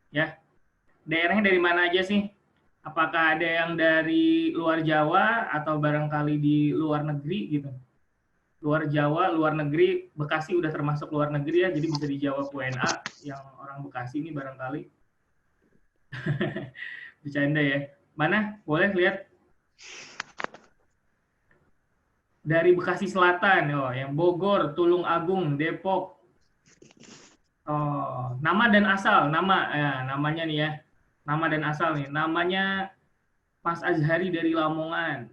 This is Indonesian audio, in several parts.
ya. Daerahnya dari mana aja sih? Apakah ada yang dari luar Jawa atau barangkali di luar negeri gitu? Luar Jawa, luar negeri, Bekasi udah termasuk luar negeri ya, jadi bisa dijawab WNA yang orang Bekasi ini barangkali. Bercanda ya. Mana? Boleh lihat dari Bekasi Selatan, oh, yang Bogor, Tulung Agung, Depok. Oh, nama dan asal, nama ya, namanya nih ya. Nama dan asal nih. Namanya Mas Azhari dari Lamongan.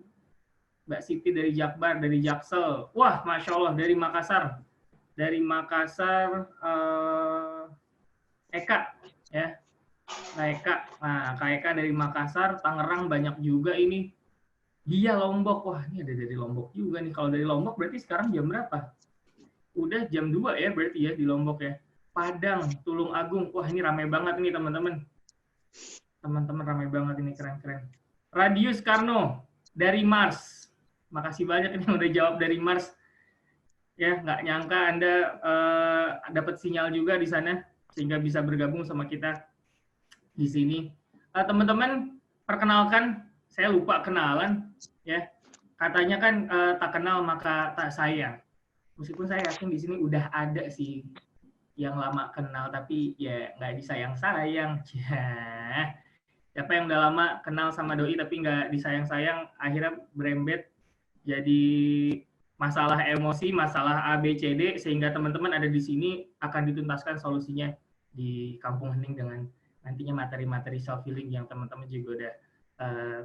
Mbak Siti dari Jakbar, dari Jaksel. Wah, Masya Allah, dari Makassar. Dari Makassar, Eka, ya. Kak Eka. Nah, Kak Eka dari Makassar, Tangerang banyak juga ini. Dia Lombok. Wah, ini ada dari Lombok juga nih. Kalau dari Lombok berarti sekarang jam berapa? Udah jam 2 ya berarti ya di Lombok ya. Padang, Tulung Agung. Wah, ini ramai banget nih teman-teman. Teman-teman ramai banget ini, keren-keren. Radius Karno dari Mars. Makasih banyak ini udah jawab dari Mars. Ya, nggak nyangka Anda dapat sinyal juga di sana sehingga bisa bergabung sama kita di sini. Teman-teman, perkenalkan, saya lupa kenalan ya. Katanya kan tak kenal maka tak sayang. Meskipun saya yakin di sini udah ada sih yang lama kenal tapi ya nggak disayang-sayang. Ya. Siapa yang udah lama kenal sama doi tapi nggak disayang-sayang, akhirnya berembet jadi masalah emosi, masalah A, B, C, D, sehingga teman-teman ada di sini akan dituntaskan solusinya di Kampung Hening dengan nantinya materi-materi self healing yang teman-teman juga udah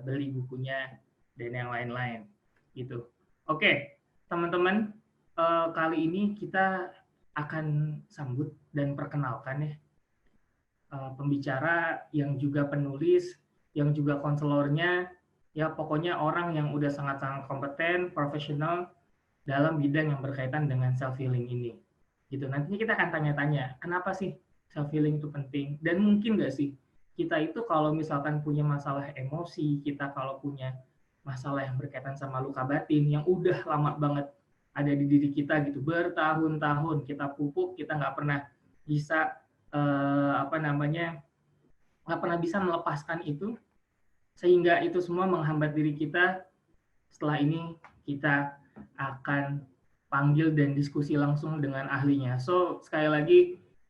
beli bukunya dan yang lain-lain gitu. Oke, teman-teman, kali ini kita akan sambut dan perkenalkan ya pembicara yang juga penulis, yang juga konselornya, ya pokoknya orang yang udah sangat-sangat kompeten, profesional dalam bidang yang berkaitan dengan self healing ini. Gitu. Nantinya kita akan tanya-tanya, kenapa sih self healing itu penting? Dan mungkin nggak sih kita itu kalau misalkan punya masalah emosi, kita kalau punya masalah yang berkaitan sama luka batin yang udah lama banget ada di diri kita gitu, bertahun-tahun kita pupuk, kita nggak pernah bisa nggak pernah bisa melepaskan itu, sehingga itu semua menghambat diri kita. Setelah ini kita akan panggil dan diskusi langsung dengan ahlinya. So sekali lagi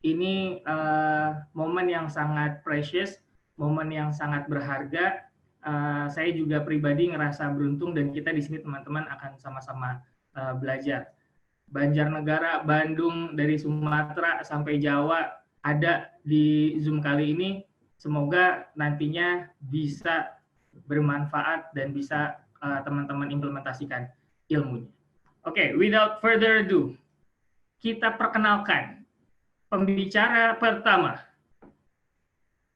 ini momen yang sangat precious, momen yang sangat berharga. Saya juga pribadi ngerasa beruntung dan kita di sini teman-teman akan sama-sama belajar. Banjarnegara, Bandung, dari Sumatera sampai Jawa ada di Zoom kali ini. Semoga nantinya bisa bermanfaat dan bisa teman-teman implementasikan ilmunya. Oke, without further ado, kita perkenalkan pembicara pertama,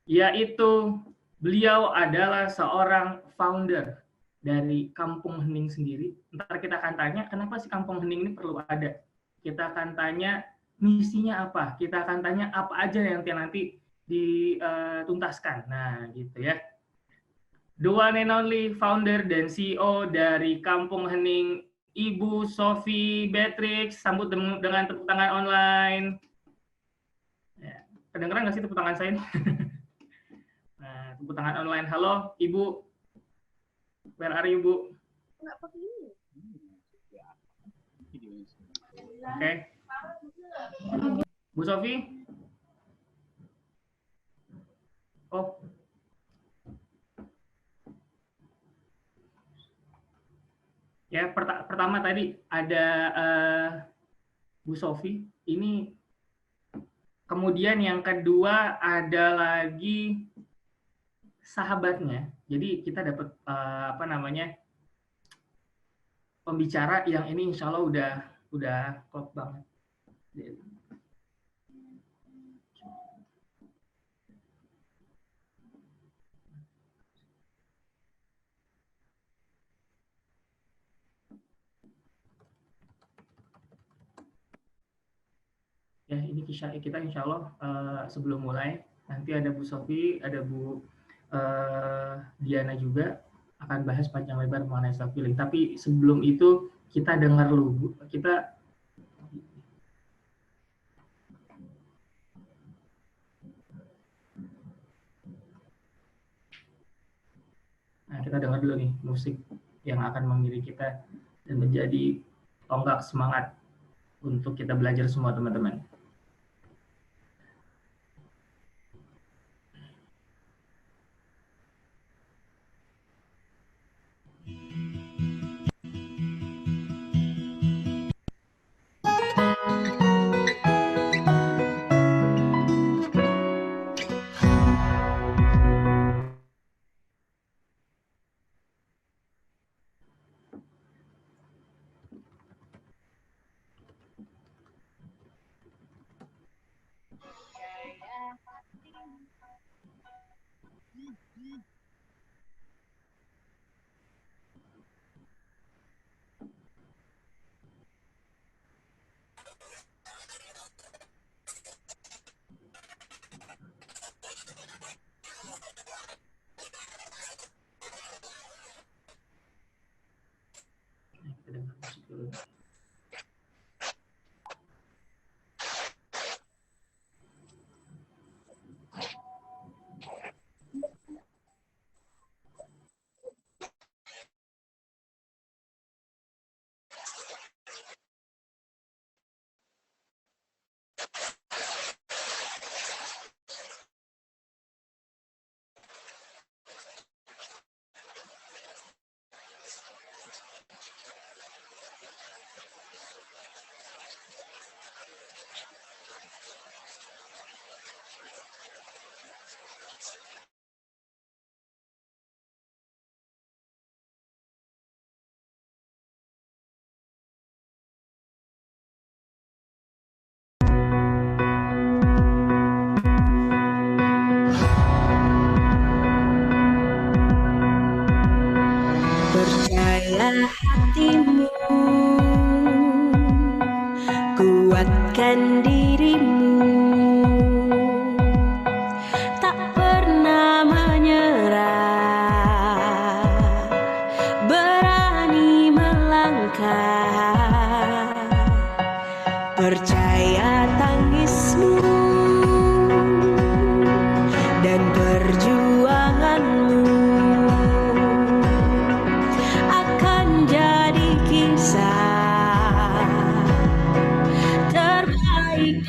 yaitu beliau adalah seorang founder dari Kampung Hening sendiri. Ntar kita akan tanya kenapa sih Kampung Hening ini perlu ada. Kita akan tanya misinya apa. Kita akan tanya apa aja yang nanti dituntaskan. Nah, gitu ya. The one and only founder dan CEO dari Kampung Hening, Ibu Sophie Beatrix. Sambut dengan tepuk tangan online. Ya, kedengeran nggak sih tepuk tangan saya? Nah, tepuk tangan online. Halo, Ibu. Where are you, Bu? Oke. Okay. Bu Sophie? Oh. Ya, pertama tadi ada Bu Sophie. Ini kemudian yang kedua ada lagi sahabatnya. Jadi kita dapat pembicara yang ini insya Allah udah klop banget. Ya, ini kita insya Allah sebelum mulai nanti ada Bu Sophie, ada Bu Diana juga akan bahas panjang lebar mengenai self healing. Tapi sebelum itu kita dengar dulu, kita kita dengar dulu nih musik yang akan mengiringi kita dan menjadi tonggak semangat untuk kita belajar semua teman-teman. Percaya hatimu, kuatkan dirimu, tak pernah menyerah, berani melangkah. Percaya tangismu dan perjuanganmu akan jadi kisah terbaik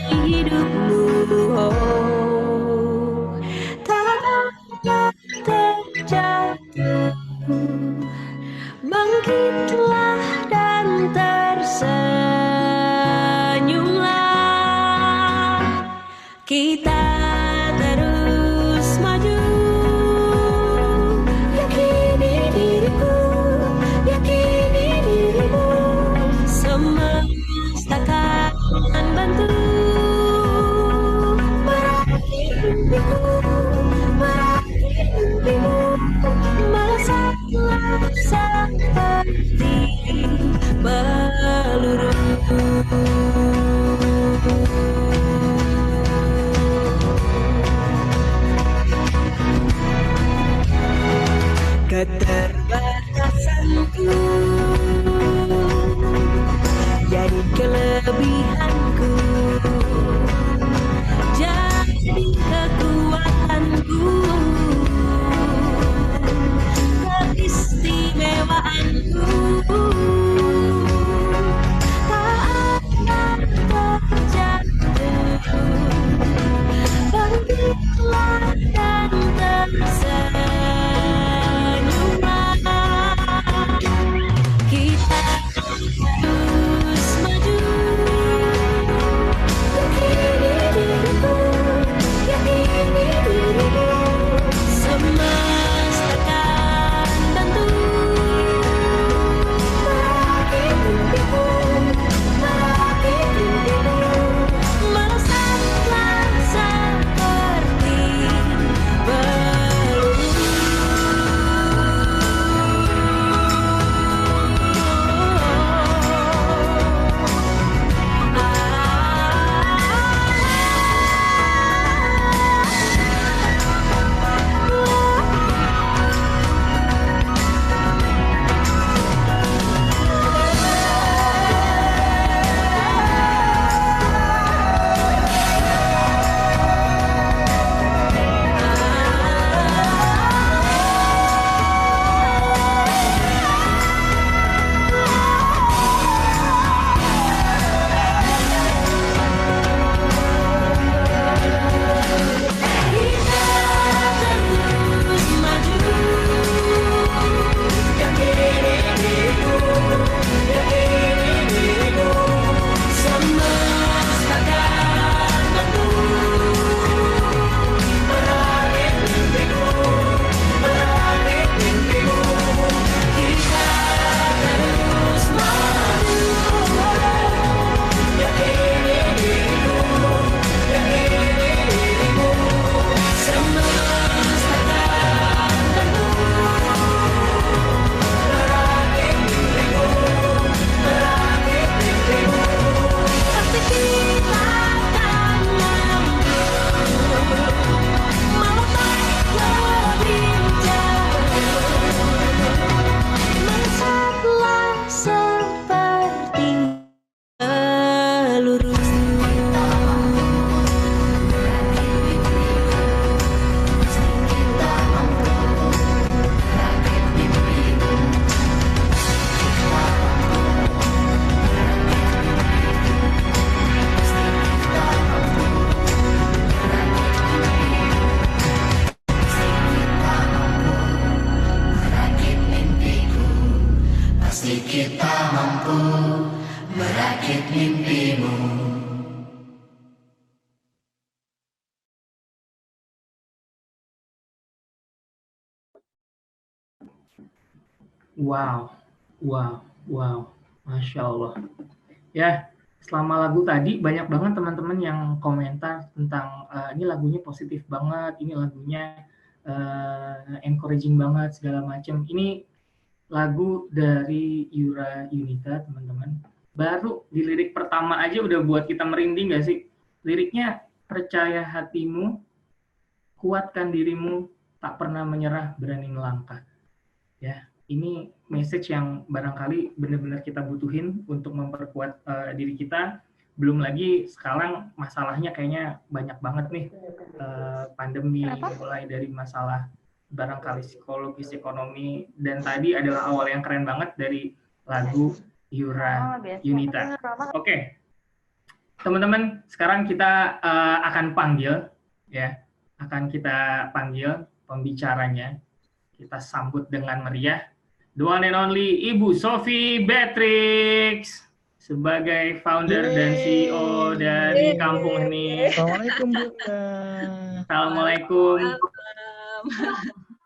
Wow, wow, wow, Masya Allah. Ya, selama lagu tadi banyak banget teman-teman yang komentar tentang ini lagunya positif banget, ini lagunya encouraging banget segala macam. Ini lagu dari Yura Yunita, teman-teman. Baru di lirik pertama aja udah buat kita merinding gak sih? Liriknya, percaya hatimu, kuatkan dirimu, tak pernah menyerah, berani melangkah. Ya, ini message yang barangkali benar-benar kita butuhin untuk memperkuat diri kita. Belum lagi sekarang masalahnya kayaknya banyak banget nih, pandemi, mulai dari masalah barangkali psikologis, ekonomi, dan tadi adalah awal yang keren banget dari lagu Yura Yunita. Oke, teman-teman, sekarang kita akan panggil pembicaranya. Kita sambut dengan meriah the one and only Ibu Sophie Beatrix sebagai founder dan CEO dari Kampung Hening. Assalamualaikum Bunda. Assalamualaikum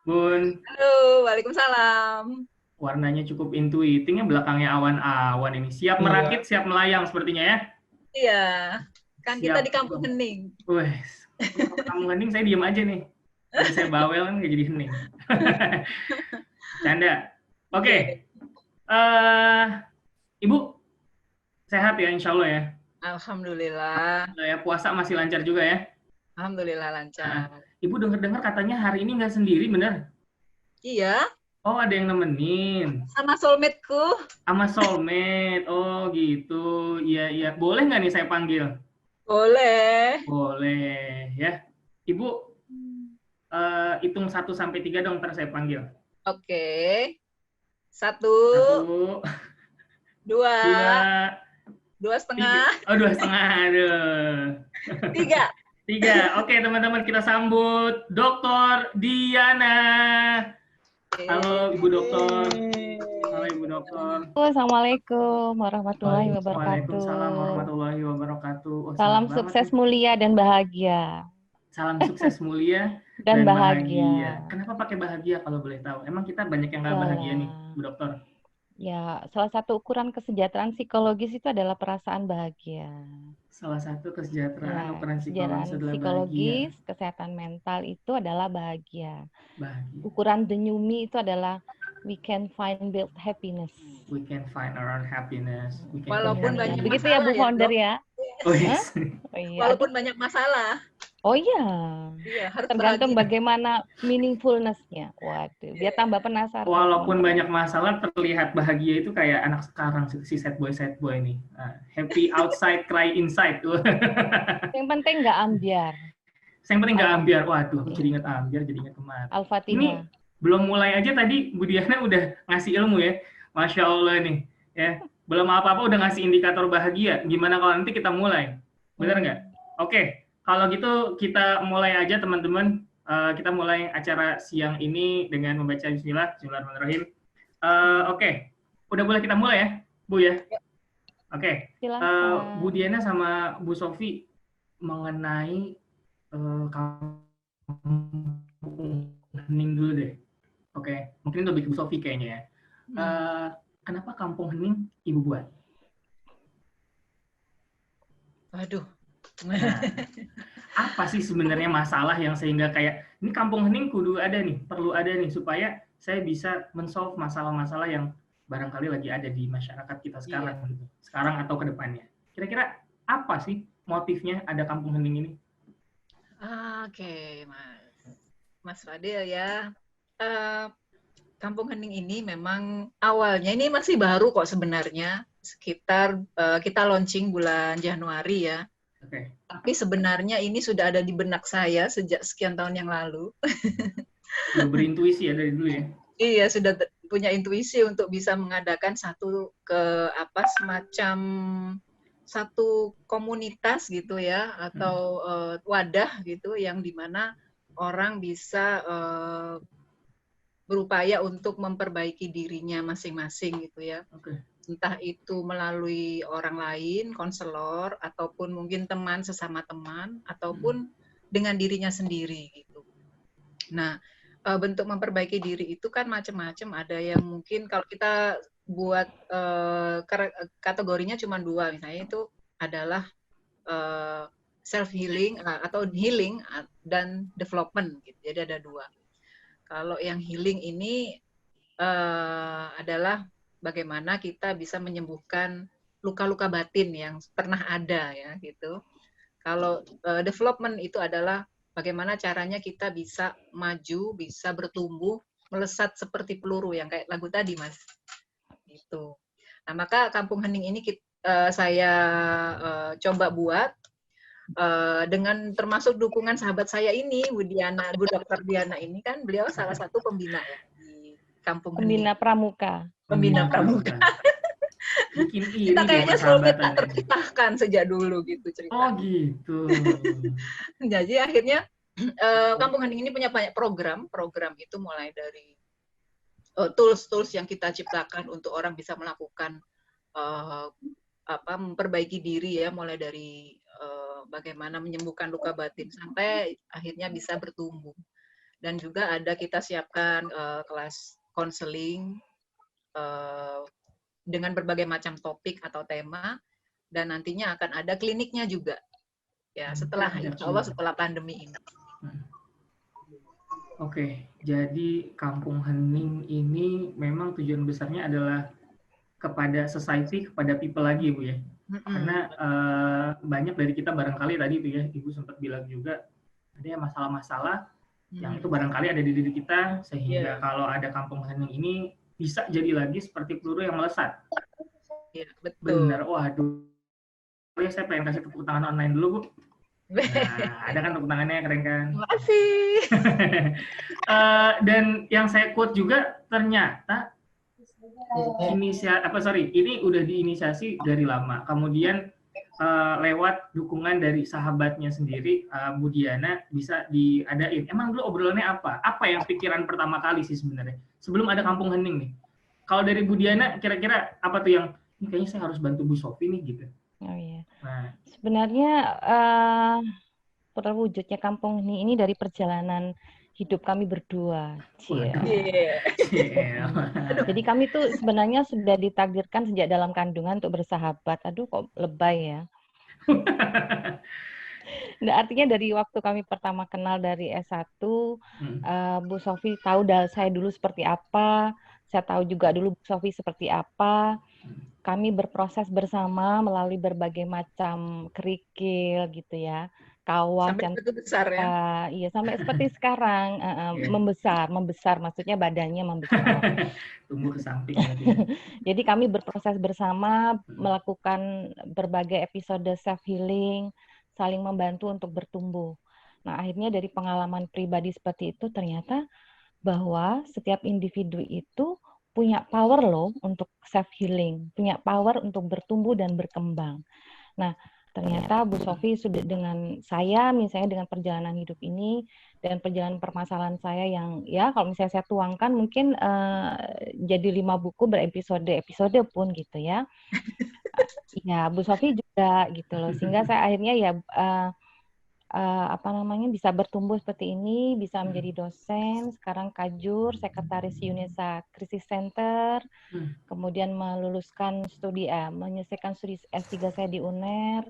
Bun. Halo, waalaikumsalam. Warnanya cukup intuitif, belakangnya awan-awan ini. Siap merakit, siap melayang sepertinya ya? Iya, kan Siap. kita di Kampung Hening. Wes, Kampung Hening saya diem aja nih. Kalau saya bawel kan nggak jadi hening. Canda. Oke. Ibu sehat ya, insya Allah ya. Alhamdulillah. Ya, puasa masih lancar juga ya. Alhamdulillah lancar. Ibu dengar-dengar katanya hari ini nggak sendiri, bener? Iya. Oh, ada yang nemenin. Sama soulmate-ku. Sama soulmate. Oh, gitu. Iya. Boleh nggak nih saya panggil? Boleh. Boleh, ya. Ibu, hitung 1 sampai 3 dong, ntar saya panggil. Oke. 1, 2, 2,5. 2,5. Aduh. 3. 3. Oke, teman-teman, kita sambut Dr. Diana. Halo, Ibu Dokter. Halo, Ibu Dokter. Assalamualaikum warahmatullahi wabarakatuh. Waalaikumsalam warahmatullahi wabarakatuh. Oh, salam sukses mulia dan bahagia. Salam sukses mulia dan bahagia. Kenapa pakai bahagia kalau boleh tahu? Emang kita banyak yang nggak bahagia nih, Bu Dokter? Ya, salah satu ukuran kesejahteraan psikologis itu adalah perasaan bahagia. Salah satu kesejahteraan ukuran psikologis, kesehatan mental itu adalah bahagia. Ukuran the new me itu adalah we can find build happiness. We can find our own happiness. Walaupun banyak begitu masalah, ya Bu Founder ya. Oh, yes. Oh, iya. Walaupun banyak masalah. Oh iya. Iya, harus tergantung bahagia. Bagaimana meaningfulness-nya. Waduh, biar tambah penasaran. Walaupun banyak masalah, terlihat bahagia itu kayak anak sekarang, si sad boy ini. Happy outside, cry inside. Yang penting nggak ambiar. Yang penting nggak ambiar. Waduh, aku jadi ingat ambiar, jadi ingat kemarin. Al-Fatihah. Ini belum mulai aja tadi Bu Diana udah ngasih ilmu ya. Masya Allah nih. Ya. Belum apa-apa udah ngasih indikator bahagia. Gimana kalau nanti kita mulai? Benar nggak? Oke. Kalau gitu kita mulai aja teman-teman. Kita mulai acara siang ini dengan membaca Bismillah. Bismillahirrahmanirrahim. Oke. Udah boleh kita mulai ya, Bu ya? Oke. Bu Diana sama Bu Sophie mengenai Kampung Hening dulu deh. Oke. Mungkin lebih ke Bu Sophie kayaknya ya. Kenapa Kampung Hening Ibu buat? Aduh. Nah, apa sih sebenarnya masalah yang sehingga kayak ini Kampung Hening kudu ada nih, perlu ada nih supaya saya bisa men-solve masalah-masalah yang barangkali lagi ada di masyarakat kita sekarang gitu. Sekarang atau ke depannya. Kira-kira apa sih motifnya ada Kampung Hening ini? Oke, Mas Fadil ya. Kampung Hening ini memang awalnya ini masih baru kok sebenarnya. Sekitar kita launching bulan Januari ya. Okay. Tapi sebenarnya ini sudah ada di benak saya sejak sekian tahun yang lalu. Sudah berintuisi ya dari dulu ya? Iya, sudah punya intuisi untuk bisa mengadakan semacam satu komunitas gitu ya, atau wadah gitu yang dimana orang bisa berupaya untuk memperbaiki dirinya masing-masing gitu ya. Okay. Entah itu melalui orang lain, konselor, ataupun mungkin teman sesama teman, ataupun dengan dirinya sendiri gitu. Nah, bentuk memperbaiki diri itu kan macam-macam. Ada yang mungkin kalau kita buat kategorinya cuma 2, misalnya itu adalah self healing atau healing dan development gitu. Jadi ada 2. Kalau yang healing ini adalah bagaimana kita bisa menyembuhkan luka-luka batin yang pernah ada ya gitu. Kalau development itu adalah bagaimana caranya kita bisa maju, bisa bertumbuh, melesat seperti peluru yang kayak lagu tadi, Mas. Gitu. Nah, maka Kampung Hening ini saya coba buat dengan termasuk dukungan sahabat saya ini, Bu Dr. Diana ini kan beliau salah satu pembina ya di Kampung Hening. Pembina Pramuka. Pembina Pramuka. Kita kayaknya soulmate tak terpisahkan sejak dulu gitu cerita. Oh gitu. Jadi akhirnya Kampung Hening ini punya banyak program itu mulai dari tools yang kita ciptakan untuk orang bisa melakukan memperbaiki diri ya, mulai dari bagaimana menyembuhkan luka batin sampai akhirnya bisa bertumbuh. Dan juga ada kita siapkan kelas konseling dengan berbagai macam topik atau tema, dan nantinya akan ada kliniknya juga ya setelah insya Allah setelah pandemi ini. Oke, jadi Kampung Hening ini memang tujuan besarnya adalah kepada society, kepada people lagi, Bu ya. Karena banyak dari kita barangkali tadi itu ya, Ibu sempat bilang juga ada masalah-masalah yang itu barangkali ada di diri kita, sehingga kalau ada Kampung Hening ini bisa jadi lagi seperti peluru yang melesat. Iya, betul. Benar. Waduh. Ya, saya pengen kasih tepuk tangan online dulu, Bu. Nah, ada kan tepuk tangannya, keren kan? Terima kasih. Dan yang saya quote juga ternyata ini udah diinisiasi dari lama. Kemudian lewat dukungan dari sahabatnya sendiri, Bu Diana, bisa diadain. Emang dulu obrolannya apa? Apa yang pikiran pertama kali sih sebenarnya? Sebelum ada Kampung Hening nih. Kalau dari Bu Diana, kira-kira apa tuh yang, ini kayaknya saya harus bantu Bu Sofi nih gitu. Oh iya. Nah. Sebenarnya terwujudnya Kampung Hening ini dari perjalanan hidup kami berdua. Jadi kami tuh sebenarnya sudah ditakdirkan sejak dalam kandungan untuk bersahabat. Aduh kok lebay ya. Nah, artinya dari waktu kami pertama kenal dari S1, Bu Sofi tahu saya dulu seperti apa, saya tahu juga dulu Bu Sofi seperti apa. Kami berproses bersama melalui berbagai macam kerikil gitu ya. Kawah sampai begitu besar ya. Iya, sampai seperti sekarang membesar maksudnya badannya membesar. Tumbuh ke samping. Jadi kami berproses bersama melakukan berbagai episode self healing, saling membantu untuk bertumbuh. Nah, akhirnya dari pengalaman pribadi seperti itu ternyata bahwa setiap individu itu punya power loh untuk self healing, punya power untuk bertumbuh dan berkembang. Nah, ternyata Bu Sofi sudah dengan saya, misalnya dengan perjalanan hidup ini dan perjalanan permasalahan saya yang ya kalau misalnya saya tuangkan mungkin jadi 5 buku berepisode pun gitu ya. Ya Bu Sofi juga gitu loh, sehingga saya akhirnya ya bisa bertumbuh seperti ini, bisa menjadi dosen, sekarang kajur, sekretaris UNESA Crisis Center, kemudian menyelesaikan studi S3 saya di UNER,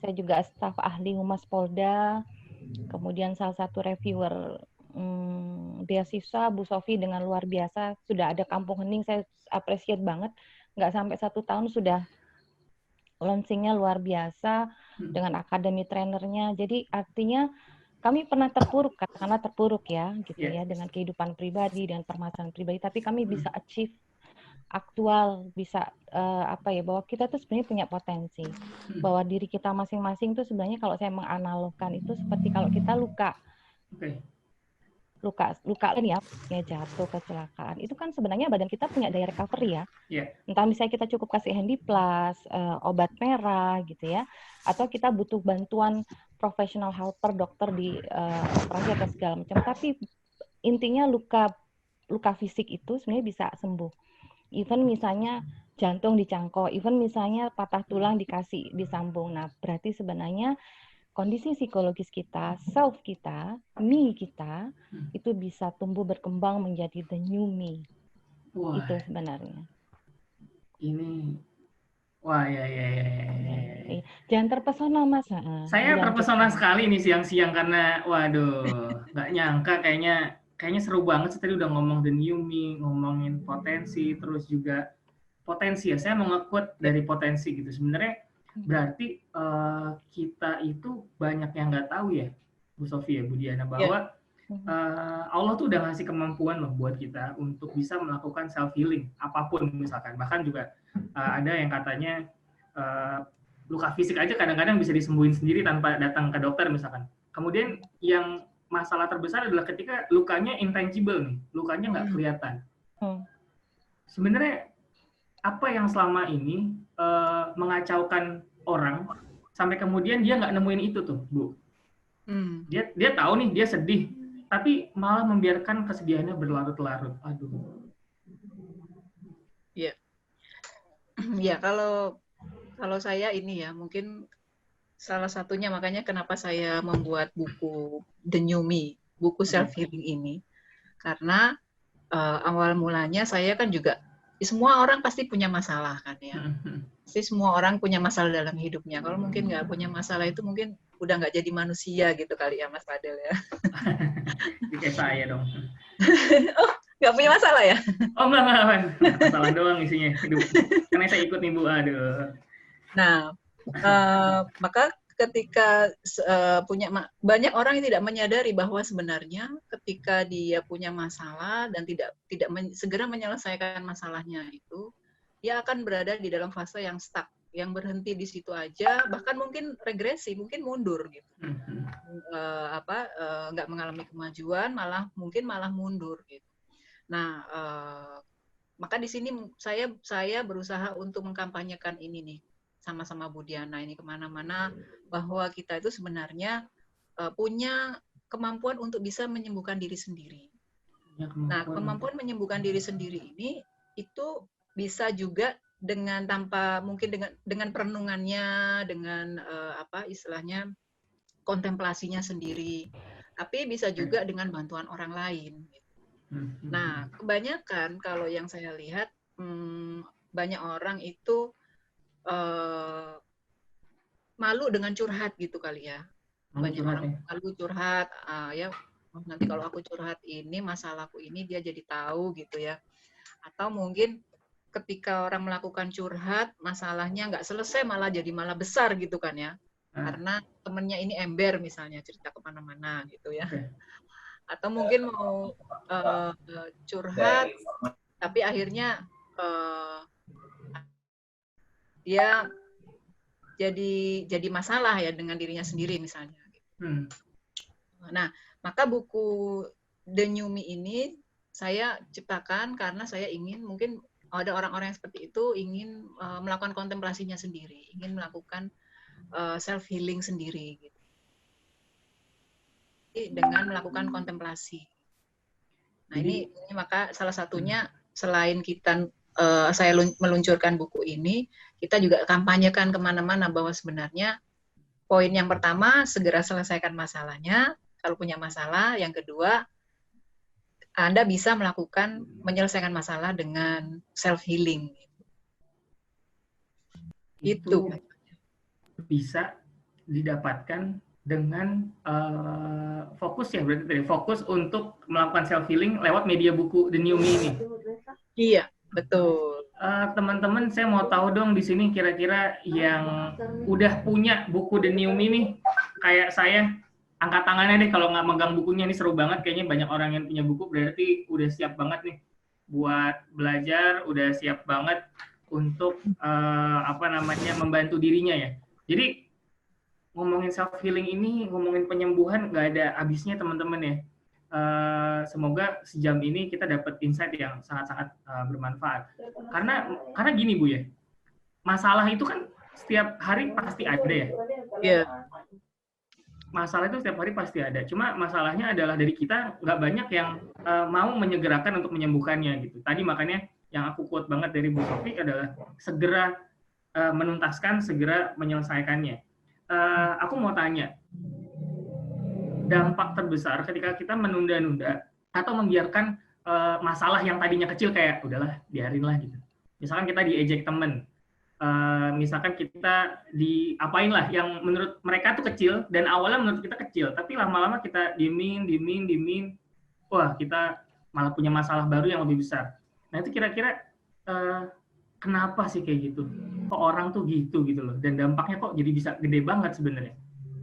saya juga staf ahli Humas Polda, kemudian salah satu reviewer beasiswa Bu Sofi dengan luar biasa, sudah ada Kampung Hening, saya appreciate banget, nggak sampai 1 tahun sudah launching-nya luar biasa dengan akademi trainernya. Jadi artinya kami pernah terpuruk, katakanlah terpuruk ya, gitu ya, dengan kehidupan pribadi dan permasalahan pribadi. Tapi kami bisa achieve aktual, bisa bahwa kita tuh sebenarnya punya potensi, bahwa diri kita masing-masing tuh sebenarnya kalau saya menganalogkan itu seperti kalau kita luka kan ya, jatuh, kecelakaan, itu kan sebenarnya badan kita punya daya recovery ya. Entah misalnya kita cukup kasih Handyplus, obat merah gitu ya, atau kita butuh bantuan professional helper, dokter di operasi atau segala macam. Tapi intinya luka fisik itu sebenarnya bisa sembuh. Even misalnya jantung dicangkok, even misalnya patah tulang disambung. Nah, berarti sebenarnya kondisi psikologis kita, self kita, me kita, itu bisa tumbuh berkembang menjadi the new me. Wah, itu sebenarnya. Ini, wah ya. Jangan terpesona Mas. Saya terpesona sekali nih siang-siang karena, waduh, nggak nyangka kayaknya seru banget sih tadi udah ngomong the new me, ngomongin potensi, terus juga potensi ya. Saya mau nge-quote dari potensi gitu. Sebenarnya berarti kita itu banyak yang nggak tahu ya, Bu Sofia, Bu Diana, bahwa Allah tuh udah ngasih kemampuan loh buat kita untuk bisa melakukan self healing apapun misalkan. Bahkan juga ada yang katanya luka fisik aja kadang-kadang bisa disembuhin sendiri tanpa datang ke dokter misalkan. Kemudian yang masalah terbesar adalah ketika lukanya intangible nih, lukanya nggak kelihatan. Sebenarnya apa yang selama ini mengacaukan orang sampai kemudian dia nggak nemuin itu tuh, Bu. Dia tahu nih dia sedih, tapi malah membiarkan kesedihannya berlarut-larut. Aduh. Iya. Ya, kalau saya ini ya, mungkin salah satunya makanya kenapa saya membuat buku The New Me, buku self healing ini. Karena awal mulanya saya kan juga, semua orang pasti punya masalah kan ya. Pasti semua orang punya masalah dalam hidupnya. Kalau mungkin nggak punya masalah itu mungkin udah nggak jadi manusia gitu kali ya Mas Fadel ya. Kayak saya dong. Oh, nggak punya masalah ya? Oh enggak. Masalah doang isinya hidup. Karena saya ikut nih Bu, aduh. Nah, maka ketika banyak orang yang tidak menyadari bahwa sebenarnya ketika dia punya masalah dan tidak segera menyelesaikan masalahnya itu, dia akan berada di dalam fase yang stuck, yang berhenti di situ aja, bahkan mungkin regresi, mungkin mundur gitu. Nggak mengalami kemajuan, malah mundur gitu. Nah, maka di sini saya berusaha untuk mengkampanyekan ini nih sama-sama Bu Diana ini kemana-mana, bahwa kita itu sebenarnya punya kemampuan untuk bisa menyembuhkan diri sendiri. Nah, kemampuan menyembuhkan diri sendiri ini itu bisa juga dengan dengan perenungannya, dengan istilahnya kontemplasinya sendiri, tapi bisa juga dengan bantuan orang lain. Nah, kebanyakan kalau yang saya lihat banyak orang itu malu dengan curhat gitu kali ya. Banyak orang malu curhat, ya nanti kalau aku curhat ini masalahku ini dia jadi tahu gitu ya. Atau mungkin ketika orang melakukan curhat masalahnya nggak selesai malah besar gitu kan ya. Karena temennya ini ember misalnya cerita kemana-mana gitu ya. Atau mungkin mau curhat tapi akhirnya dia jadi masalah ya dengan dirinya sendiri misalnya. Nah, maka buku The New Me ini saya ciptakan karena saya ingin, mungkin ada orang-orang yang seperti itu ingin melakukan kontemplasinya sendiri, ingin melakukan self healing sendiri gitu. Dengan melakukan kontemplasi. Nah, ini maka salah satunya selain saya meluncurkan buku ini, kita juga kampanyekan kemana-mana bahwa sebenarnya poin yang pertama, segera selesaikan masalahnya, kalau punya masalah. Yang kedua, Anda bisa menyelesaikan masalah dengan self-healing. Itu bisa didapatkan dengan fokus ya, berarti fokus untuk melakukan self-healing lewat media buku The New Me ini. Iya. Betul. Teman-teman, saya mau tahu dong di sini kira-kira yang udah punya buku The New Me nih, kayak saya, angkat tangannya deh kalau nggak megang bukunya. Ini seru banget, kayaknya banyak orang yang punya buku, berarti udah siap banget nih buat belajar, udah siap banget untuk membantu dirinya ya. Jadi ngomongin self healing ini, ngomongin penyembuhan nggak ada habisnya teman-teman ya. Semoga sejam ini kita dapat insight yang sangat-sangat bermanfaat. Karena gini Bu ya, masalah itu kan setiap hari pasti ada ya. Yeah. Masalah itu setiap hari pasti ada. Cuma masalahnya adalah dari kita nggak banyak yang mau menyegerakan untuk menyembuhkannya gitu. Tadi makanya yang aku quote banget dari Bu Sofi adalah segera menuntaskan, segera menyelesaikannya. aku mau tanya, dampak terbesar ketika kita menunda-nunda atau membiarkan masalah yang tadinya kecil kayak udahlah biarin lah gitu. Misalkan kita diejek temen, misalkan kita diapain lah yang menurut mereka tuh kecil dan awalnya menurut kita kecil, tapi lama-lama kita diemin, wah kita malah punya masalah baru yang lebih besar. Nah itu kira-kira kenapa sih kayak gitu? Kok orang tuh gitu loh, dan dampaknya kok jadi bisa gede banget sebenarnya.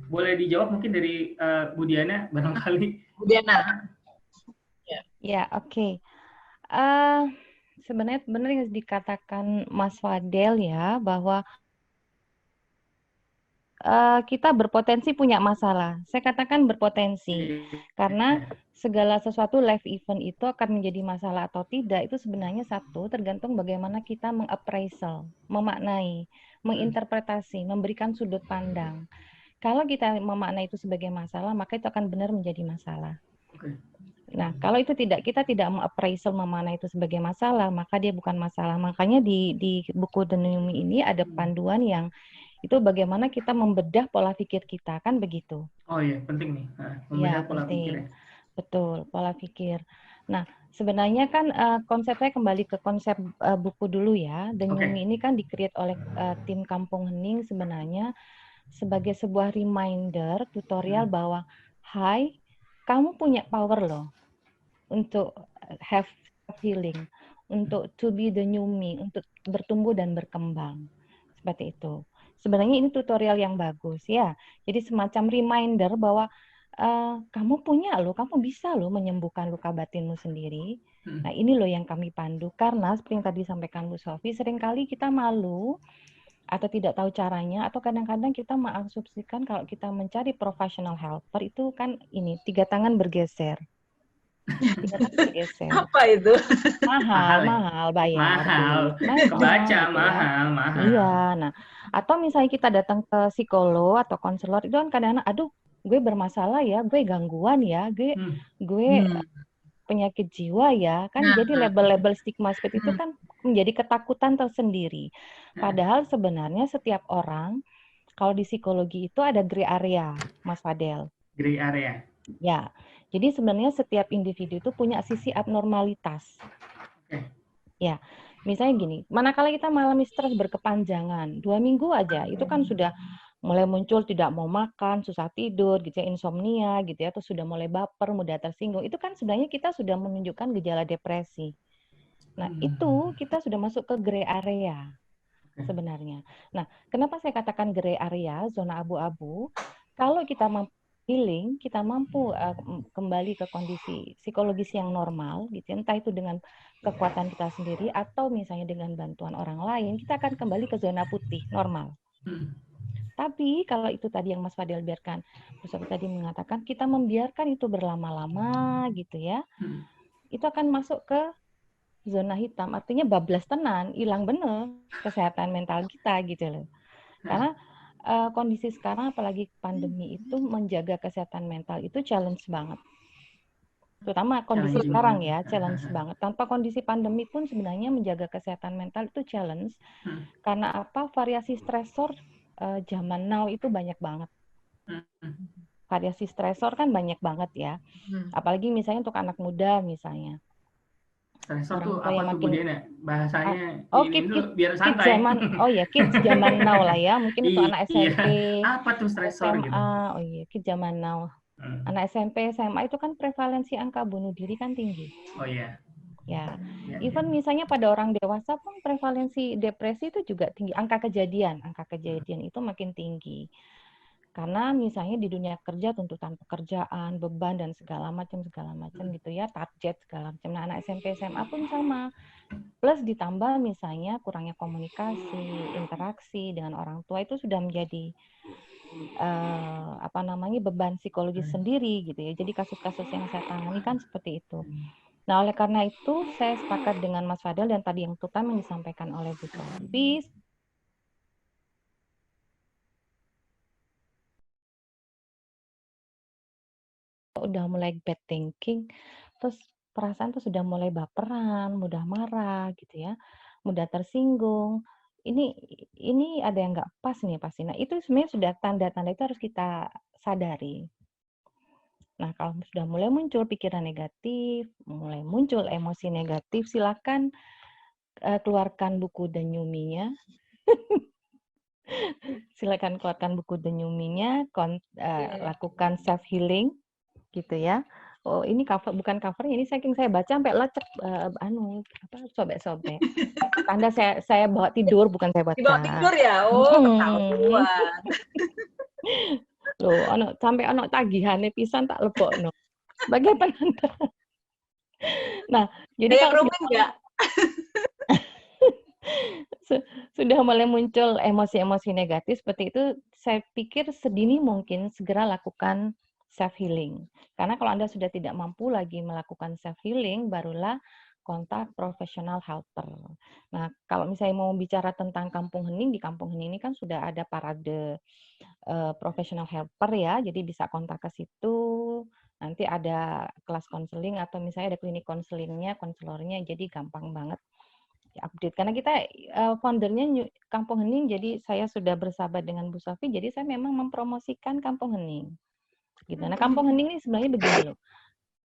Boleh dijawab mungkin dari Bu Diana barangkali. Bu Diana. Ya, oke. Sebenarnya benar yang dikatakan Mas Fadel ya, bahwa kita berpotensi punya masalah. Saya katakan berpotensi, karena segala sesuatu live event itu akan menjadi masalah atau tidak, itu sebenarnya satu, tergantung bagaimana kita mengappraisal, memaknai, menginterpretasi, memberikan sudut pandang. Kalau kita memaknai itu sebagai masalah, maka itu akan benar menjadi masalah. Nah, kalau itu kita tidak mengappraisal memaknai itu sebagai masalah, maka dia bukan masalah. Makanya di buku The New Me ini ada panduan yang itu bagaimana kita membedah pola pikir kita, kan begitu. Oh iya, penting nih. Membedah ya, pola penting. pikir. Betul, pola pikir. Nah, sebenarnya kan konsepnya kembali ke konsep buku dulu ya. The New Me ini kan di-create oleh tim Kampung Hening sebenarnya sebagai sebuah reminder, tutorial bahwa, hai, kamu punya power loh untuk have healing, untuk to be the new me, untuk bertumbuh dan berkembang. Seperti itu. Sebenarnya ini tutorial yang bagus ya. Jadi semacam reminder bahwa kamu punya loh, kamu bisa loh menyembuhkan luka batinmu sendiri. Nah ini loh yang kami pandu. Karena seperti yang tadi sampaikan Bu Sofi, seringkali kita malu atau tidak tahu caranya, atau kadang-kadang kita mengasumsikan kalau kita mencari professional helper itu kan ini 3 tangan bergeser. 3 tangan bergeser. Apa itu? Mahal bayar. Mahal. Kebaca, gitu mahal. Iya, nah atau misalnya kita datang ke psikolog atau konselor itu kan kadang-kadang, aduh gue bermasalah ya, gue gangguan ya, gue penyakit jiwa ya, kan jadi label-label stigma seperti itu kan menjadi ketakutan tersendiri. Padahal sebenarnya setiap orang, kalau di psikologi itu ada gray area, Mas Fadel. Gray area. Ya, jadi sebenarnya setiap individu itu punya sisi abnormalitas. Ya, misalnya gini, manakala kita mengalami stres berkepanjangan, 2 minggu aja, itu kan sudah mulai muncul tidak mau makan, susah tidur, gitu ya, insomnia, gitu ya, atau sudah mulai baper, mudah tersinggung. Itu kan sebenarnya kita sudah menunjukkan gejala depresi. Nah, itu kita sudah masuk ke gray area sebenarnya. Nah, kenapa saya katakan gray area, zona abu-abu? Kalau kita mampu healing, kita mampu kembali ke kondisi psikologis yang normal, gitu, entah itu dengan kekuatan kita sendiri atau misalnya dengan bantuan orang lain, kita akan kembali ke zona putih normal. Tapi kalau itu tadi yang Mas Fadel biarkan, Mas Fadel tadi mengatakan kita membiarkan itu berlama-lama gitu ya, itu akan masuk ke zona hitam, artinya bablas tenan, hilang bener kesehatan mental kita gitu loh. Karena kondisi sekarang apalagi pandemi itu menjaga kesehatan mental itu challenge banget. Terutama kondisi sekarang ya, challenge banget. Tanpa kondisi pandemi pun sebenarnya menjaga kesehatan mental itu challenge. Karena apa? Variasi stresor zaman now itu banyak banget. Variasi stresor kan banyak banget ya. Apalagi misalnya untuk anak muda misalnya. Stresor tuh apa tuh Bu Diana? Bahasanya ini dulu biar santai. Kids zaman, kids zaman now lah ya. Mungkin untuk anak SMP. Apa tuh stresor SMA, gitu? Kids zaman now. Anak SMP, SMA itu kan prevalensi angka bunuh diri kan tinggi. Oh iya. Ya, even misalnya pada orang dewasa pun prevalensi depresi itu juga tinggi. Angka kejadian itu makin tinggi. Karena misalnya di dunia kerja tuntutan pekerjaan, beban dan segala macam gitu ya, target segala macam. Nah, anak SMP, SMA pun sama. Plus ditambah misalnya kurangnya komunikasi, interaksi dengan orang tua itu sudah menjadi beban psikologis sendiri gitu ya. Jadi kasus-kasus yang saya tangani kan seperti itu. Nah, oleh karena itu saya sepakat dengan Mas Fadel dan tadi yang terutama yang disampaikan oleh Bu Sofi. Udah mulai bad thinking, terus perasaan tuh sudah mulai baperan, mudah marah gitu ya, mudah tersinggung. ini ada yang nggak pas nih pasti. Nah, itu sebenarnya sudah tanda-tanda itu harus kita sadari. Nah, kalau sudah mulai muncul pikiran negatif, mulai muncul emosi negatif, silakan keluarkan buku Denyuminya. Silakan keluarkan buku Denyuminya, lakukan self healing gitu ya. Oh, ini bukan covernya, ini saking saya baca sampai lecek sobek-sobek. Tanda saya bawa tidur, bukan saya baca. Dibawa tidur ya? Oh, ketahuan. Loh, sampai ono tagihane pisan tak lebokno. Sebagai penanda. Nah, jadi kalau sudah mulai muncul emosi-emosi negatif seperti itu, saya pikir sedini mungkin segera lakukan self healing. Karena kalau Anda sudah tidak mampu lagi melakukan self healing, barulah kontak professional helper. Nah, kalau misalnya mau bicara tentang Kampung Hening, di Kampung Hening ini kan sudah ada parade professional helper ya, jadi bisa kontak ke situ. Nanti ada kelas konseling atau misalnya ada klinik konselingnya, konselornya, jadi gampang banget update. Karena kita foundernya Kampung Hening, jadi saya sudah bersahabat dengan Bu Sofi, jadi saya memang mempromosikan Kampung Hening. Gitu. Nah, Kampung Hening ini sebenarnya begini loh.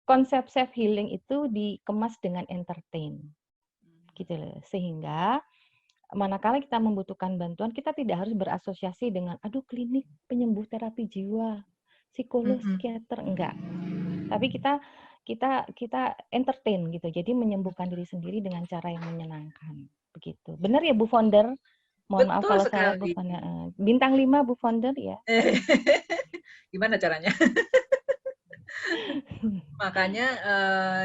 Konsep self healing itu dikemas dengan entertain. Gitu loh. Sehingga manakala kita membutuhkan bantuan, kita tidak harus berasosiasi dengan aduh klinik penyembuh terapi jiwa, psikolog, psikiater, enggak. Tapi kita entertain gitu. Jadi menyembuhkan diri sendiri dengan cara yang menyenangkan. Begitu. Benar ya Bu Founder? Mohon maaf kalau salah Bu Founder. Bintang 5 Bu Founder ya. Gimana caranya? Makanya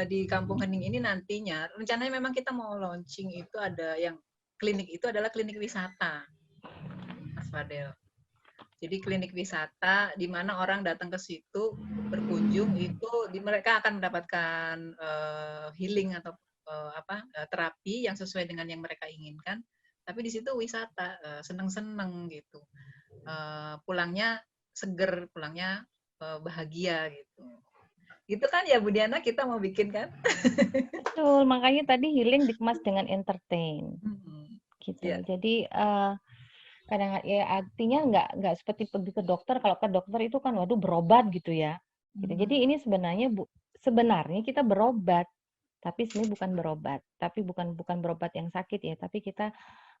di Kampung Hening ini nantinya rencananya memang kita mau launching itu ada yang klinik itu adalah klinik wisata, Mas Fadel. Jadi klinik wisata di mana orang datang ke situ berkunjung itu mereka akan mendapatkan healing atau terapi yang sesuai dengan yang mereka inginkan. Tapi di situ wisata, seneng-seneng gitu. Pulangnya seger, pulangnya bahagia gitu. Gitu kan ya Bu Diana, kita mau bikin kan? Betul, makanya tadi healing dikemas dengan entertain. Gitu. Yeah. Jadi kadang ya artinya nggak seperti pergi ke dokter. Kalau ke dokter itu kan waduh berobat gitu ya. Gitu. Jadi ini sebenarnya kita berobat, tapi sebenarnya bukan berobat. Tapi bukan berobat yang sakit ya, tapi kita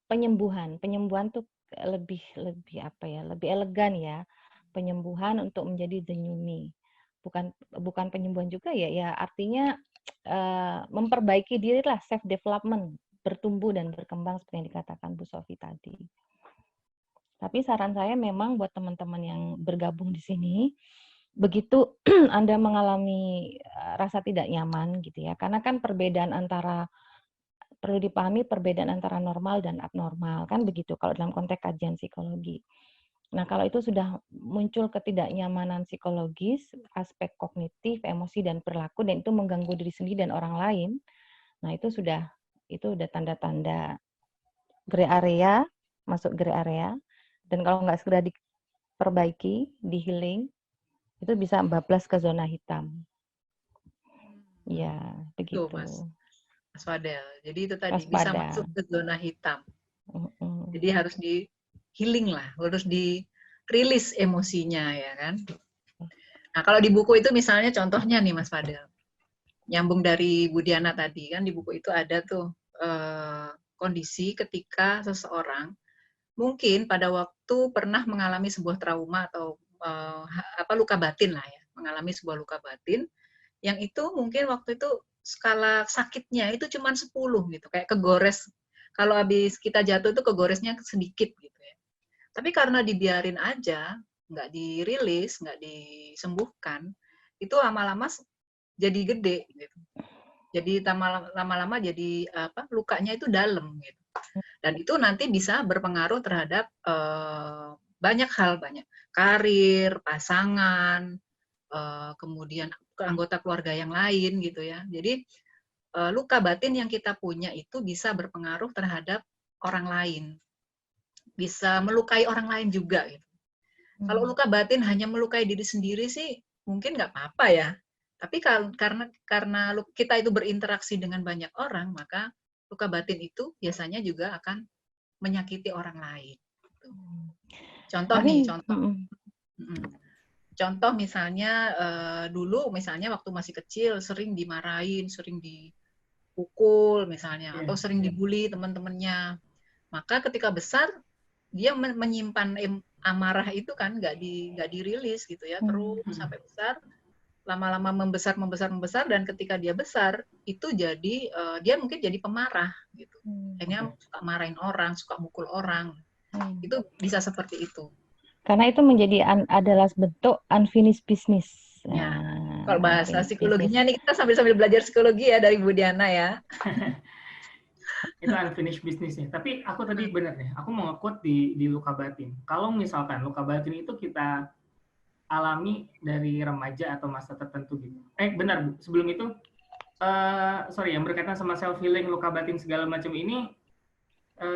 penyembuhan. Penyembuhan tuh lebih elegan ya. Penyembuhan untuk menjadi denyumi. Bukan penyembuhan juga ya artinya memperbaiki diri lah, self development, bertumbuh dan berkembang seperti yang dikatakan Bu Sofi tadi. Tapi saran saya memang buat teman-teman yang bergabung di sini, begitu Anda mengalami rasa tidak nyaman gitu ya, karena kan perlu dipahami perbedaan antara normal dan abnormal kan begitu kalau dalam konteks kajian psikologi. Nah, kalau itu sudah muncul ketidaknyamanan psikologis, aspek kognitif, emosi, dan perilaku, dan itu mengganggu diri sendiri dan orang lain, nah itu udah tanda-tanda gray area, masuk gray area, dan kalau nggak segera diperbaiki, di healing, itu bisa bablas ke zona hitam. Ya, begitu. Tuh, Mas Fadel. Jadi itu tadi, bisa masuk ke zona hitam. Jadi harus di healing lah, harus dirilis emosinya ya kan. Nah kalau di buku itu misalnya contohnya nih Mas Fadel, nyambung dari Bu Diana tadi kan di buku itu ada tuh kondisi ketika seseorang mungkin pada waktu pernah mengalami sebuah trauma atau luka batin lah ya, mengalami sebuah luka batin yang itu mungkin waktu itu skala sakitnya itu cuma 10 gitu, kayak kegores. Kalau habis kita jatuh itu kegoresnya sedikit gitu ya. Tapi karena dibiarin aja, nggak dirilis, nggak disembuhkan, itu lama-lama jadi gede gitu. Jadi lama-lama jadi lukanya itu dalam gitu. Dan itu nanti bisa berpengaruh terhadap banyak hal, karir, pasangan, kemudian anggota keluarga yang lain gitu ya. Jadi luka batin yang kita punya itu bisa berpengaruh terhadap orang lain, bisa melukai orang lain juga gitu. Kalau luka batin hanya melukai diri sendiri sih mungkin nggak apa-apa ya. Tapi karena kita itu berinteraksi dengan banyak orang, maka luka batin itu biasanya juga akan menyakiti orang lain. Contoh nih, contoh misalnya dulu misalnya waktu masih kecil sering dimarahin, sering dipukul misalnya, atau sering dibully teman-temannya. Maka ketika besar dia menyimpan amarah itu kan nggak dirilis gitu ya, terus sampai besar, lama-lama membesar dan ketika dia besar itu jadi dia mungkin jadi pemarah gitu. Akhirnya suka marahin orang, suka mukul orang. Itu bisa seperti itu. Karena itu adalah bentuk unfinished business. Ya. Kalau bahasa psikologinya nih kita sambil belajar psikologi ya dari Bu Diana ya. Itu unfinished business ya. Tapi aku tadi benar nih, aku mau nge-quote di luka batin. Kalau misalkan luka batin itu kita alami dari remaja atau masa tertentu gitu. Benar Bu, sebelum itu yang berkaitan sama self healing, luka batin segala macam ini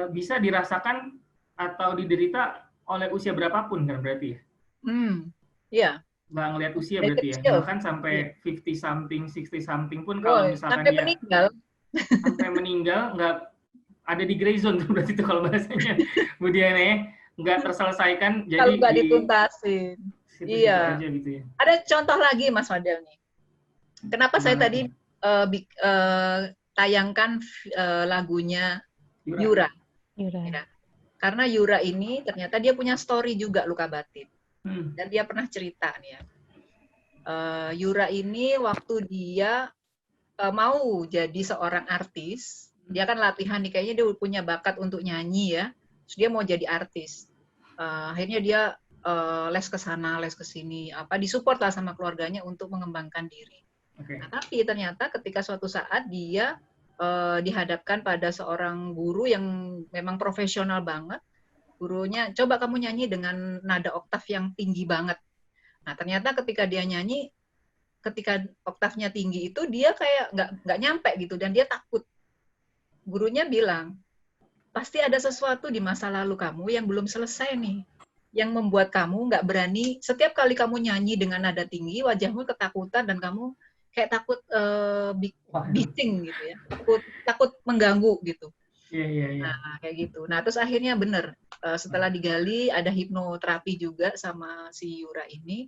bisa dirasakan atau diderita oleh usia berapapun kan berarti ya? Iya. Nggak ngelihat usia berarti ya? Bahkan sampai 50 something, 60 something pun kalau misalkan sampai meninggal. Sampai meninggal nggak ada di gray zone tuh berarti itu kalau bahasanya Bu Diana ya, nggak terselesaikan jadi kalau nggak dituntasin. Iya. Aja gitu ya. Ada contoh lagi Mas Fadel nih. Kenapa saya tadi tayangkan lagunya Yura. Ya. Karena Yura ini ternyata dia punya story juga luka batin. Dan dia pernah cerita nih ya. Yura ini waktu dia mau jadi seorang artis, dia kan latihan nih, kayaknya dia punya bakat untuk nyanyi ya. Terus dia mau jadi artis. Akhirnya dia les ke sana, les ke sini, disupport lah sama keluarganya untuk mengembangkan diri. Nah, tapi ternyata ketika suatu saat dia dihadapkan pada seorang guru yang memang profesional banget. Gurunya, coba kamu nyanyi dengan nada oktav yang tinggi banget. Nah, ternyata ketika dia nyanyi, ketika oktavnya tinggi itu dia kayak nggak nyampe gitu dan dia takut. Gurunya bilang, pasti ada sesuatu di masa lalu kamu yang belum selesai nih, yang membuat kamu nggak berani. Setiap kali kamu nyanyi dengan nada tinggi, wajahmu ketakutan dan kamu kayak takut beating gitu ya, takut mengganggu gitu. Nah, kayak gitu. Nah, terus akhirnya bener. Setelah digali, ada hipnoterapi juga sama si Yura ini.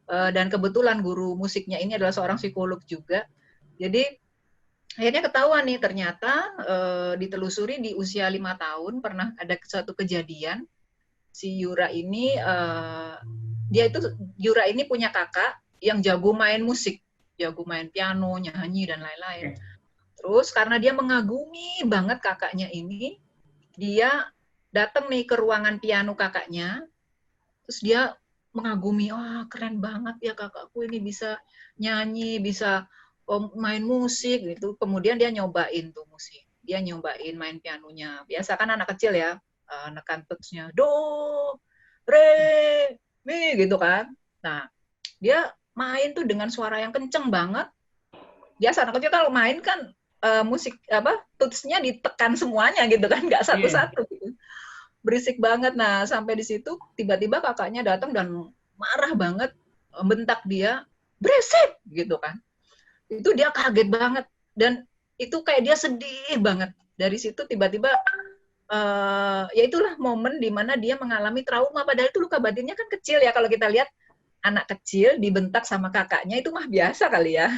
Dan kebetulan guru musiknya ini adalah seorang psikolog juga. Jadi, akhirnya ketahuan nih, ternyata ditelusuri di usia 5 tahun, pernah ada suatu kejadian. Si Yura ini, Yura ini punya kakak yang jago main musik. Jago main piano, nyanyi, dan lain-lain. Terus karena dia mengagumi banget kakaknya ini, dia datang nih ke ruangan piano kakaknya, terus dia mengagumi, keren banget ya kakakku ini bisa nyanyi, bisa main musik gitu. Kemudian dia nyobain tuh musik, dia nyobain main pianonya. Biasa kan anak kecil ya, nekan touch-nya, do, re, mi gitu kan. Nah, dia main tuh dengan suara yang kenceng banget. Biasa anak kecil kalau main kan musik tutsnya ditekan semuanya gitu kan, nggak satu-satu gitu. Berisik banget. Nah, sampai di situ tiba-tiba kakaknya datang dan marah banget, bentak dia, berisik gitu kan. Itu dia kaget banget dan itu kayak dia sedih banget. Dari situ tiba-tiba ya itulah momen di mana dia mengalami trauma, padahal itu luka batinnya kan kecil ya, kalau kita lihat anak kecil dibentak sama kakaknya itu mah biasa kali ya.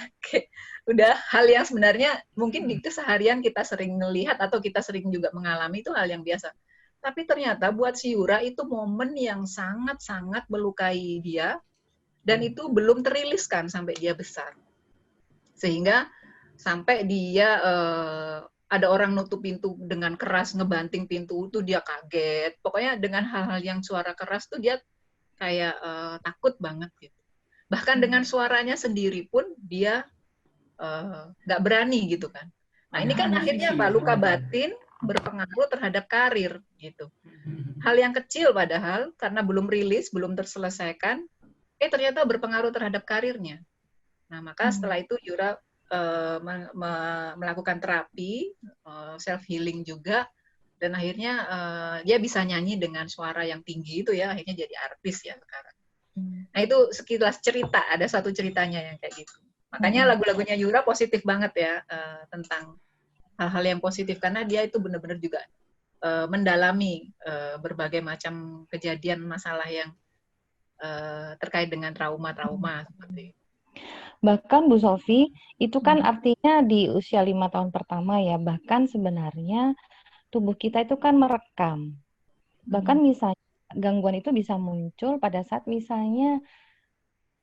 Udah hal yang sebenarnya mungkin di keseharian kita sering melihat atau kita sering juga mengalami, itu hal yang biasa. Tapi ternyata buat si Yura itu momen yang sangat-sangat melukai dia dan itu belum teriliskan sampai dia besar. Sehingga sampai dia ada orang nutup pintu dengan keras, ngebanting pintu itu dia kaget. Pokoknya dengan hal-hal yang suara keras tuh dia kayak takut banget gitu. Bahkan dengan suaranya sendiri pun dia nggak berani gitu kan. Nah ini kan akhirnya apa? Luka batin berpengaruh terhadap karir gitu. Hal yang kecil padahal karena belum rilis, belum terselesaikan, ternyata berpengaruh terhadap karirnya. Nah maka setelah itu Yura melakukan terapi, self healing juga, dan akhirnya dia bisa nyanyi dengan suara yang tinggi itu ya, akhirnya jadi artis ya sekarang. Nah itu sekilas cerita, ada satu ceritanya yang kayak gitu. Makanya lagu-lagunya Yura positif banget ya, tentang hal-hal yang positif, karena dia itu benar-benar juga mendalami berbagai macam kejadian masalah yang terkait dengan trauma-trauma seperti itu. Bahkan Bu Sofi, itu kan artinya di usia 5 tahun pertama ya, bahkan sebenarnya tubuh kita itu kan merekam. Bahkan misalnya gangguan itu bisa muncul pada saat misalnya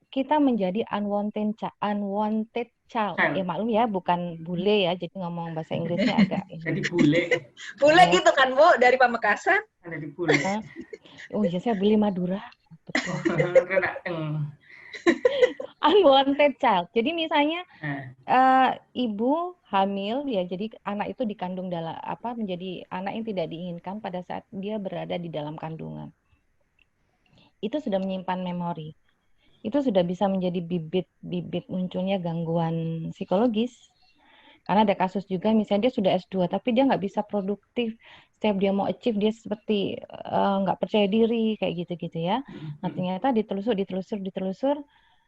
kita menjadi unwanted child. Ya maklum ya, bukan bule ya, jadi ngomong bahasa Inggrisnya agak jadi bule. Bule gitu kan, Bu, dari Pamekasan. Ada di bule. Oh iya, saya beli Madura. Betul. Karena Unwanted child. Jadi misalnya ibu hamil ya, jadi anak itu dikandung dalam menjadi anak yang tidak diinginkan pada saat dia berada di dalam kandungan. Itu sudah menyimpan memori. Itu sudah bisa menjadi bibit munculnya gangguan psikologis. Karena ada kasus juga misalnya dia sudah S2 tapi dia nggak bisa produktif. Setiap dia mau achieve dia seperti nggak percaya diri kayak gitu-gitu ya. Nah ternyata ditelusur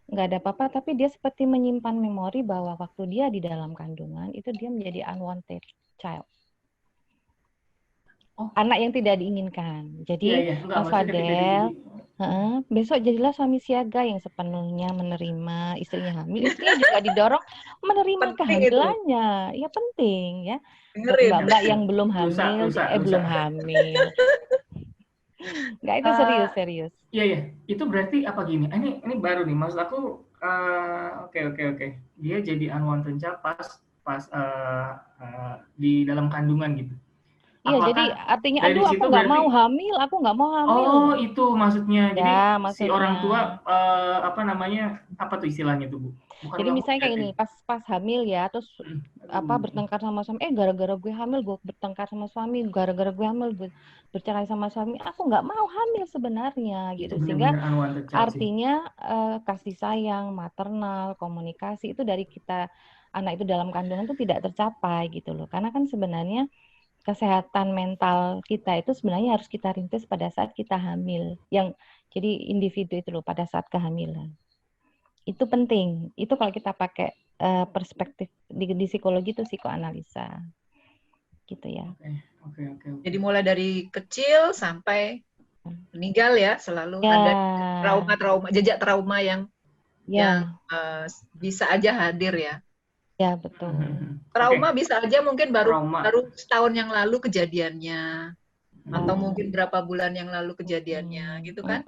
nggak ada apa-apa, tapi dia seperti menyimpan memori bahwa waktu dia di dalam kandungan itu dia menjadi unwanted child. Anak yang tidak diinginkan. Jadi Mas Fadel, besok jadilah suami siaga yang sepenuhnya menerima istrinya hamil. Istrinya juga didorong menerima kehamilannya. Ya penting ya. Mbak-mbak yang belum hamil, belum hamil. Nggak, itu serius. Iya. Itu berarti apa gini? Ini baru nih, maksud aku. Oke. Dia jadi unwanted child pas di dalam kandungan gitu. Iya, jadi artinya aduh aku nggak mau hamil. Oh, itu maksudnya. Jadi ya, si orang tua apa tuh istilahnya tuh, Bu? Bukan jadi misalnya kayak gini, pas hamil ya, terus bertengkar sama suami, gara-gara gue hamil gue bertengkar sama suami, gara-gara gue hamil gue bercerai sama suami, aku nggak mau hamil sebenarnya gitu. Sehingga artinya kasih sayang, maternal, komunikasi itu dari kita anak itu dalam kandungan itu tidak tercapai gitu loh. Karena kan sebenarnya kesehatan mental kita itu sebenarnya harus kita rintis pada saat kita hamil. Jadi individu itu loh pada saat kehamilan. Itu penting. Itu kalau kita pakai perspektif di psikologi itu psikoanalisa. Gitu ya. Oke. Jadi mulai dari kecil sampai meninggal ya, selalu ada trauma-trauma, jejak trauma yang bisa aja hadir ya. Ya, betul. Trauma bisa aja mungkin baru setahun yang lalu kejadiannya, atau mungkin berapa bulan yang lalu kejadiannya, gitu kan?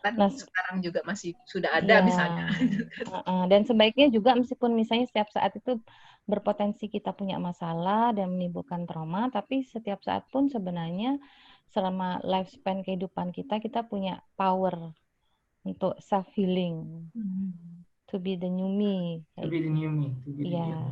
Kan sekarang juga masih sudah ada misalnya. Dan sebaiknya juga meskipun misalnya setiap saat itu berpotensi kita punya masalah dan menimbulkan trauma, tapi setiap saat pun sebenarnya selama lifespan kehidupan kita punya power untuk self healing. To be the new me. To be the new me. Iya.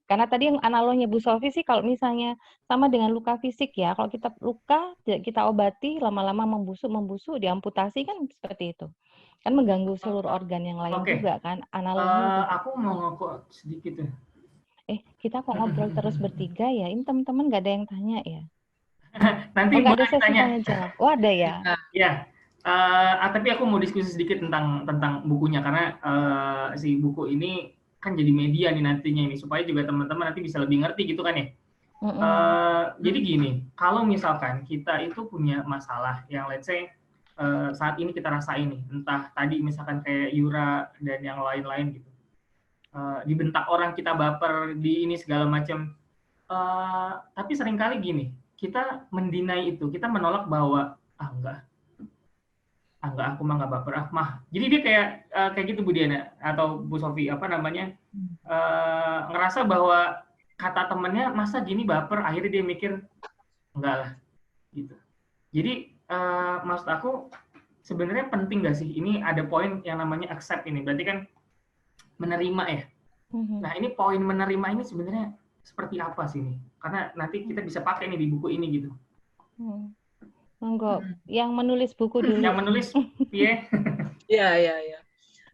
Karena tadi yang analognya Bu Sofi sih kalau misalnya sama dengan luka fisik ya. Kalau kita luka tidak kita obati, lama-lama membusuk, diamputasi kan seperti itu. Kan mengganggu seluruh organ yang lain juga kan. Analoginya aku mau ngokok sedikit ya. Kita kok ngobrol terus bertiga ya? Ini teman-teman nggak ada yang tanya ya? Nanti nggak ada sesi tanya jawab. Oh ada ya? Ya. Tapi aku mau diskusi sedikit tentang bukunya karena si buku ini kan jadi media nih nantinya ini supaya juga teman-teman nanti bisa lebih ngerti gitu kan ya. Jadi gini, kalau misalkan kita itu punya masalah yang let's say saat ini kita rasain nih, entah tadi misalkan kayak Yura dan yang lain-lain gitu, dibentak orang kita baper di ini segala macam, tapi seringkali gini, kita mendinai itu, kita menolak bahwa enggak, aku mah nggak baper mah. Jadi dia kayak gitu Bu Diana atau Bu Sofi ngerasa bahwa kata temennya masa gini baper, akhirnya dia mikir enggak lah gitu. Jadi maksud aku sebenarnya penting nggak sih ini ada poin yang namanya accept ini, berarti kan menerima ya. Nah ini poin menerima ini sebenarnya seperti apa sih ini? Karena nanti kita bisa pakai nih di buku ini gitu. Monggo, yang menulis buku dulu. Yang menulis, iya. Iya.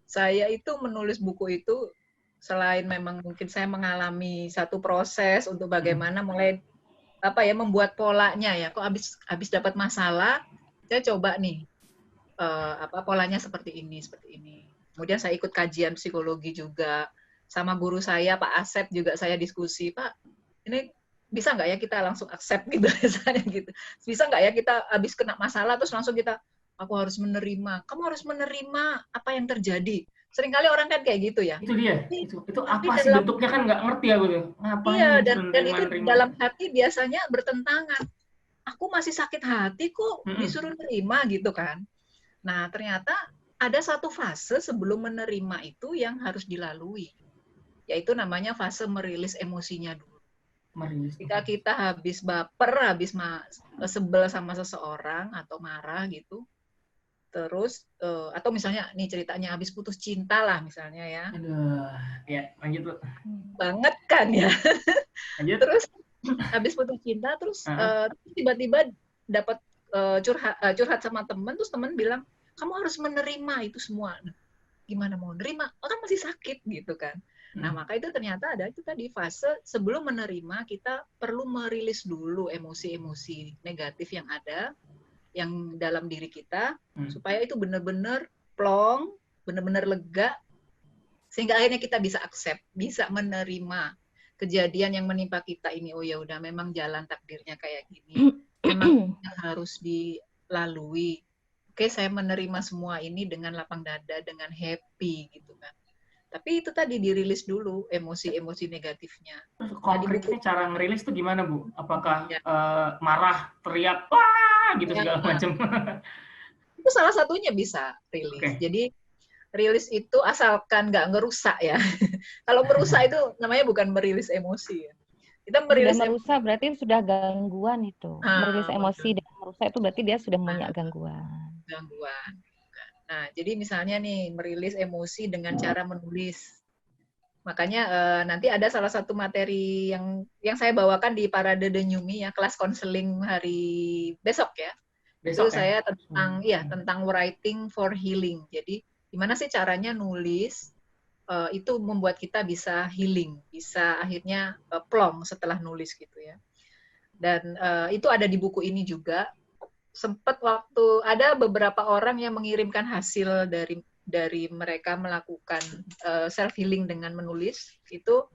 Saya itu menulis buku itu selain memang mungkin saya mengalami satu proses untuk bagaimana mulai membuat polanya ya. Kok habis dapat masalah, saya coba nih polanya seperti ini. Kemudian saya ikut kajian psikologi juga sama guru saya Pak Asep juga saya diskusi, Pak. Ini bisa nggak ya kita langsung accept gitu misalnya gitu. Bisa nggak ya kita habis kena masalah terus langsung kita, aku harus menerima. Kamu harus menerima apa yang terjadi. Seringkali orang kan kayak gitu ya. Itu dia. Itu Tapi apa sih dalam bentuknya kan nggak ngerti aku tuh. Ngapain iya, disuruh dan itu nerima. dalam hati biasanya bertentangan. Aku masih sakit hati kok disuruh nerima gitu kan. Nah, ternyata ada satu fase sebelum menerima itu yang harus dilalui. Yaitu namanya fase merilis emosinya dulu. Ketika kita habis baper, habis sebel sama seseorang atau marah gitu, terus atau misalnya nih ceritanya habis putus cinta lah misalnya ya. Aduh, ya lanjut Bu. Banget kan ya. Lanjut. Terus habis putus cinta terus tiba-tiba dapat curhat sama teman, terus teman bilang kamu harus menerima itu semua. Gimana mau nerima? Oh, kan masih sakit gitu kan. Nah, maka itu ternyata ada itu tadi fase sebelum menerima kita perlu merilis dulu emosi-emosi negatif yang ada yang dalam diri kita supaya itu benar-benar plong, benar-benar lega sehingga akhirnya kita bisa accept, bisa menerima kejadian yang menimpa kita ini. Oh ya udah memang jalan takdirnya kayak gini. Memang harus dilalui. Oke, saya menerima semua ini dengan lapang dada, dengan happy gitu kan. Tapi itu tadi dirilis dulu emosi-emosi negatifnya. Konkretnya cara ngerilis tuh gimana Bu? Apakah marah, teriak, wah gitu segala macam? Itu salah satunya bisa rilis. Okay. Jadi rilis itu asalkan nggak ngerusak ya. Kalau merusak itu namanya bukan merilis emosi ya. Kita merilis merusak berarti sudah gangguan itu. Merilis emosi dan merusak itu berarti dia sudah punya gangguan. Nah, jadi misalnya nih merilis emosi dengan cara menulis. Makanya nanti ada salah satu materi yang saya bawakan di Parade The New Me ya, kelas konseling hari besok ya. Besok itu saya tentang writing for healing. Jadi gimana sih caranya nulis itu membuat kita bisa healing, bisa akhirnya plong setelah nulis gitu ya. Dan itu ada di buku ini juga. Sempat waktu ada beberapa orang yang mengirimkan hasil dari mereka melakukan self healing dengan menulis, itu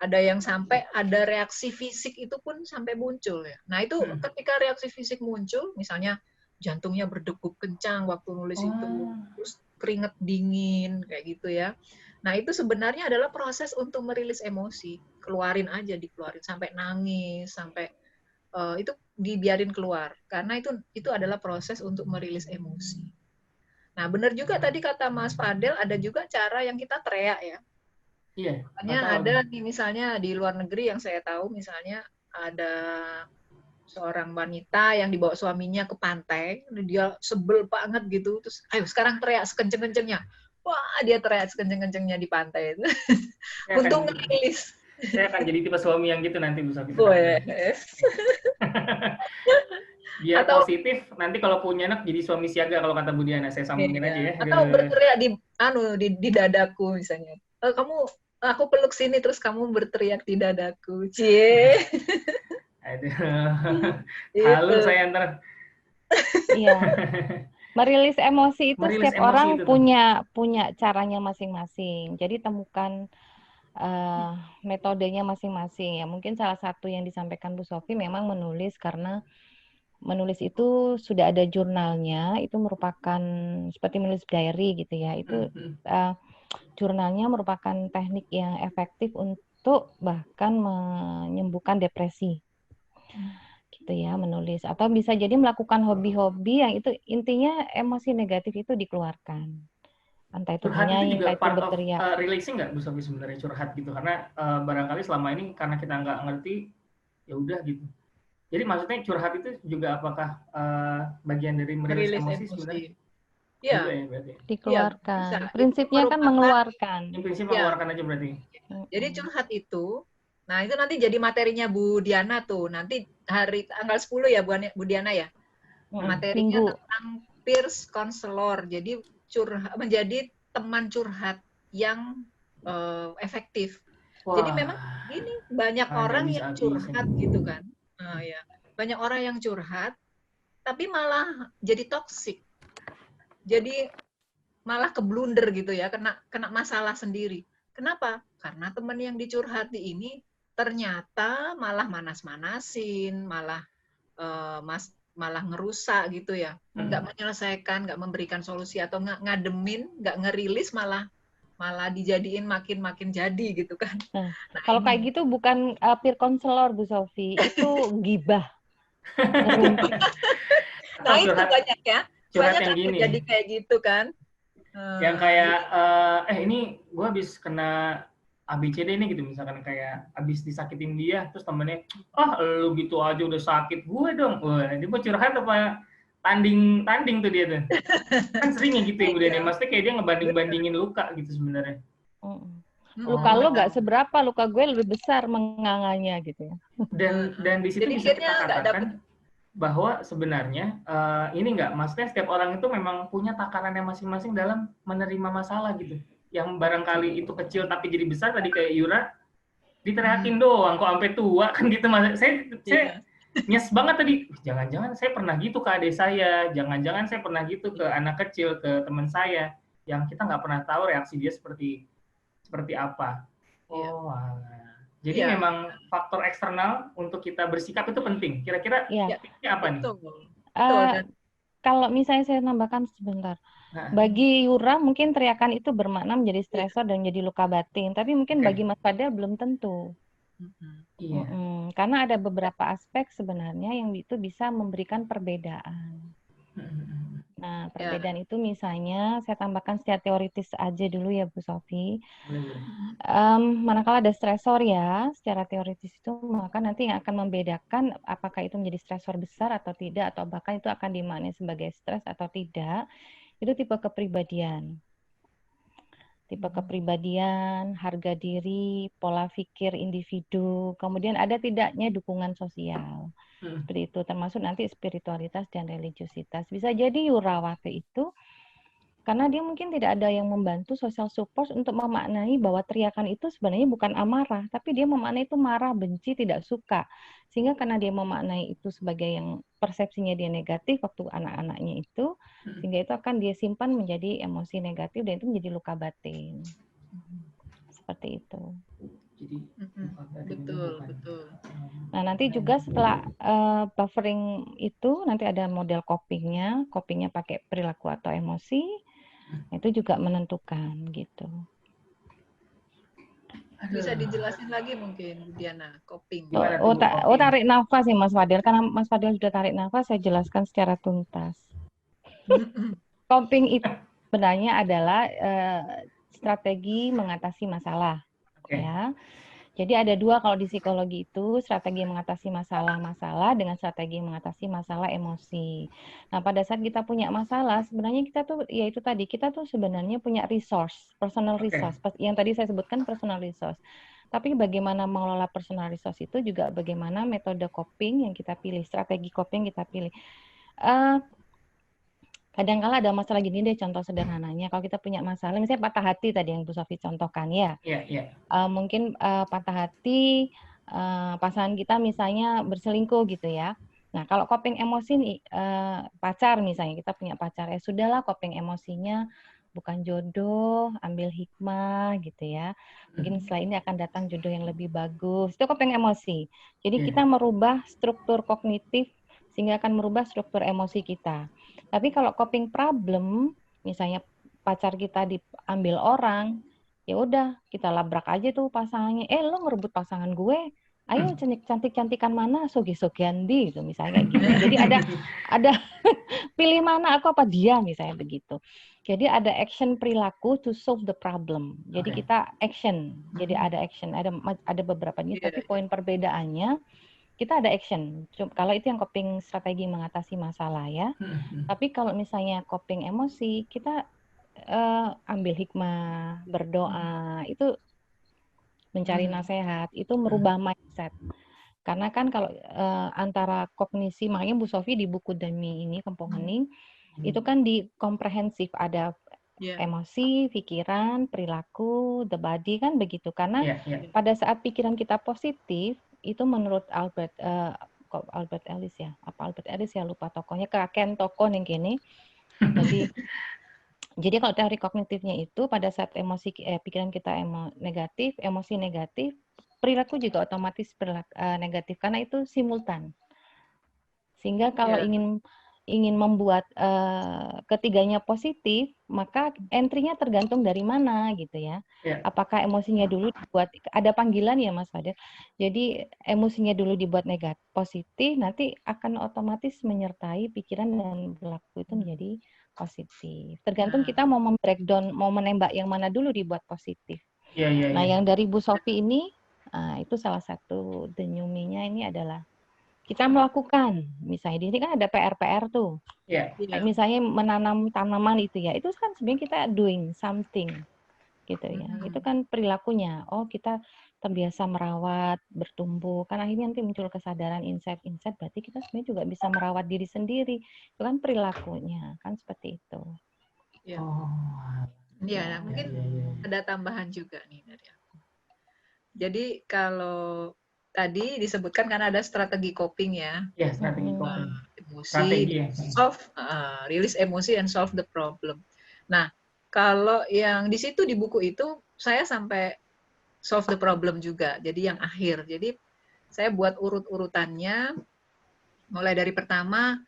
ada yang sampai ada reaksi fisik itu pun sampai muncul ya. Nah itu ketika reaksi fisik muncul, misalnya jantungnya berdegup kencang waktu nulis itu, terus keringet dingin kayak gitu ya. Nah itu sebenarnya adalah proses untuk merilis emosi, keluarin aja, dikeluarin sampai nangis, sampai itu dibiarin keluar karena itu adalah proses untuk merilis emosi. Nah, benar juga tadi kata Mas Fadel, ada juga cara yang kita teriak ya. Iya. Makanya ada nih misalnya di luar negeri yang saya tahu misalnya ada seorang wanita yang dibawa suaminya ke pantai, dia sebel banget gitu, terus ayo sekarang teriak sekenceng-kencengnya. Wah, dia teriak sekenceng-kencengnya di pantai itu. Untuk merilis. Saya akan jadi tipe suami yang gitu nanti Bu Sofi. Biar atau, positif, nanti kalau punya anak jadi suami siaga kalau kata Bu Diana, saya sambungin aja ya. Atau berteriak di dadaku misalnya. Aku peluk sini terus kamu berteriak di dadaku. Cie. Aduh. Halo saya ntar. Iya. Merilis emosi itu setiap orang punya caranya masing-masing. Jadi temukan metodenya masing-masing ya. Mungkin salah satu yang disampaikan Bu Sofi memang menulis karena menulis itu sudah ada jurnalnya, itu merupakan seperti menulis diary gitu ya. Itu jurnalnya merupakan teknik yang efektif untuk bahkan menyembuhkan depresi. Gitu ya, menulis. Atau bisa jadi melakukan hobi-hobi yang itu intinya emosi negatif itu dikeluarkan. Entah itu menyanyi, entah itu berteriak. Releasing nggak Bu Sofi sebenarnya curhat gitu? Karena barangkali selama ini karena kita nggak ngerti, ya udah gitu. Jadi maksudnya curhat itu juga apakah bagian dari merilis emosi sebenarnya? Iya. Dikeluarkan. Ya, prinsipnya kan mengeluarkan. Prinsip mengeluarkan aja berarti. Jadi curhat itu, nah itu nanti jadi materinya Bu Diana tuh. Nanti hari tanggal 10 ya Bu Diana ya. Materinya tentang peers counselor. Jadi menjadi teman curhat yang efektif. Wow. Jadi memang ini banyak orang yang curhat gitu kan. Ya. Banyak orang yang curhat, tapi malah jadi toksik. Jadi malah keblunder gitu ya, kena masalah sendiri. Kenapa? Karena teman yang dicurhati ini ternyata malah manas-manasin, malah malah ngerusak gitu ya, nggak menyelesaikan, nggak memberikan solusi atau ngademin, nggak ngerilis, malah dijadiin makin jadi gitu kan. Nah, kalau kayak gitu bukan peer counselor Bu Sofi, itu gibah. Nah itu banyak ya, curhat banyak yang kan gini. jadi kayak gitu kan. Yang kayak ini gue habis kena ABCD nih gitu, misalkan kayak habis disakitin dia, terus temennya, lu gitu aja udah sakit gue dong. Wah, dia mau curhat apa tanding tuh dia tuh. Kan sering ya gitu ya budaya, maksudnya kayak dia ngebanding-bandingin luka gitu sebenarnya. Luka lo gak seberapa, luka gue lebih besar menganganya gitu ya. Dan di situ jadi bisa kita katakan bahwa sebenarnya ini maksudnya setiap orang itu memang punya takarannya masing-masing dalam menerima masalah gitu. Yang barangkali itu kecil tapi jadi besar, tadi kayak Yura diteriakin doang kok sampai tua kan gitu. Saya nyes banget tadi, jangan-jangan saya pernah gitu ke adik saya, jangan-jangan saya pernah gitu ke anak kecil, ke teman saya, yang kita nggak pernah tahu reaksi dia seperti apa. Jadi memang faktor eksternal untuk kita bersikap itu penting. Kira-kira tipsnya apa nih? Kalau misalnya saya tambahkan sebentar. Bagi Yura mungkin teriakan itu bermakna menjadi stresor dan menjadi luka batin. Tapi mungkin bagi Mas Fadel belum tentu. Karena ada beberapa aspek sebenarnya yang itu bisa memberikan perbedaan. Nah, perbedaan itu misalnya saya tambahkan secara teoritis aja dulu ya Bu Sofi. Manakala ada stresor ya, secara teoritis itu maka nanti yang akan membedakan apakah itu menjadi stresor besar atau tidak, atau bahkan itu akan dimaknai sebagai stres atau tidak, itu tipe kepribadian. Tipe kepribadian, harga diri, pola pikir individu, kemudian ada tidaknya dukungan sosial. Seperti itu, termasuk nanti spiritualitas dan religiositas. Bisa jadi Yura waktu itu karena dia mungkin tidak ada yang membantu social support untuk memaknai bahwa teriakan itu sebenarnya bukan amarah, tapi dia memaknai itu marah, benci, tidak suka. Sehingga karena dia memaknai itu sebagai yang persepsinya dia negatif waktu anak-anaknya itu, sehingga itu akan dia simpan menjadi emosi negatif dan itu menjadi luka batin. Seperti itu. Betul. Nah, nanti juga setelah buffering itu nanti ada model copingnya pakai perilaku atau emosi. Itu juga menentukan gitu. Bisa dijelasin lagi mungkin Diana, coping. Tarik nafas ya Mas Fadil. Karena Mas Fadil sudah tarik nafas, saya jelaskan secara tuntas. Coping itu sebenarnya adalah strategi mengatasi masalah. Ya. Jadi ada dua kalau di psikologi itu, strategi mengatasi masalah-masalah dengan strategi mengatasi masalah emosi. Nah, pada saat kita punya masalah, sebenarnya kita tuh, ya itu tadi, kita tuh sebenarnya punya resource, personal resource. Yang tadi saya sebutkan personal resource. Tapi bagaimana mengelola personal resource itu juga bagaimana metode coping yang kita pilih, strategi coping yang kita pilih. Kadang-kala ada masalah gini deh, contoh sederhananya. Kalau kita punya masalah, misalnya patah hati tadi yang Bu Sofi contohkan ya. Mungkin patah hati, pasangan kita misalnya berselingkuh gitu ya. Nah, kalau coping emosi nih, pacar misalnya, kita punya pacar, ya sudahlah coping emosinya, bukan jodoh, ambil hikmah gitu ya. Mungkin setelah ini akan datang jodoh yang lebih bagus. Itu coping emosi. Jadi kita merubah struktur kognitif sehingga akan merubah struktur emosi kita. Tapi kalau coping problem, misalnya pacar kita diambil orang, ya udah kita labrak aja tuh pasangannya. Lo ngerebut pasangan gue, ayo cantik-cantikan mana, soge-sogean di, gitu misalnya kayak gitu. Jadi ada pilih mana, aku apa dia, misalnya begitu. Jadi ada action perilaku to solve the problem. Jadi kita action, jadi ada action, ada beberapa jenis, tapi poin perbedaannya kita ada action. Kalau itu yang coping strategi mengatasi masalah ya. Tapi kalau misalnya coping emosi, kita ambil hikmah, berdoa, itu mencari nasihat, itu merubah mindset. Karena kan kalau antara kognisi, makanya Bu Sofi di buku Demi ini, Kempong Hening, itu kan di komprehensif, ada emosi, pikiran, perilaku, the body, kan begitu. Karena pada saat pikiran kita positif, itu menurut Albert Ellis ya, Albert Ellis ya, lupa tokohnya, kakek tokoh yang gini. Jadi kalau teori kognitifnya itu pada saat pikiran kita emosi negatif, perilaku juga otomatis negatif karena itu simultan. Sehingga kalau ingin membuat ketiganya positif, maka entry-nya tergantung dari mana gitu ya. Apakah emosinya dulu dibuat, ada panggilan ya Mas Fadil. Jadi emosinya dulu dibuat negatif, positif, nanti akan otomatis menyertai pikiran dan perilaku itu menjadi positif. Tergantung kita mau breakdown, mau menembak yang mana dulu dibuat positif. Nah, yang dari Bu Sofi ini, itu salah satu denyuminya ini adalah kita melakukan, misalnya di sini kan ada PR-PR tuh. Kayak misalnya menanam tanaman itu ya, itu kan sebenarnya kita doing something gitu ya. Itu kan perilakunya. Oh, kita terbiasa merawat, bertumbuh. Kan akhirnya nanti muncul kesadaran insight, berarti kita sebenarnya juga bisa merawat diri sendiri. Itu kan perilakunya, kan seperti itu. Iya, mungkin ada tambahan juga nih dari aku. Jadi kalau tadi disebutkan karena ada strategi coping ya. Ya, strategi coping. Emosi, release emosi and solve the problem. Nah, kalau yang di situ di buku itu saya sampai solve the problem juga. Jadi yang akhir. Jadi saya buat urut-urutannya mulai dari pertama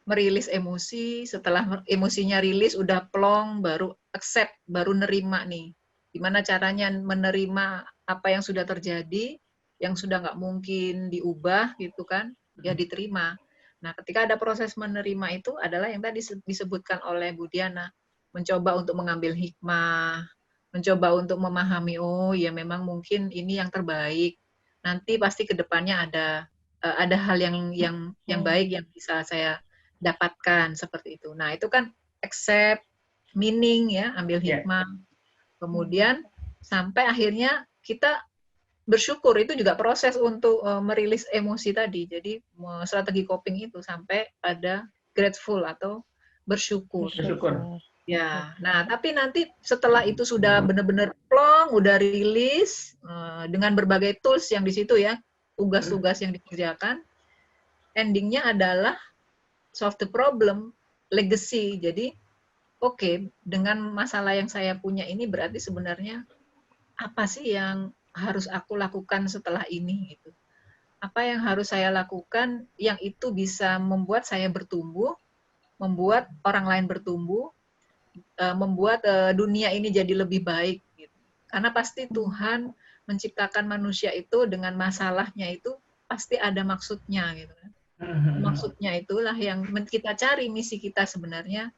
merilis emosi, setelah emosinya rilis udah plong, baru accept, baru nerima nih. Gimana caranya menerima apa yang sudah terjadi, yang sudah nggak mungkin diubah gitu kan, ya diterima. Nah, ketika ada proses menerima itu adalah yang tadi disebutkan oleh Bu Diana, mencoba untuk mengambil hikmah, mencoba untuk memahami, oh ya memang mungkin ini yang terbaik. Nanti pasti ke depannya ada hal yang baik yang bisa saya dapatkan seperti itu. Nah, itu kan accept, meaning ya, ambil hikmah. Kemudian sampai akhirnya kita bersyukur, itu juga proses untuk merilis emosi tadi. Jadi strategi coping itu sampai pada grateful atau bersyukur. Ya, nah tapi nanti setelah itu sudah benar-benar plong, udah rilis dengan berbagai tools yang di situ ya, tugas-tugas yang dikerjakan, endingnya adalah solve the problem, legacy. Jadi oke, dengan masalah yang saya punya ini berarti sebenarnya apa sih yang harus aku lakukan setelah ini gitu. Apa yang harus saya lakukan yang itu bisa membuat saya bertumbuh, membuat orang lain bertumbuh, membuat dunia ini jadi lebih baik gitu. Karena pasti Tuhan menciptakan manusia itu dengan masalahnya itu pasti ada maksudnya gitu kan. Maksudnya itulah yang kita cari, misi kita sebenarnya.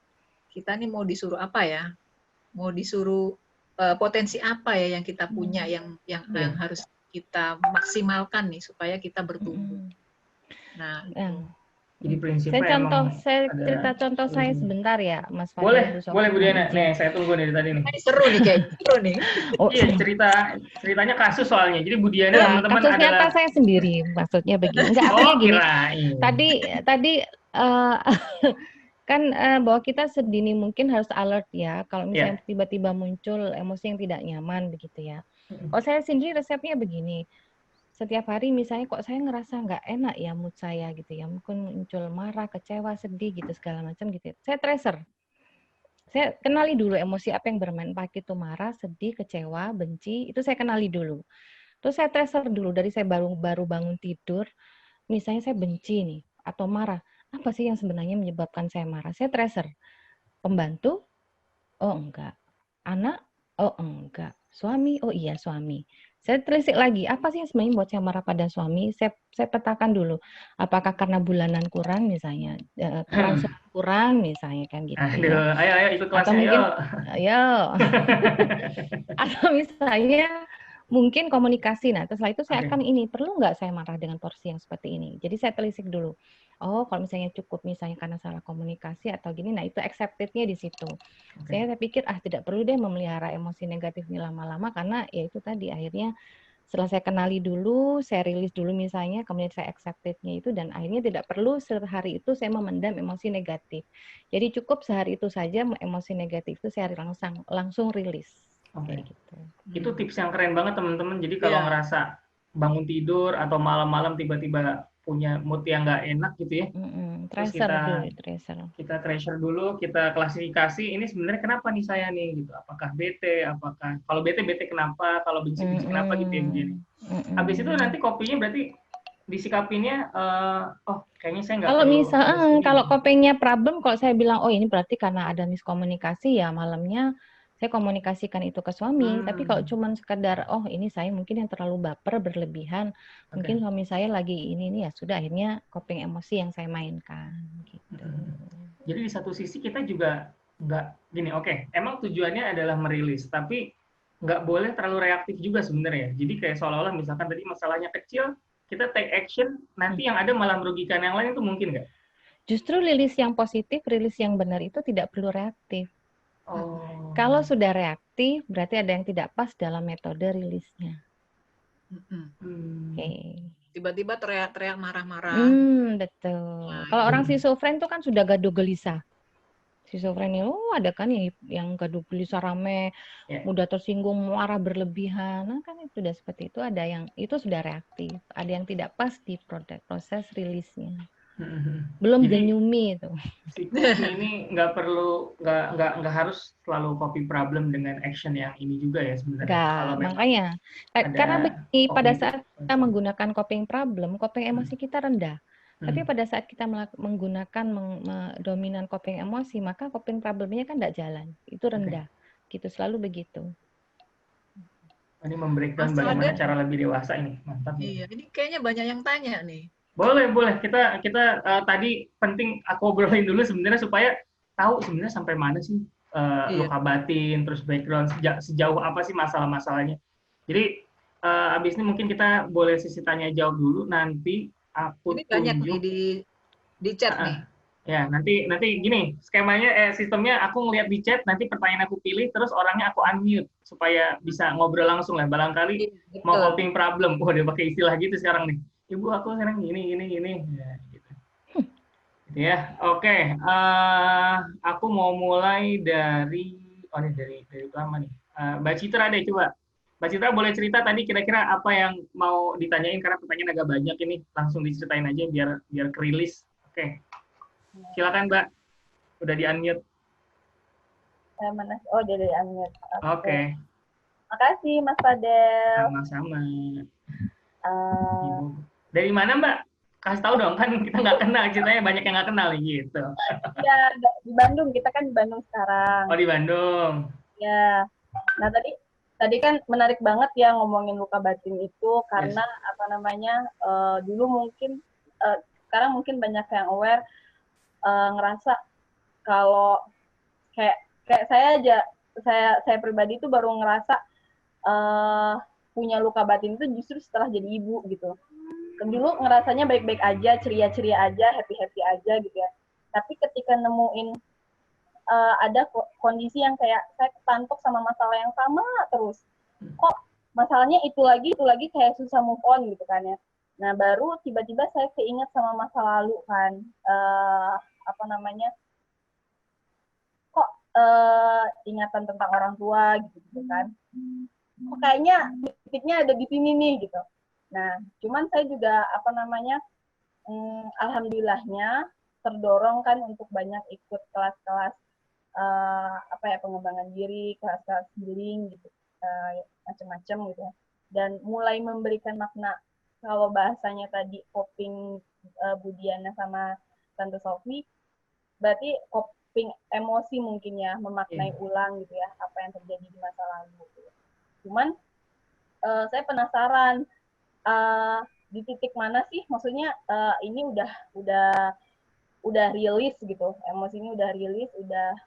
Kita nih mau disuruh apa ya? Mau disuruh potensi apa ya yang kita punya yang harus kita maksimalkan nih supaya kita bertumbuh. Nah, itu. Jadi prinsipnya saya cerita contoh saya sebentar ya, Mas Boleh Fadil. boleh Bu Diana. Nih, saya tunggu dari tadi nih. Seru nih kayaknya, seru nih. Iya, ceritanya kasus soalnya. Jadi Bu Diana teman-teman kasus adalah nyata saya sendiri, maksudnya begini. Enggak, artinya gini. Tadi kan bahwa kita sedini mungkin harus alert ya kalau misalnya tiba-tiba muncul emosi yang tidak nyaman begitu ya. Kalau saya sendiri resepnya begini, setiap hari misalnya kok saya ngerasa nggak enak ya mood saya gitu ya, mungkin muncul marah, kecewa, sedih gitu segala macam gitu. Saya tracer, saya kenali dulu emosi apa yang bermain pakai itu, marah, sedih, kecewa, benci, itu saya kenali dulu. Terus saya tracer dulu dari saya baru bangun tidur, misalnya saya benci nih atau marah. Apa sih yang sebenarnya menyebabkan saya marah? Saya tracer. Pembantu? Oh enggak. Anak? Oh enggak. Suami? Oh iya suami. Saya telisik lagi, apa sih yang sebenarnya buat saya marah pada suami? Saya petakan dulu. Apakah karena bulanan kurang misalnya, transfer kurang misalnya kan gitu. Aduh, ya. ayo ikut kelasnya, atau mungkin, ayo. Atau misalnya mungkin komunikasi. Nah, setelah itu saya akan perlu nggak saya marah dengan porsi yang seperti ini? Jadi saya telisik dulu. Oh, kalau misalnya cukup misalnya karena salah komunikasi atau gini, nah itu accepted-nya di situ. Saya pikir tidak perlu deh memelihara emosi negatif ini lama-lama karena ya itu tadi akhirnya setelah saya kenali dulu, saya rilis dulu misalnya, kemudian saya accepted-nya itu dan akhirnya tidak perlu sehari itu saya memendam emosi negatif. Jadi cukup sehari itu saja emosi negatif itu saya langsung rilis. Kayak gitu. Itu tips yang keren banget teman-teman. Jadi kalau ngerasa bangun tidur atau malam-malam tiba-tiba punya mood yang nggak enak gitu ya, terus kita tracer dulu, kita klasifikasi ini sebenarnya kenapa nih saya nih gitu, apakah bete, apakah kalau bete kenapa, kalau benci kenapa gitu ya begini. Habis itu nanti kopinya berarti disikapinnya, kayaknya saya nggak Kalau perlu misal, ada segini. kalau kopingnya problem, kalau saya bilang, oh ini berarti karena ada miskomunikasi, ya malamnya saya komunikasikan itu ke suami. Tapi kalau cuman sekedar, oh ini saya mungkin yang terlalu baper, berlebihan, mungkin suami saya lagi ini ya sudah, akhirnya coping emosi yang saya mainkan. Gitu. Jadi di satu sisi kita juga nggak gini, emang tujuannya adalah merilis, tapi nggak boleh terlalu reaktif juga sebenarnya. Jadi kayak seolah-olah misalkan tadi masalahnya kecil, kita take action, nanti yang ada malah merugikan yang lain, itu mungkin nggak? Justru rilis yang positif, rilis yang benar itu tidak perlu reaktif. Kalau sudah reaktif, berarti ada yang tidak pas dalam metode rilisnya. Tiba-tiba teriak-teriak, marah-marah. Betul. Kalau orang schizofren itu kan sudah gaduh gelisah. Schizofren itu ada kan yang gaduh gelisah rame, mudah tersinggung, marah berlebihan. Nah kan itu sudah seperti itu. Ada yang itu sudah reaktif, ada yang tidak pas di proses rilisnya. Belum genyumi itu. Si kopi ini nggak harus selalu copy problem dengan action yang ini juga ya sebenarnya. Kalau makanya karena begini, pada saat kita menggunakan coping problem, coping emosi kita rendah. Tapi pada saat kita menggunakan dominan coping emosi, maka coping problemnya kan tidak jalan. Itu rendah. Gitu, selalu begitu. Ini memberikan bagaimana cara lebih dewasa ini. Mantap. Iya, ini kayaknya banyak yang tanya nih. Boleh. Kita tadi penting aku obrolin dulu sebenarnya supaya tahu sebenarnya sampai mana sih luka batin, terus background sejauh apa sih masalah-masalahnya. Jadi abis ini mungkin kita boleh sisi tanya jawab dulu, nanti aku ini banyak nih di chat nih. Ya, nanti gini, skemanya sistemnya aku ngeliat di chat, nanti pertanyaan aku pilih, terus orangnya aku unmute supaya bisa ngobrol langsung lah. Barangkali mau coping problem, dia pakai istilah gitu sekarang nih. Ibu aku sekarang gini. Ya, gitu. Ya, oke. Aku mau mulai dari lama nih. Mbak Citra deh, coba. Mbak Citra boleh cerita tadi kira-kira apa yang mau ditanyain, karena pertanyaan agak banyak ini. Langsung diceritain aja biar kerilis. Oke. Silakan, Mbak. Udah di-unmute. Oh, udah di-unmute. Oke. Makasih, Mas Fadel. Sama-sama. Dari mana, Mbak? Kasih tahu dong, kan kita nggak kenal, ceritanya banyak yang nggak kenal gitu. Iya, di Bandung. Kita kan di Bandung sekarang. Oh, di Bandung. Ya. Nah, tadi kan menarik banget ya ngomongin luka batin itu, karena dulu mungkin, sekarang mungkin banyak yang aware, ngerasa kalau kayak saya aja, saya pribadi itu baru ngerasa punya luka batin itu justru setelah jadi ibu gitu. Dulu ngerasanya baik-baik aja, ceria-ceria aja, happy-happy aja gitu ya. Tapi ketika nemuin ada kondisi yang kayak saya ketantok sama masalah yang sama terus, kok masalahnya itu lagi kayak susah move on gitu kan ya. Nah baru tiba-tiba saya keinget sama masa lalu kan, kok ingatan tentang orang tua gitu kan, kok kayaknya titiknya ada di sini nih gitu. Nah cuman saya juga alhamdulillahnya terdorong kan untuk banyak ikut kelas-kelas pengembangan diri, kelas-kelas healing gitu, macam-macam gitu ya. Dan mulai memberikan makna, kalau bahasanya tadi coping Bu Diana sama Tante Sofi, berarti coping emosi mungkin ya, memaknai ulang gitu ya apa yang terjadi di masa lalu. Gitu. Cuman saya penasaran di titik mana sih, maksudnya ini udah rilis gitu, emosi ini udah rilis, udah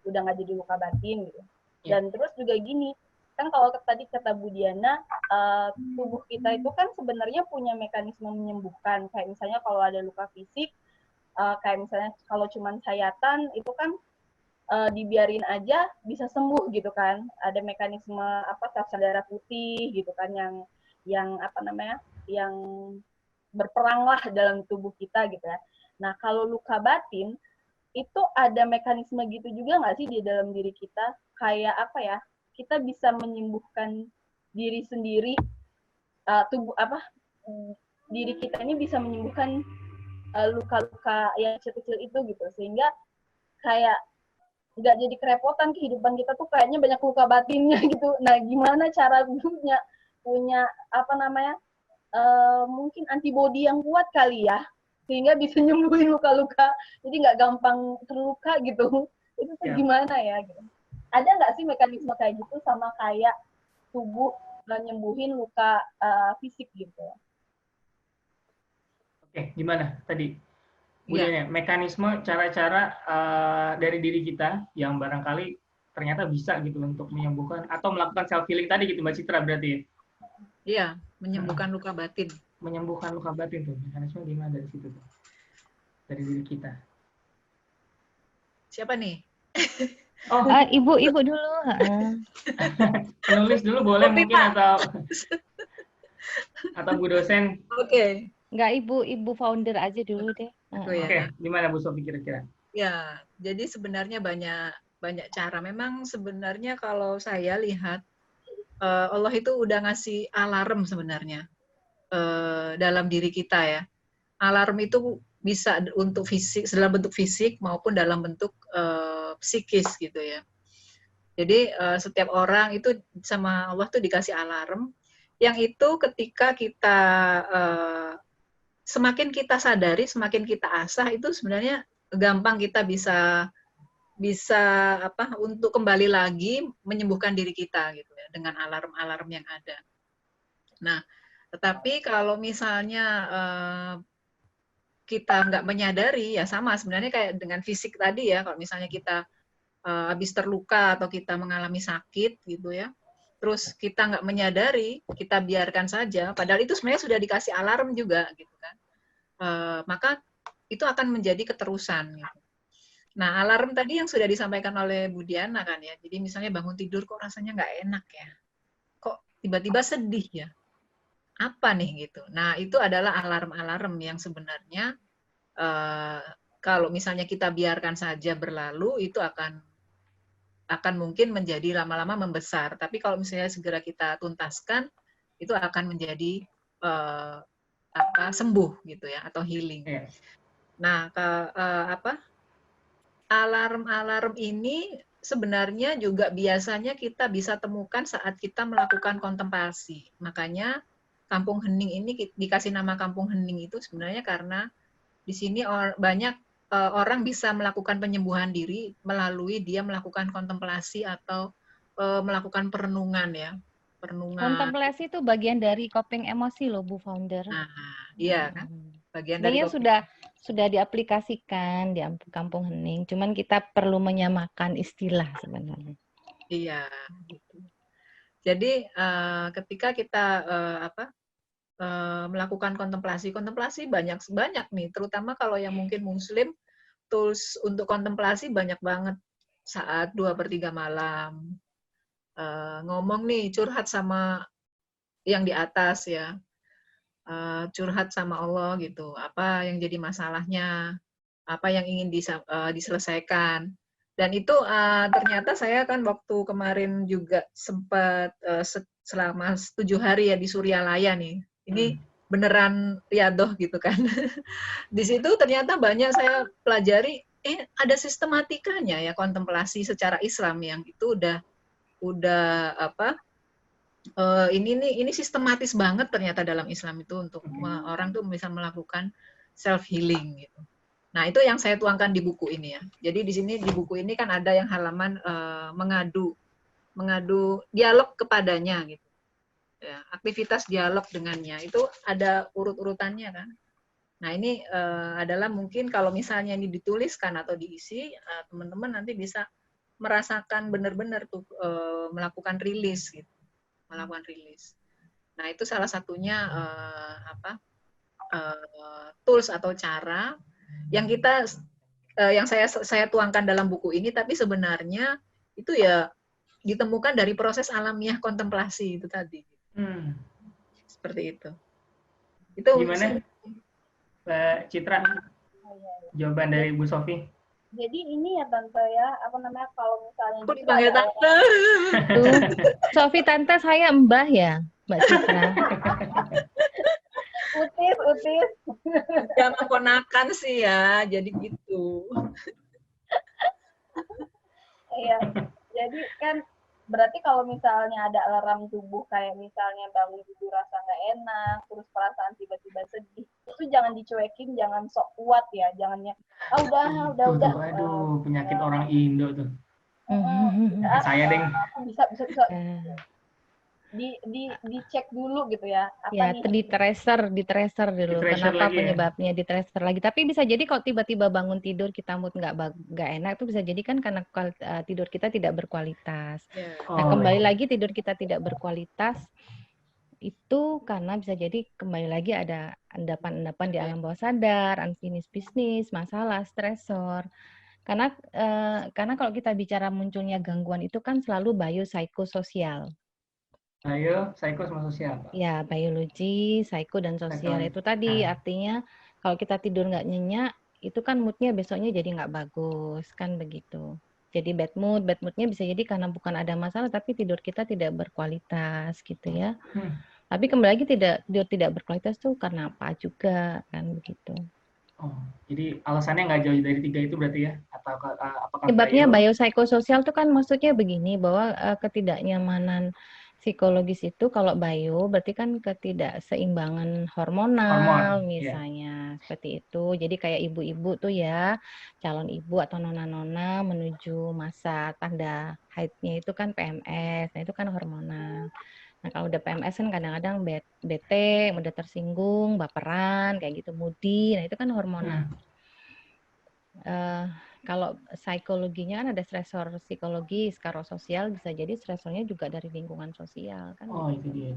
nggak jadi luka batin gitu. Dan terus juga gini, kan kalau tadi kata Bu Diana, tubuh kita itu kan sebenarnya punya mekanisme menyembuhkan. Kayak misalnya kalau ada luka fisik, kayak misalnya kalau cuman sayatan, itu kan dibiarin aja bisa sembuh gitu kan. Ada mekanisme sel darah putih gitu kan yang berperang lah dalam tubuh kita gitu ya. Nah kalau luka batin itu ada mekanisme gitu juga nggak sih di dalam diri kita, kayak kita bisa menyembuhkan diri sendiri, diri kita ini bisa menyembuhkan luka-luka yang kecil-kecil itu gitu, sehingga kayak nggak jadi kerepotan kehidupan kita tuh kayaknya banyak luka batinnya gitu. Nah gimana cara dulunya punya apa namanya mungkin antibodi yang kuat kali ya, sehingga bisa nyembuhin luka-luka, jadi nggak gampang terluka gitu. Itu tuh gimana ya? Gitu. Ada nggak sih mekanisme kayak gitu sama kayak tubuh nyembuhin luka fisik gitu? Oke, gimana tadi? Iya. Budaya, mekanisme, cara-cara dari diri kita yang barangkali ternyata bisa gitu untuk menyembuhkan atau melakukan self healing tadi gitu Mbak Citra berarti ya? Iya, menyembuhkan luka batin. Menyembuhkan luka batin tuh, mekanisme gimana dari situ tuh? Dari diri kita. Siapa nih? Oh, ibu dulu. Penulis dulu boleh mungkin atau Bu dosen. Oke. Enggak, ibu founder aja dulu deh. Oke, gimana Bu Sofi kira-kira? Ya, jadi sebenarnya banyak cara. Memang sebenarnya kalau saya lihat Allah itu udah ngasih alarm sebenarnya dalam diri kita ya. Alarm itu bisa untuk fisik, dalam bentuk fisik maupun dalam bentuk psikis gitu ya. Jadi setiap orang itu sama Allah tuh dikasih alarm yang itu ketika kita semakin kita sadari, semakin kita asah itu sebenarnya gampang kita bisa untuk kembali lagi menyembuhkan diri kita gitu ya dengan alarm-alarm yang ada. Nah, tetapi kalau misalnya kita nggak menyadari ya sama sebenarnya kayak dengan fisik tadi ya, kalau misalnya kita habis terluka atau kita mengalami sakit gitu ya, terus kita nggak menyadari, kita biarkan saja, padahal itu sebenarnya sudah dikasih alarm juga gitu kan. Maka itu akan menjadi keterusan. Gitu. Nah, alarm tadi yang sudah disampaikan oleh Bu Diana kan ya, jadi misalnya bangun tidur kok rasanya nggak enak ya, kok tiba-tiba sedih ya, apa nih gitu. Nah, itu adalah alarm-alarm yang sebenarnya kalau misalnya kita biarkan saja berlalu, itu akan mungkin menjadi lama-lama membesar. Tapi kalau misalnya segera kita tuntaskan, itu akan menjadi sembuh gitu ya, atau healing. Nah, alarm-alarm ini sebenarnya juga biasanya kita bisa temukan saat kita melakukan kontemplasi. Makanya Kampung Hening ini dikasih nama Kampung Hening itu sebenarnya karena di sini banyak orang bisa melakukan penyembuhan diri melalui dia melakukan kontemplasi atau melakukan perenungan ya. Kontemplasi itu bagian dari coping emosi loh Bu Founder. Nah, iya kan? Bagian dari sudah diaplikasikan di Kampung Hening, cuman kita perlu menyamakan istilah sebenarnya. Iya, gitu. Jadi ketika kita melakukan kontemplasi banyak nih, terutama kalau yang mungkin Muslim, tools untuk kontemplasi banyak banget saat 2/3 malam. Ngomong nih, curhat sama yang di atas ya, curhat sama Allah gitu, apa yang jadi masalahnya, apa yang ingin diselesaikan. Dan itu ternyata saya kan waktu kemarin juga sempat selama 7 hari ya di Suryalaya nih. Ini beneran riadoh gitu kan. Di situ ternyata banyak saya pelajari, ada sistematikanya ya kontemplasi secara Islam yang itu udah ini sistematis banget ternyata dalam Islam itu untuk orang tuh bisa melakukan self healing gitu. Nah, itu yang saya tuangkan di buku ini ya. Jadi di sini di buku ini kan ada yang halaman mengadu dialog kepadanya gitu. Ya, aktivitas dialog dengannya itu ada urut-urutannya kan. Nah, ini adalah mungkin kalau misalnya ini dituliskan atau diisi, teman-teman nanti bisa merasakan benar-benar tuh melakukan rilis gitu. Melakukan rilis. Nah, itu salah satunya tools atau cara yang yang saya tuangkan dalam buku ini, tapi sebenarnya itu ya ditemukan dari proses alamiah kontemplasi itu tadi. Seperti itu. Itu gimana, Mbak Citra? Jawaban dari Bu Sofi. Jadi ini ya Tante ya, kalau misalnya aku dipanggil Tante. Sofi Tante, saya Mbah ya, Mbak Citra. Utis. Jangan ponakan sih ya, jadi gitu. Iya, jadi kan berarti kalau misalnya ada alarm tubuh kayak misalnya bangun tidur rasa nggak enak, terus perasaan tiba-tiba sedih, itu jangan dicuekin, jangan sok kuat ya, jangannya udah. Aduh, penyakit orang Indo tuh. Saya deng. Bisa dicek dulu gitu ya. Ya, di tracer dulu. Kenapa penyebabnya, di tracer lagi. Tapi bisa jadi kalau tiba-tiba bangun tidur kita mood nggak enak, itu bisa jadi kan karena tidur kita tidak berkualitas. Nah, kembali lagi tidur kita tidak berkualitas itu karena bisa jadi kembali lagi ada endapan-endapan di alam bawah sadar, unfinished business, masalah, stresor. Karena kalau kita bicara munculnya gangguan itu kan selalu biopsikososial. Psiko sama sosial. Ya, biologi, psiko, dan sosial. Itu tadi artinya kalau kita tidur nggak nyenyak, itu kan moodnya besoknya jadi nggak bagus, kan begitu. Jadi bad moodnya bisa jadi karena bukan ada masalah, tapi tidur kita tidak berkualitas gitu ya. Tapi kembali lagi tidur tidak berkualitas tuh karena apa juga, kan begitu. Oh, jadi alasannya nggak jauh dari 3 itu berarti ya? Atau apakah sebabnya biopsikososial itu kan maksudnya begini, bahwa ketidaknyamanan psikologis itu kalau bio berarti kan ketidakseimbangan hormonal misalnya, seperti itu. Jadi kayak ibu-ibu tuh ya, calon ibu atau nona-nona menuju masa tanda haidnya itu kan PMS, nah itu kan hormonal. Nah kalau udah PMS kan kadang-kadang bete, mudah tersinggung, baperan, kayak gitu, moody, nah itu kan hormonal. Kalau psikologinya kan ada stresor psikologis, kalau sosial bisa jadi stresornya juga dari lingkungan sosial kan. Oh itu dia.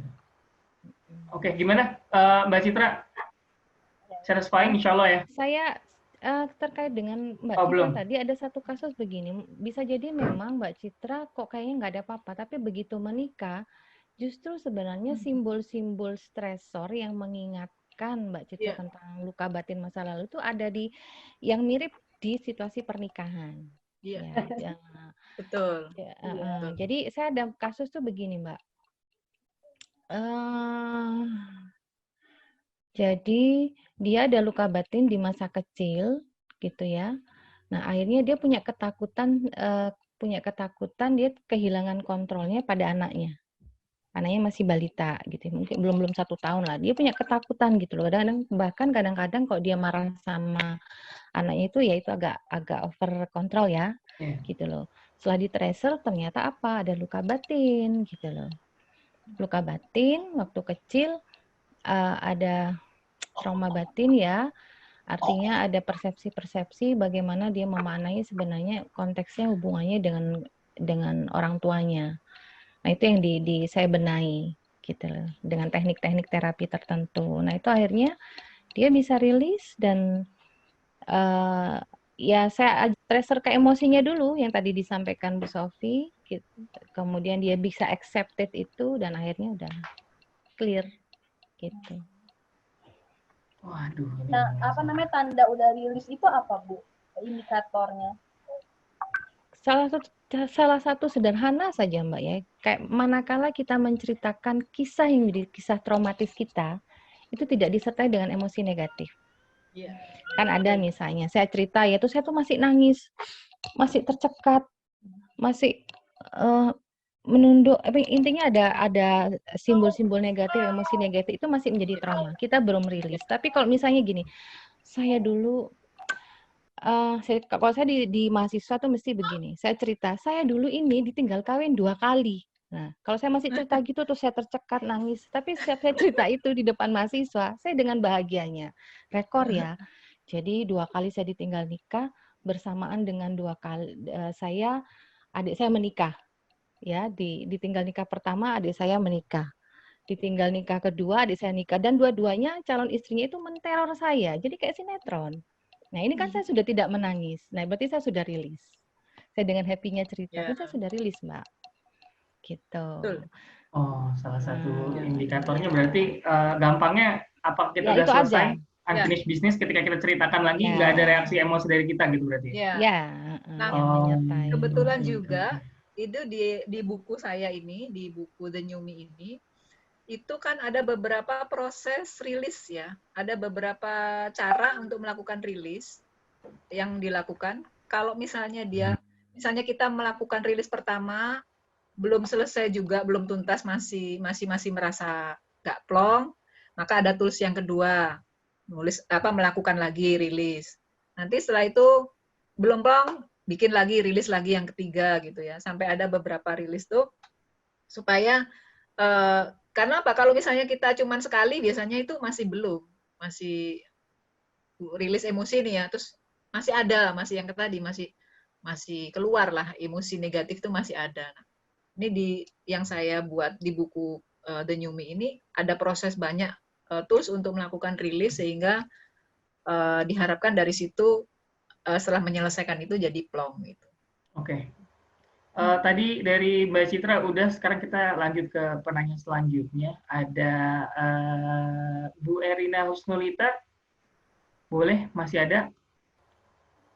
Oke, gimana Mbak Citra? Satisfying insya Allah ya? Saya terkait dengan Mbak Citra tadi ada satu kasus begini, bisa jadi memang Mbak Citra kok kayaknya nggak ada apa-apa, tapi begitu menikah justru sebenarnya simbol-simbol stresor yang mengingatkan Mbak Citra tentang luka batin masa lalu itu ada di yang mirip di situasi pernikahan. Iya. Betul. Jadi saya ada kasus tuh begini, Mbak. Jadi dia ada luka batin di masa kecil, gitu ya. Nah akhirnya dia punya ketakutan dia kehilangan kontrolnya pada anaknya. Anaknya masih balita gitu, mungkin belum 1 tahun lah. Dia punya ketakutan gitu loh. Kadang-kadang kalau dia marah sama anaknya itu ya itu agak over kontrol ya, gitu loh. Setelah di tracer ternyata apa? Ada luka batin gitu loh. Luka batin waktu kecil, ada trauma batin ya. Artinya ada persepsi-persepsi bagaimana dia memaknai sebenarnya konteksnya hubungannya dengan orang tuanya. Nah itu yang saya benahi gitu loh, dengan teknik-teknik terapi tertentu. Nah itu akhirnya dia bisa rilis dan ya saya tracer ke emosinya dulu yang tadi disampaikan Bu Sofi, gitu. Kemudian dia bisa accepted itu dan akhirnya udah clear gitu. Waduh. Nah, apa namanya tanda udah rilis itu apa Bu? Indikatornya? Salah satu sederhana saja Mbak ya, kayak manakala kita menceritakan kisah yang menjadi kisah traumatis kita, itu tidak disertai dengan emosi negatif. Kan ada misalnya, saya cerita ya, tuh saya tuh masih nangis, masih tercekat, masih menunduk, intinya ada simbol-simbol negatif, emosi negatif itu masih menjadi trauma. Kita belum rilis. Tapi kalau misalnya gini, saya dulu kalau saya di mahasiswa tuh mesti begini, saya cerita, saya dulu ini ditinggal kawin 2 kali. Nah, kalau saya masih cerita gitu tuh saya tercekat nangis. Tapi setiap saya cerita itu di depan mahasiswa, saya dengan bahagianya. Rekor ya. Jadi 2 kali saya ditinggal nikah, bersamaan dengan 2 kali adik saya menikah. Ya, ditinggal nikah pertama adik saya menikah. Ditinggal nikah kedua adik saya nikah, dan dua-duanya calon istrinya itu menteror saya. Jadi kayak sinetron. Nah, ini kan saya sudah tidak menangis. Nah, berarti saya sudah rilis. Saya dengan happy-nya cerita, saya sudah rilis, Mbak. Gitu. Oh, salah satu indikatornya berarti gampangnya apa kita udah selesai unfinished business ketika kita ceritakan lagi nggak ada reaksi emosi dari kita gitu berarti. Nah, kebetulan juga itu di buku saya ini, di buku The New Me ini, itu kan ada beberapa proses rilis ya. Ada beberapa cara untuk melakukan rilis yang dilakukan. Kalau misalnya misalnya kita melakukan rilis pertama, belum selesai juga, belum tuntas, masih merasa nggak plong, maka ada tools yang kedua, melakukan lagi rilis. Nanti setelah itu belum plong, bikin lagi, rilis lagi yang ketiga gitu ya, sampai ada beberapa rilis tuh supaya karena apa? Kalau misalnya kita cuman sekali, biasanya itu masih rilis emosi nih ya, terus masih yang tadi masih keluar lah emosi negatif itu masih ada. Nah, ini yang saya buat di buku The New Me ini ada proses banyak tools untuk melakukan rilis sehingga diharapkan dari situ setelah menyelesaikan itu jadi plong gitu. Oke. Tadi dari Mbak Citra udah, sekarang kita lanjut ke penanya selanjutnya. Ada Bu Erina Husnulita, boleh? Masih ada?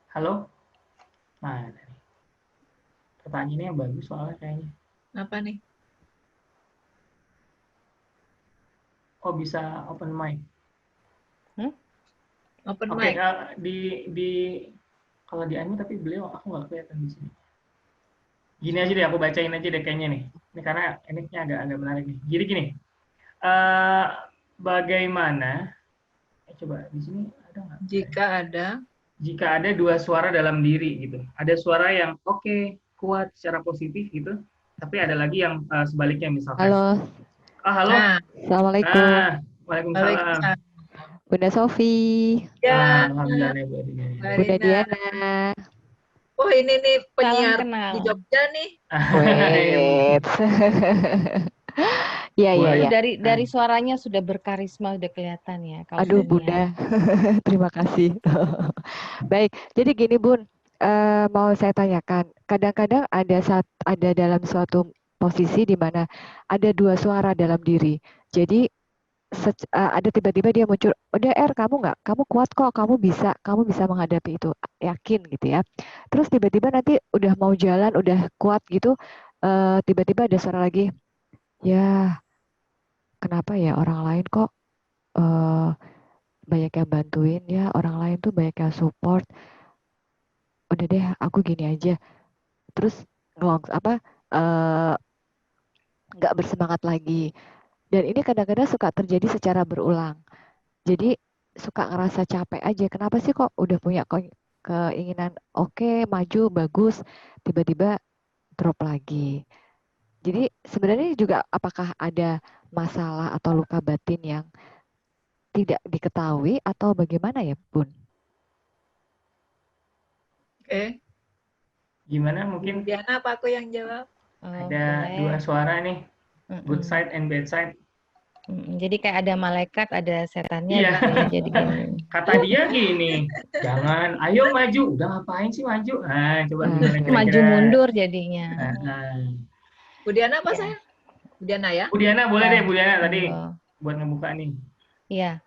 Halo? Nah, pertanyaannya yang bagus soalnya kayaknya. Apa nih? Oh, bisa open mic. Open Oke, mic. kalau di unmute tapi beliau aku nggak kelihatan di sini. Gini aja deh, aku bacain aja deh kayaknya nih. Ini karena ini agak menarik nih. Jadi gini, bagaimana? Coba di sini ada nggak? Jika ada dua suara dalam diri gitu. Ada suara yang oke, kuat secara positif gitu, tapi ada lagi yang sebaliknya misalkan. Halo. Halo. Assalamualaikum. Waalaikumsalam. Bunda Sofi. Ya. Alhamdulillah, Bunda Diana. Oh, ini nih penyiar di Jogja nih. Wait. Iya. Dari suaranya sudah berkarisma, udah kelihatan ya. Aduh, Bunda. Terima kasih. Baik, jadi gini Bun, mau saya tanyakan. Kadang-kadang ada dalam suatu posisi di mana ada dua suara dalam diri. Jadi ada tiba-tiba dia muncul, udah kamu kuat kok, kamu bisa menghadapi itu, yakin gitu ya. Terus tiba-tiba nanti udah mau jalan, udah kuat gitu, tiba-tiba ada suara lagi, ya kenapa ya orang lain kok banyak yang bantuin ya, orang lain tuh banyak yang support, udah deh aku gini aja. Terus nggak bersemangat lagi. Dan ini kadang-kadang suka terjadi secara berulang. Jadi suka ngerasa capek aja. Kenapa sih kok udah punya keinginan oke, maju, bagus, tiba-tiba drop lagi. Jadi sebenarnya juga apakah ada masalah atau luka batin yang tidak diketahui atau bagaimana ya, Bun? Oke. Gimana mungkin? Diana, apa aku yang jawab? Ada dua suara nih, good side and bad side. Jadi kayak ada malaikat, ada setannya iya. gitu ya. Jadi gini. Kata dia gini, jangan, ayo maju. Udah ngapain sih maju? Nah, coba gimana kira-kira. Maju mundur jadinya. Bu Diana apa saya? Bu Diana ya? Bu Diana boleh deh, Bu Diana tadi buat ngebuka nih. Iya.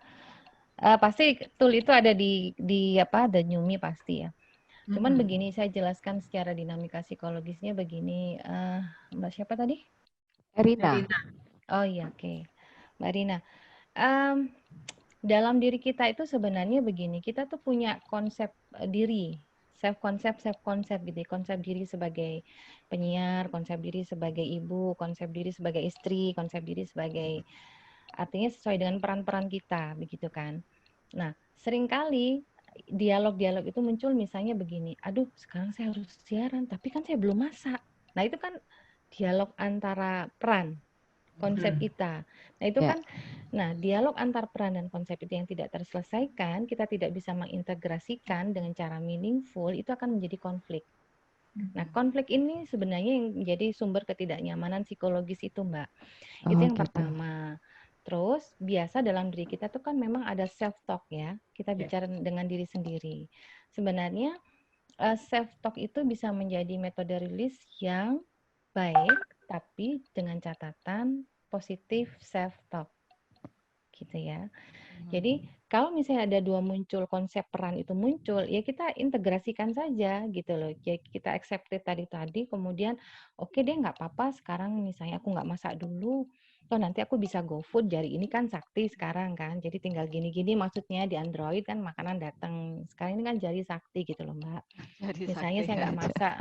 Pasti tool itu ada di The New Me pasti ya. Cuman begini, saya jelaskan secara dinamika psikologisnya begini. Mbak siapa tadi? Erina. Oh iya, oke. Mbak Rina, dalam diri kita itu sebenarnya begini, kita tuh punya konsep diri, self konsep gitu, konsep diri sebagai penyiar, konsep diri sebagai ibu, konsep diri sebagai istri, konsep diri sebagai, artinya sesuai dengan peran-peran kita, begitu kan. Nah, seringkali dialog-dialog itu muncul misalnya begini, aduh sekarang saya harus siaran, tapi kan saya belum masak. Nah itu kan dialog antara peran, konsep kita. Nah itu kan, dialog antar peran dan konsep itu yang tidak terselesaikan, kita tidak bisa mengintegrasikan dengan cara meaningful, itu akan menjadi konflik. Nah konflik ini sebenarnya yang menjadi sumber ketidaknyamanan psikologis itu Mbak. Itu yang pertama. Terus biasa dalam diri kita tuh kan memang ada self talk ya, kita bicara dengan diri sendiri. Sebenarnya self talk itu bisa menjadi metode rilis yang baik, tapi dengan catatan positif self-talk, gitu ya. Jadi kalau misalnya ada dua muncul konsep peran itu muncul, ya kita integrasikan saja gitu loh. Jadi kita accepted tadi, kemudian oke deh nggak apa-apa sekarang misalnya aku nggak masak dulu, toh nanti aku bisa GoFood, jari ini kan sakti sekarang kan, jadi tinggal gini-gini, maksudnya di Android kan makanan datang, sekarang ini kan jari sakti gitu loh Mbak. Jadi Misalnya sakti saya nggak aja. masak,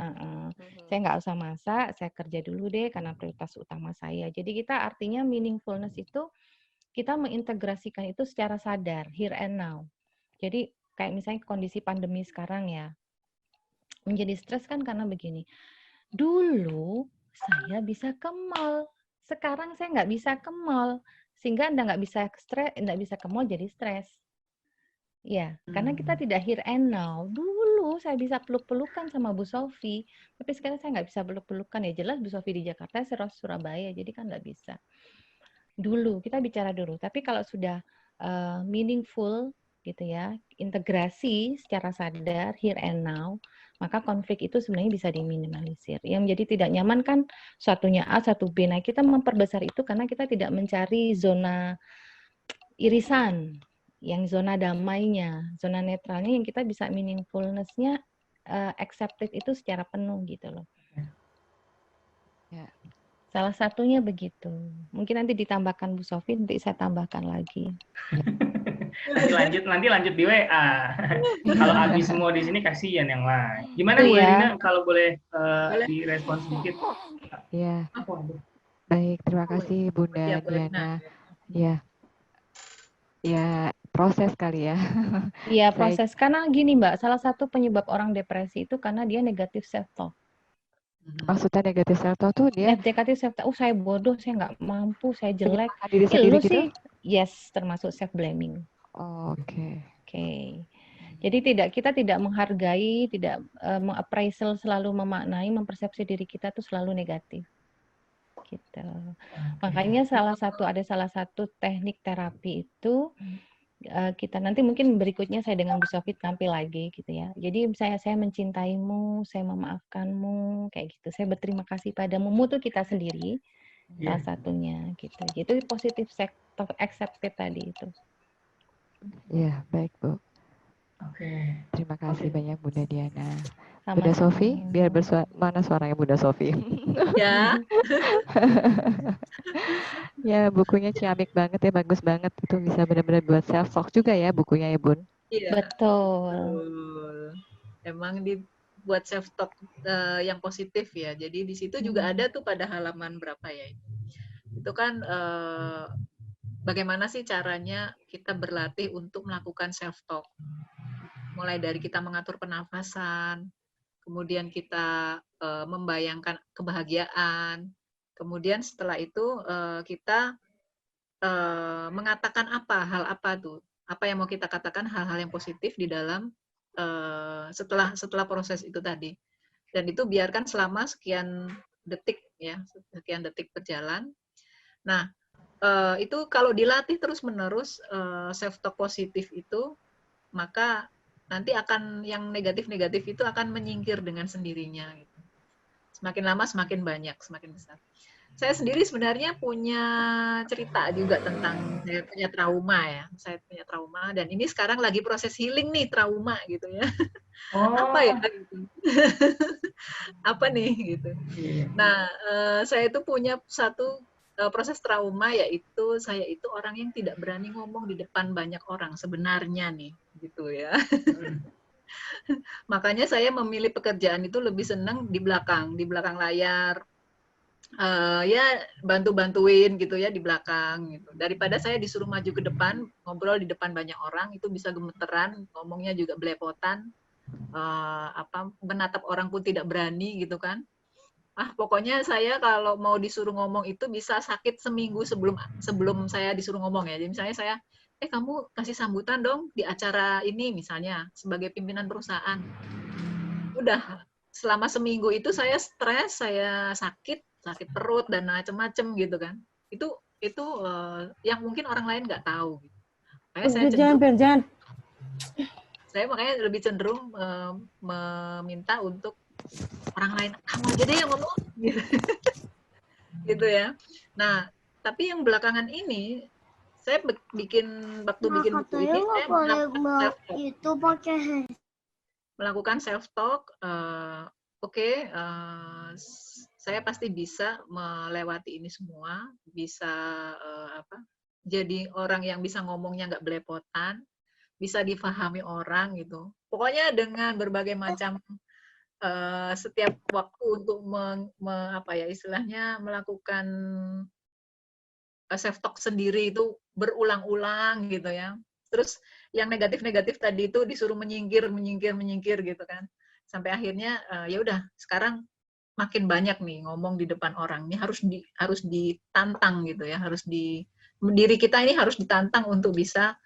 saya nggak usah masak, saya kerja dulu deh karena prioritas utama saya. Jadi kita artinya meaningfulness itu kita mengintegrasikan itu secara sadar, here and now. Jadi kayak misalnya kondisi pandemi sekarang ya, menjadi stres kan karena begini. Dulu saya bisa ke mall, sekarang saya nggak bisa ke mall, sehingga Anda nggak bisa stres, nggak bisa ke mall jadi stres. Ya, karena kita tidak here and now. Dulu saya bisa peluk-pelukan sama Bu Sofi, tapi sekarang saya nggak bisa peluk-pelukan. Ya jelas Bu Sofi di Jakarta, saya Surabaya, jadi kan nggak bisa. Dulu, kita bicara dulu. Tapi kalau sudah meaningful, gitu ya, integrasi secara sadar, here and now, maka konflik itu sebenarnya bisa diminimalisir. Yang menjadi tidak nyaman kan satunya A, satu B. Nah, kita memperbesar itu karena kita tidak mencari zona irisan, yang zona damainya, zona netralnya yang kita bisa meaningfulness-nya accepted itu secara penuh gitu loh. Ya. Salah satunya begitu. Mungkin nanti ditambahkan Bu Sofi, nanti saya tambahkan lagi. nanti lanjut di WA. Kalau habis semua di sini kasihan yang lain. Gimana Bu ya. Elina kalau boleh direspon sedikit? Ya. Baik, terima kasih Bunda Diana. Ya. Ya, proses kali ya. Iya, proses. Karena gini Mbak, salah satu penyebab orang depresi itu karena dia negatif self-talk. Maksudnya negatif self-talk tuh dia negatif self-talk, saya bodoh, saya nggak mampu, saya jelek. Diri sendiri lu gitu? sih, yes, termasuk self-blaming. Oke. Jadi kita tidak menghargai, tidak mengappraisal, selalu memaknai, mempersepsi diri kita tuh selalu negatif. Gitu. Makanya ada salah satu teknik terapi itu kita nanti mungkin berikutnya saya dengan Bu Sofi tampil lagi gitu ya. Jadi saya mencintaimu, saya memaafkanmu kayak gitu. Saya berterima kasih padamu. Mu tuh kita sendiri salah satunya gitu. Itu positif accepted tadi itu. Iya, baik Bu. Oke. Terima kasih banyak Bunda Diana. Sama-sama. Bunda Sofi, biar mana suaranya Bunda Sofi? Ya. Ya, bukunya ciamik banget ya, bagus banget. Itu bisa benar-benar buat self talk juga ya bukunya ya, Bun. Iya. Betul. Emang dibuat self talk yang positif ya. Jadi di situ juga ada tuh pada halaman berapa ya? Itu kan bagaimana sih caranya kita berlatih untuk melakukan self talk. Mulai dari kita mengatur pernafasan, kemudian kita membayangkan kebahagiaan, kemudian setelah itu kita mengatakan hal apa tuh, apa yang mau kita katakan, hal-hal yang positif di dalam setelah proses itu tadi, dan itu biarkan selama sekian detik ya, sekian detik berjalan. Nah itu kalau dilatih terus-menerus self talk positif itu, maka nanti akan yang negatif-negatif itu akan menyingkir dengan sendirinya. Gitu. Semakin lama semakin banyak, semakin besar. Saya sendiri sebenarnya punya cerita juga tentang saya punya trauma ya. Saya punya trauma dan ini sekarang lagi proses healing nih trauma gitu ya. Apa ya? Gitu. Apa nih gitu. Nah, saya itu punya satu proses trauma, yaitu saya itu orang yang tidak berani ngomong di depan banyak orang sebenarnya nih gitu ya. Makanya saya memilih pekerjaan itu lebih senang di belakang layar, ya bantu-bantuin gitu ya di belakang gitu, daripada saya disuruh maju ke depan ngobrol di depan banyak orang, itu bisa gemeteran, ngomongnya juga belepotan, menatap orang pun tidak berani gitu kan. Pokoknya saya kalau mau disuruh ngomong itu bisa sakit seminggu sebelum saya disuruh ngomong ya. Jadi misalnya saya, kamu kasih sambutan dong di acara ini misalnya sebagai pimpinan perusahaan. Udah selama seminggu itu saya stres, saya sakit perut dan macem-macem gitu kan. Itu yang mungkin orang lain nggak tahu. Saya makanya lebih cenderung meminta untuk orang lain, kamu aja deh yang ngomong gitu ya. Nah, tapi yang belakangan ini saya bikin buku ini, saya melakukan self talk. saya pasti bisa melewati ini semua, bisa jadi orang yang bisa ngomongnya nggak belepotan, bisa difahami orang gitu. Pokoknya dengan berbagai macam setiap waktu untuk istilahnya melakukan self talk sendiri itu berulang-ulang gitu ya. Terus yang negatif-negatif tadi itu disuruh menyingkir gitu kan. Sampai akhirnya ya udah sekarang makin banyak nih ngomong di depan orang. Ini harus ditantang gitu ya, diri kita ini harus ditantang untuk bisa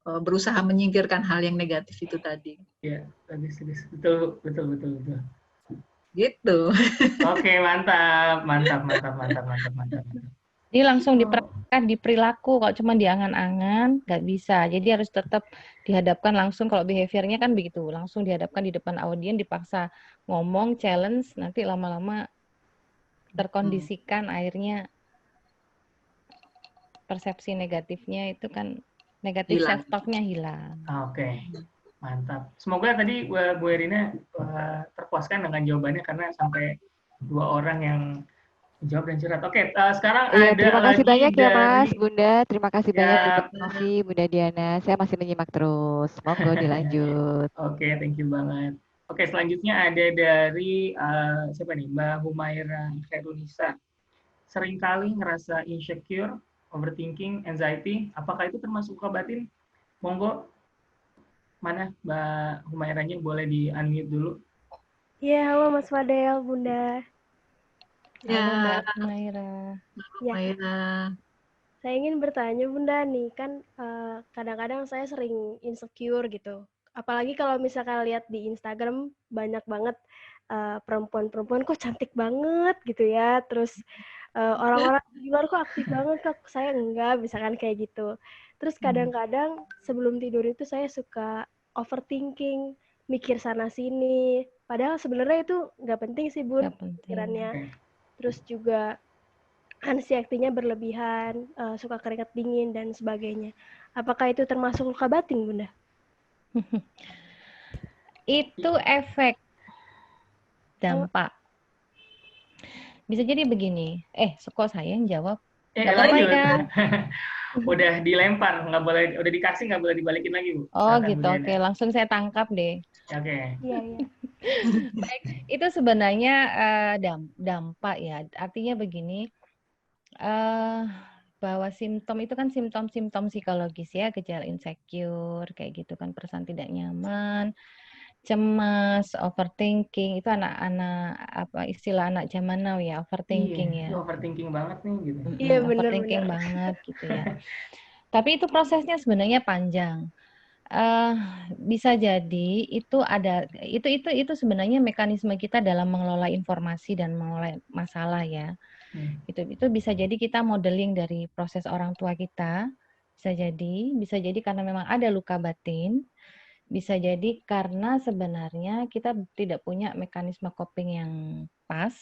berusaha menyingkirkan hal yang negatif itu tadi. Ya, bagus. Betul. Gitu. Oke, mantap. Jadi langsung dipraktikkan di perilaku, kalau cuma di angan-angan nggak bisa. Jadi harus tetap dihadapkan langsung, kalau behaviornya kan begitu, langsung dihadapkan di depan audiens, dipaksa ngomong, challenge, nanti lama-lama terkondisikan akhirnya persepsi negatifnya itu kan, negatif self-talk-nya hilang. Oke, mantap. Semoga tadi Bu Erina terpuaskan dengan jawabannya, karena sampai 2 orang yang jawab dan curhat. Oke, sekarang ada terima kasih lagi banyak ya dari... Mas, Bunda. Terima kasih banyak Bu Ya, Novi, Bunda Diana. Saya masih menyimak terus. Monggo dilanjut. Oke, thank you banget. Oke, selanjutnya ada dari siapa nih? Mbak Humaira Khairunisa. Seringkali ngerasa insecure, overthinking, anxiety. Apakah itu termasuk luka batin? Monggo, mana Mbak Humairanya, boleh di-unmute dulu. Iya, halo Mas Fadel, Bunda. Halo Mbak Humaira. Ya. Saya ingin bertanya Bunda nih, kan kadang-kadang saya sering insecure gitu. Apalagi kalau misalkan lihat di Instagram banyak banget perempuan-perempuan kok cantik banget gitu ya. Terus orang-orang di luar kok aktif banget, kok saya enggak, misalkan kayak gitu. Terus kadang-kadang sebelum tidur itu saya suka overthinking, mikir sana sini. Padahal sebenarnya itu nggak penting sih Bun, pikirannya. Terus juga anxiety-nya berlebihan, suka keringat dingin dan sebagainya. Apakah itu termasuk luka batin, Bunda? Itu efek dampak. Bisa jadi begini. Kok saya yang jawab? Nggak apa-apa ya. Udah dilempar, nggak boleh, udah dikasih, nggak boleh dibalikin lagi, Bu. Oh gitu, oke. Langsung saya tangkap deh. Oke. Iya. Baik, itu sebenarnya dampak ya. Artinya begini, bahwa simptom itu kan simptom-simptom psikologis ya, gejala insecure, kayak gitu kan, perasaan tidak nyaman, cemas, overthinking, itu anak-anak istilah anak zaman now ya, overthinking ya. Overthinking banget nih gitu. Iya, benar. Overthinking banget gitu ya. Tapi itu prosesnya sebenarnya panjang. Bisa jadi itu ada itu sebenarnya mekanisme kita dalam mengelola informasi dan mengelola masalah ya. Itu bisa jadi kita modeling dari proses orang tua kita, bisa jadi karena memang ada luka batin, bisa jadi karena sebenarnya kita tidak punya mekanisme coping yang pas,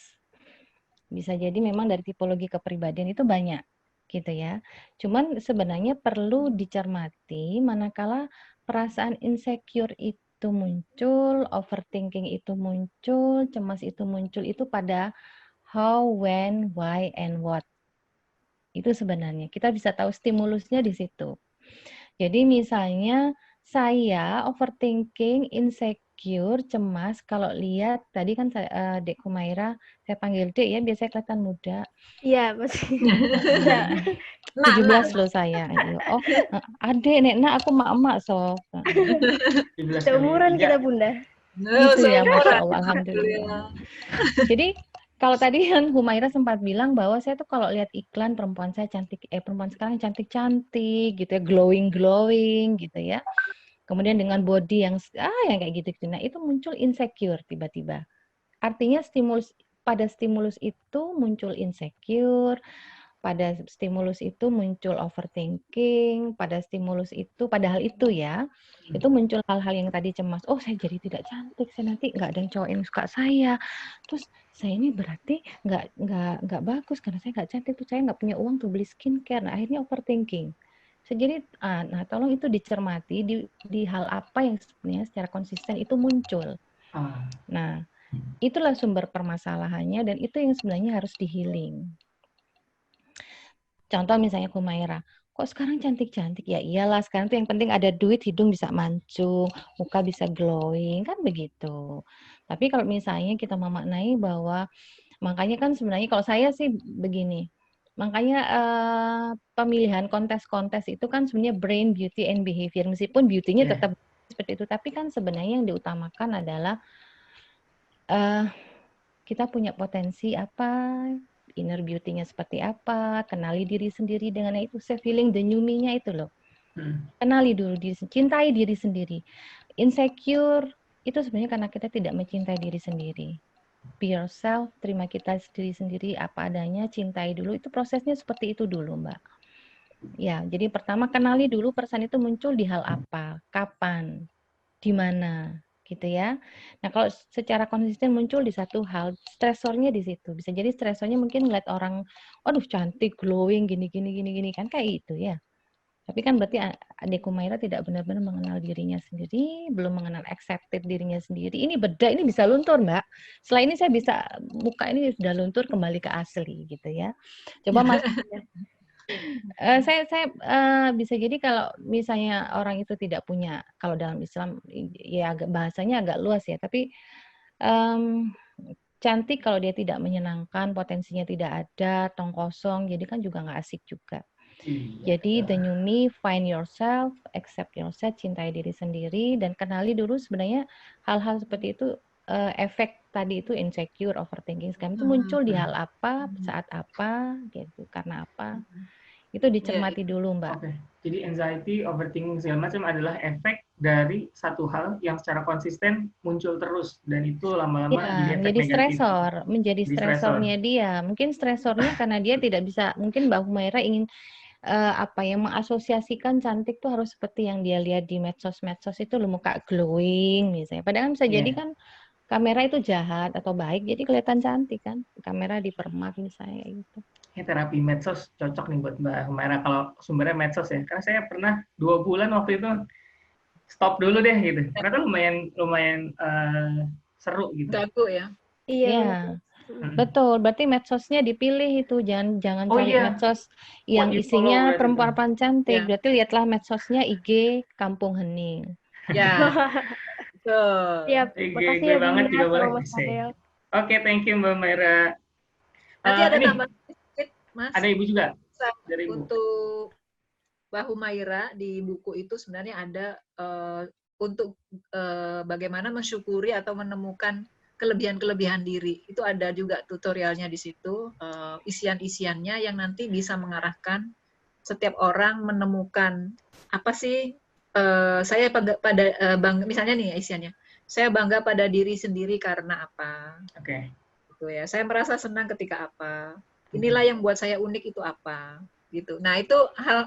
bisa jadi memang dari tipologi kepribadian itu banyak gitu ya. Cuman sebenarnya perlu dicermati manakala perasaan insecure itu muncul, overthinking itu muncul, cemas itu muncul, itu pada how, when, why, and what. Itu sebenarnya kita bisa tahu stimulusnya di situ. Jadi misalnya saya overthinking, insecure, cemas, kalau lihat tadi kan Dek Humaira, saya panggil Dek ya, biasanya kelihatan muda. Iya, masih. 17 loh saya. Oh, adek, nek, aku emak-emak so. Seumuran kita Bunda. Gitu ya, Masya Allah, alhamdulillah. Jadi kalau tadi kan Humaira sempat bilang bahwa saya tuh kalau lihat iklan perempuan saya cantik, perempuan sekarang cantik-cantik gitu ya, glowing gitu ya. Kemudian dengan body yang kayak gitu. Nah, itu muncul insecure tiba-tiba. Artinya pada stimulus itu muncul insecure, pada stimulus itu muncul overthinking, pada stimulus itu, padahal itu ya, itu muncul hal-hal yang tadi cemas. Oh, saya jadi tidak cantik, saya nanti nggak ada yang cowok yang suka saya. Terus saya ini berarti nggak bagus karena saya nggak cantik, tuh saya nggak punya uang untuk beli skincare. Nah, akhirnya overthinking. Jadi, nah tolong itu dicermati di hal apa yang sebenarnya secara konsisten itu muncul. Nah, Itulah sumber permasalahannya dan itu yang sebenarnya harus di-healing. Contoh misalnya Humaira, kok sekarang cantik-cantik? Ya iyalah, sekarang tuh yang penting ada duit, hidung bisa mancung, muka bisa glowing, kan begitu. Tapi kalau misalnya kita memaknai bahwa, makanya kan sebenarnya kalau saya sih begini, makanya pemilihan kontes-kontes itu kan sebenarnya brain, beauty, and behavior. Meskipun beauty-nya tetap seperti itu, tapi kan sebenarnya yang diutamakan adalah kita punya potensi apa, inner beauty-nya seperti apa, kenali diri sendiri dengan itu, self-healing the new me-nya itu loh. Kenali dulu diri, cintai diri sendiri. Insecure itu sebenarnya karena kita tidak mencintai diri sendiri. Be yourself, terima kita diri sendiri apa adanya, cintai dulu. Itu prosesnya seperti itu dulu, Mbak. Ya, jadi pertama kenali dulu perasaan itu muncul di hal apa, kapan, di mana, gitu ya. Nah, kalau secara konsisten muncul di satu hal, stresornya di situ. Bisa jadi stresornya mungkin ngeliat orang, aduh cantik, glowing, gini, kan kayak itu ya. Tapi kan berarti adik Humaira tidak benar-benar mengenal dirinya sendiri, belum mengenal accepted dirinya sendiri. Ini beda, ini bisa luntur, Mbak. Setelah ini saya bisa, muka ini sudah luntur kembali ke asli, gitu ya. Coba Mas, saya bisa jadi kalau misalnya orang itu tidak punya, kalau dalam Islam, ya bahasanya agak luas ya, tapi cantik kalau dia tidak menyenangkan, potensinya tidak ada, tong kosong, jadi kan juga nggak asik juga. Jadi the new me, find yourself, accept yourself, cintai diri sendiri, dan kenali dulu sebenarnya hal-hal seperti itu, efek tadi itu insecure, overthinking, segala itu muncul di hal apa, saat apa, gitu, karena apa. Itu dicermati dulu, Mbak. Oke. Jadi anxiety, overthinking segala macam adalah efek dari satu hal yang secara konsisten muncul terus dan itu lama-lama Ya, jadi efek negatif. menjadi stresornya dia. Mungkin stresornya karena dia tidak bisa, mungkin Mbak Humaira ingin mengasosiasikan cantik tuh harus seperti yang dia lihat di medsos itu loh, muka glowing misalnya. Padahal bisa jadi kan kamera itu jahat atau baik, jadi kelihatan cantik kan. Kamera dipermak misalnya gitu. Ya, terapi medsos cocok nih buat Mbak Humaira kalau sumbernya medsos ya. Karena saya pernah 2 bulan waktu itu stop dulu deh gitu. Karena kan lumayan seru gitu. Ganggu ya. Iya. Betul, berarti medsosnya dipilih itu, jangan cari medsos yang isinya perempuan cantik. Berarti lihatlah medsosnya IG Kampung Hening. Ya. Siap. Makasih ya banget juga boleh. Oke, thank you Mbak Humaira. Nanti ada tambahan sedikit, Mas. Ada Ibu juga dari Ibu. Untuk Mbak Humaira di buku itu sebenarnya ada untuk bagaimana mensyukuri atau menemukan kelebihan-kelebihan diri. Itu ada juga tutorialnya di situ, isian-isiannya yang nanti bisa mengarahkan setiap orang menemukan apa sih saya misalnya nih isiannya. Saya bangga pada diri sendiri karena apa? Oke. Gitu ya. Saya merasa senang ketika apa? Inilah yang buat saya unik itu apa? Gitu. Nah, itu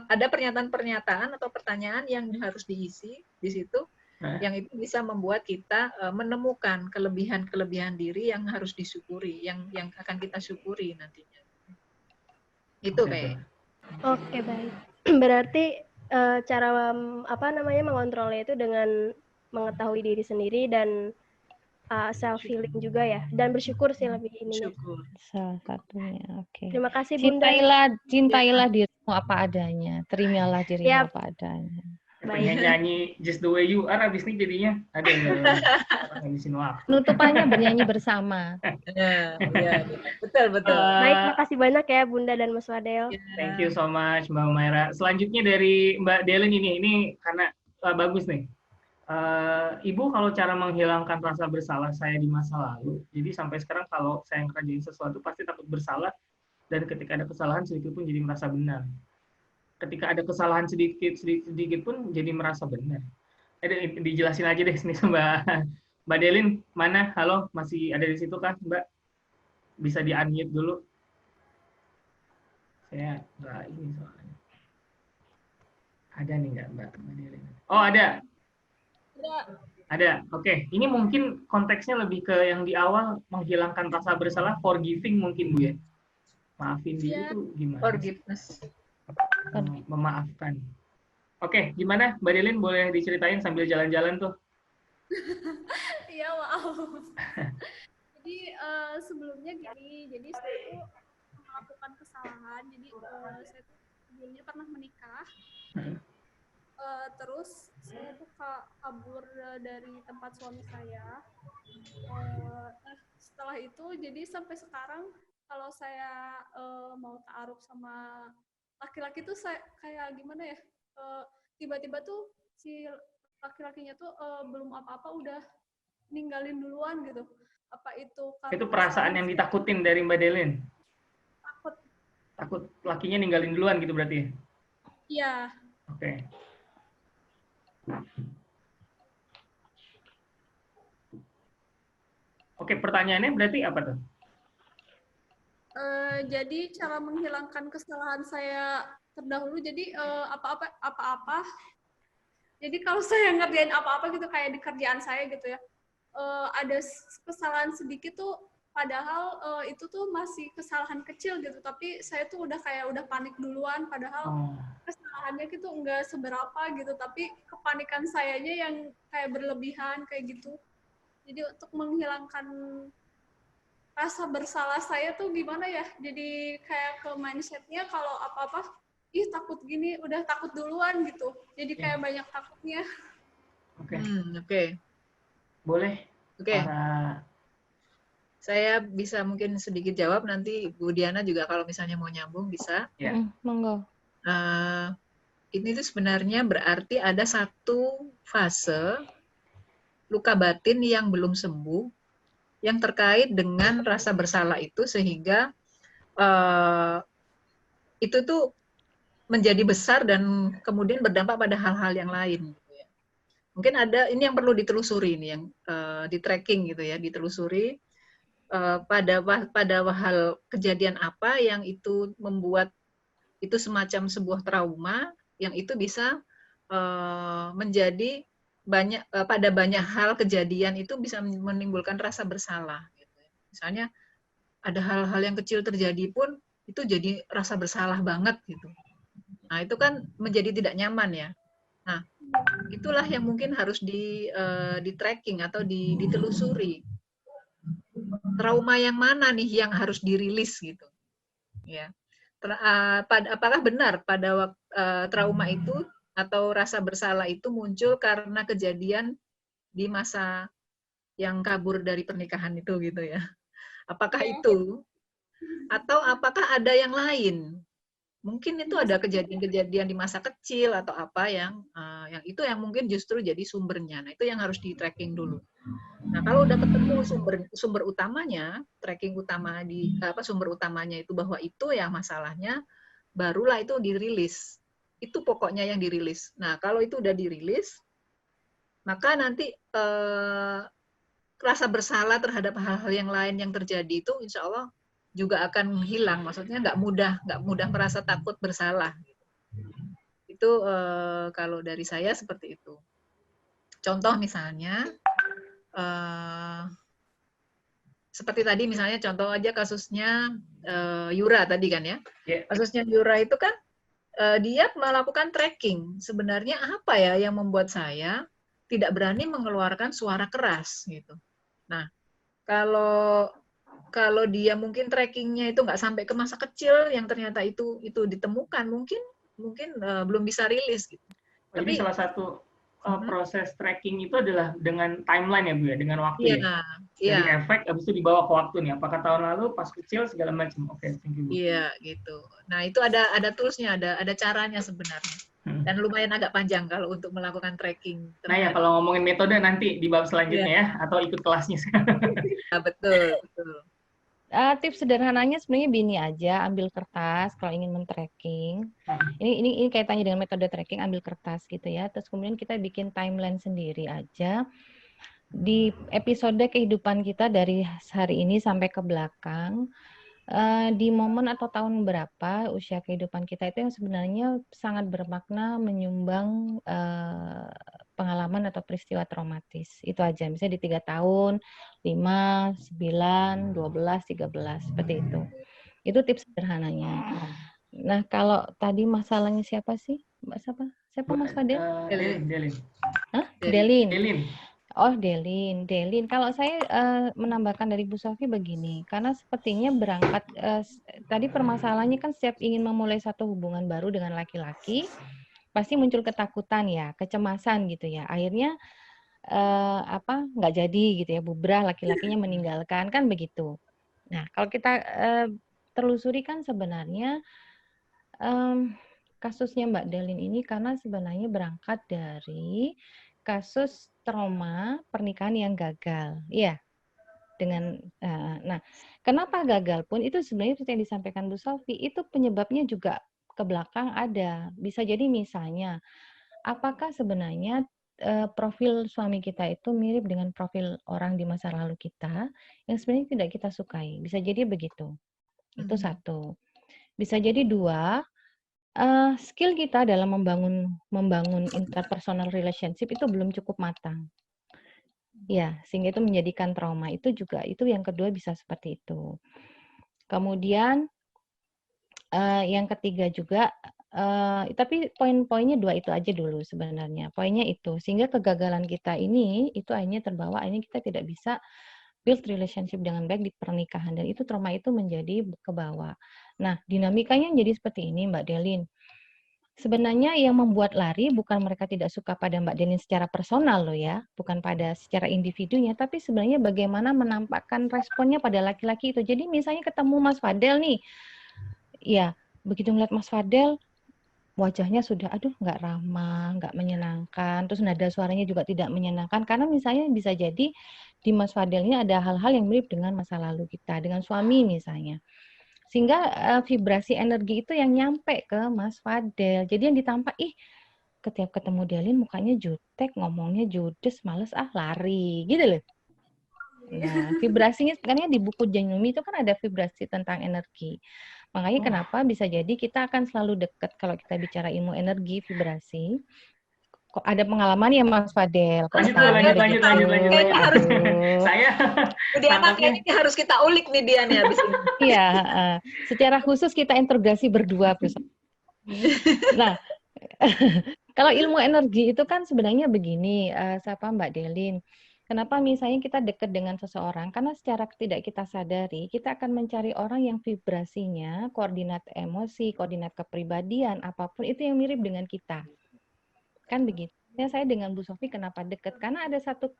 ada pernyataan-pernyataan atau pertanyaan yang harus diisi di situ. Yang itu bisa membuat kita menemukan kelebihan-kelebihan diri yang harus disyukuri, yang akan kita syukuri nantinya. Itu kayak. Oke, baik. Berarti cara mengontrolnya itu dengan mengetahui diri sendiri dan self healing juga ya, dan bersyukur sih lebih ini. Salah satunya. Oke. Terima kasih Bunda. Cintailah dirimu apa adanya, terimalah dirimu apa adanya. Pengen nyanyi Just the Way You Are, abis ini jadinya ada ngabisin waktu. Nutupannya bernyanyi bersama. Ya, betul. Baik, makasih banyak ya Bunda dan Mas Fadel. Thank you so much Mbak Humaira. Selanjutnya dari Mbak Delen ini karena bagus nih. Ibu, kalau cara menghilangkan rasa bersalah saya di masa lalu, jadi sampai sekarang kalau saya ngerjain sesuatu pasti takut bersalah, dan ketika ada kesalahan sedikit pun jadi merasa benar. Ketika ada kesalahan sedikit pun jadi merasa benar. Dijelasin aja deh sini Mbak Delin, mana? Halo, masih ada di situ kan Mbak? Bisa di-unmute dulu. Saya nggak ini soalnya. Ada nih nggak Mbak Delin? Oh, ada. Ada. Oke. Ini mungkin konteksnya lebih ke yang di awal, menghilangkan rasa bersalah, forgiving mungkin Bu ya. Maafin diri itu gimana? Forgiveness. Memaafkan. Oke, gimana Mbak Delin, boleh diceritain sambil jalan-jalan tuh? Iya, maaf. Jadi sebelumnya gini, jadi saya tuh melakukan kesalahan. Jadi saya tuh sebelumnya pernah menikah. Terus saya tuh kabur dari tempat suami saya. Setelah itu, jadi sampai sekarang kalau saya mau ta'aruf sama laki-laki tuh saya kayak gimana ya? Tiba-tiba tuh si laki-lakinya tuh belum apa-apa udah ninggalin duluan gitu. Apa itu karena Itu perasaan yang ditakutin dari Mbak Delin? Takut lakinya ninggalin duluan gitu berarti ya? Iya. Oke. Oke, pertanyaannya berarti apa tuh? Jadi cara menghilangkan kesalahan saya terdahulu, jadi apa-apa. Jadi kalau saya ngerjain apa-apa gitu kayak di kerjaan saya gitu ya, ada kesalahan sedikit tuh, padahal itu tuh masih kesalahan kecil gitu, tapi saya tuh udah panik duluan, padahal kesalahannya gitu nggak seberapa gitu, tapi kepanikan sayanya yang kayak berlebihan kayak gitu. Jadi untuk menghilangkan rasa bersalah saya tuh gimana ya? Jadi kayak ke mindset-nya kalau apa-apa, ih takut gini, udah takut duluan gitu. Jadi kayak banyak takutnya. Oke. Oke. Boleh. Oke. Saya bisa mungkin sedikit jawab, nanti Bu Diana juga kalau misalnya mau nyambung bisa. Ya. Monggo. Ini tuh sebenarnya berarti ada satu fase luka batin yang belum sembuh, yang terkait dengan rasa bersalah itu, sehingga itu tuh menjadi besar dan kemudian berdampak pada hal-hal yang lain. Mungkin ada ini yang perlu ditelusuri, ini yang di tracking gitu ya, ditelusuri pada hal kejadian apa yang itu membuat itu semacam sebuah trauma yang itu bisa menjadi pada banyak hal kejadian itu bisa menimbulkan rasa bersalah. Gitu. Misalnya ada hal-hal yang kecil terjadi pun itu jadi rasa bersalah banget gitu. Nah itu kan menjadi tidak nyaman ya. Nah itulah yang mungkin harus di tracking atau ditelusuri. Trauma yang mana nih yang harus dirilis gitu. Ya. Apakah benar pada trauma itu atau rasa bersalah itu muncul karena kejadian di masa yang kabur dari pernikahan itu gitu ya. Apakah itu? Atau apakah ada yang lain? Mungkin itu ada kejadian-kejadian di masa kecil atau apa yang itu yang mungkin justru jadi sumbernya. Nah, itu yang harus di tracking dulu. Nah, kalau udah ketemu sumber utamanya, tracking utama sumber utamanya itu bahwa itu ya masalahnya, barulah itu dirilis. Itu pokoknya yang dirilis. Nah, kalau itu udah dirilis, maka nanti rasa bersalah terhadap hal-hal yang lain yang terjadi itu insya Allah juga akan hilang. Maksudnya nggak mudah merasa takut bersalah. Itu kalau dari saya seperti itu. Contoh misalnya, seperti tadi misalnya contoh aja kasusnya Yura tadi kan ya. Kasusnya Yura itu kan dia melakukan tracking. Sebenarnya apa ya yang membuat saya tidak berani mengeluarkan suara keras gitu. Nah, kalau dia mungkin trackingnya itu nggak sampai ke masa kecil yang ternyata itu ditemukan, mungkin belum bisa rilis gitu. Tapi salah satu proses tracking itu adalah dengan timeline ya Bu ya, dengan waktu ya. Jadi efek habis itu dibawa ke waktu nih. Apakah tahun lalu pas kecil segala macam. Oke, thank you Bu. Iya, gitu. Nah, itu ada toolsnya, ada caranya sebenarnya. Dan lumayan agak panjang kalau untuk melakukan tracking. Nah ya, kalau ngomongin metode nanti di bab selanjutnya ya, atau ikut kelasnya sekarang. Nah, betul. Tips sederhananya sebenarnya bini aja, ambil kertas kalau ingin men-tracking. Ini kaitannya dengan metode tracking, ambil kertas gitu ya. Terus kemudian kita bikin timeline sendiri aja. Di episode kehidupan kita dari hari ini sampai ke belakang, di momen atau tahun berapa usia kehidupan kita itu yang sebenarnya sangat bermakna menyumbang pengalaman atau peristiwa traumatis. Itu aja, misalnya di 3 tahun, 5, 9, 12, 13, seperti itu. Itu tips sederhananya. Nah, kalau tadi masalahnya siapa sih? Mbak siapa? Siapa Mas Fadil? Delin. Hah? Delin. Oh, Delin. Kalau saya menambahkan dari Bu Sofi begini, karena sepertinya berangkat tadi permasalahannya kan setiap ingin memulai satu hubungan baru dengan laki-laki, pasti muncul ketakutan ya, kecemasan gitu ya. Akhirnya nggak jadi gitu ya, bubrah, laki-lakinya meninggalkan, kan begitu. Nah, kalau kita telusuri kan sebenarnya kasusnya Mbak Delin ini karena sebenarnya berangkat dari kasus trauma pernikahan yang gagal. Iya, nah, kenapa gagal pun itu sebenarnya seperti yang disampaikan Bu Sofi, itu penyebabnya juga ke belakang ada. Bisa jadi misalnya, apakah sebenarnya profil suami kita itu mirip dengan profil orang di masa lalu kita yang sebenarnya tidak kita sukai. Bisa jadi begitu. Itu satu. Bisa jadi dua, skill kita dalam membangun interpersonal relationship itu belum cukup matang. Ya, sehingga itu menjadikan trauma. Itu yang kedua bisa seperti itu. Kemudian yang ketiga juga, tapi poin-poinnya dua itu aja dulu sebenarnya. Poinnya itu, sehingga kegagalan kita ini itu akhirnya terbawa, akhirnya kita tidak bisa build relationship dengan baik di pernikahan, dan itu trauma itu menjadi ke bawah. Nah, dinamikanya jadi seperti ini, Mbak Delin. Sebenarnya yang membuat lari bukan mereka tidak suka pada Mbak Delin secara personal loh ya, bukan pada secara individunya, tapi sebenarnya bagaimana menampakkan responnya pada laki-laki itu. Jadi misalnya ketemu Mas Fadel nih, ya begitu ngeliat Mas Fadel, wajahnya sudah aduh nggak ramah, nggak menyenangkan, terus nada suaranya juga tidak menyenangkan, karena misalnya bisa jadi di Mas Fadel ini ada hal-hal yang mirip dengan masa lalu kita, dengan suami misalnya. Sehingga vibrasi energi itu yang nyampe ke Mas Fadel. Jadi yang ditampak, setiap ketemu Delin mukanya jutek, ngomongnya judes, males lari, gitu loh. Nah, vibrasinya sebenarnya di buku Janumi itu kan ada vibrasi tentang energi. Makanya kenapa bisa jadi kita akan selalu dekat kalau kita bicara ilmu energi, vibrasi. Kok ada pengalaman ya Mas Fadel? Lanjut. Saya Diana kayaknya ini harus kita ulik nih Diana habis ini. Iya, secara khusus kita interogasi berdua. Nah, kalau ilmu energi itu kan sebenarnya begini, siapa Mbak Delin? Kenapa misalnya kita dekat dengan seseorang? Karena secara tidak kita sadari, kita akan mencari orang yang vibrasinya, koordinat emosi, koordinat kepribadian, apapun itu yang mirip dengan kita. Kan begitu. Ya, saya dengan Bu Sofi kenapa dekat? Karena ada satu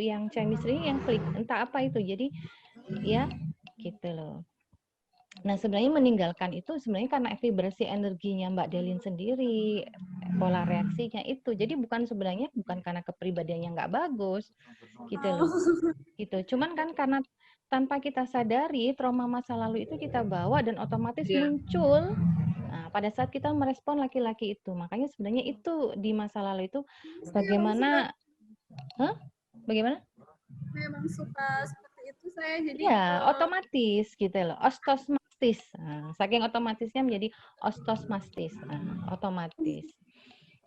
yang chemistry yang klik, entah apa itu. Jadi ya gitu loh. Nah, sebenarnya meninggalkan itu sebenarnya karena vibrasi energinya Mbak Delin sendiri, pola reaksinya itu. Jadi sebenarnya bukan karena kepribadiannya nggak bagus, gitu loh. Gitu. Cuman kan karena tanpa kita sadari trauma masa lalu itu kita bawa dan otomatis muncul. Nah, pada saat kita merespon laki-laki itu, makanya sebenarnya itu di masa lalu itu bagaimana? Bagaimana? Memang suka seperti itu saya, jadi ya otomatis gitu loh, ostosmastis. Nah, saking otomatisnya menjadi ostosmastis, otomatis.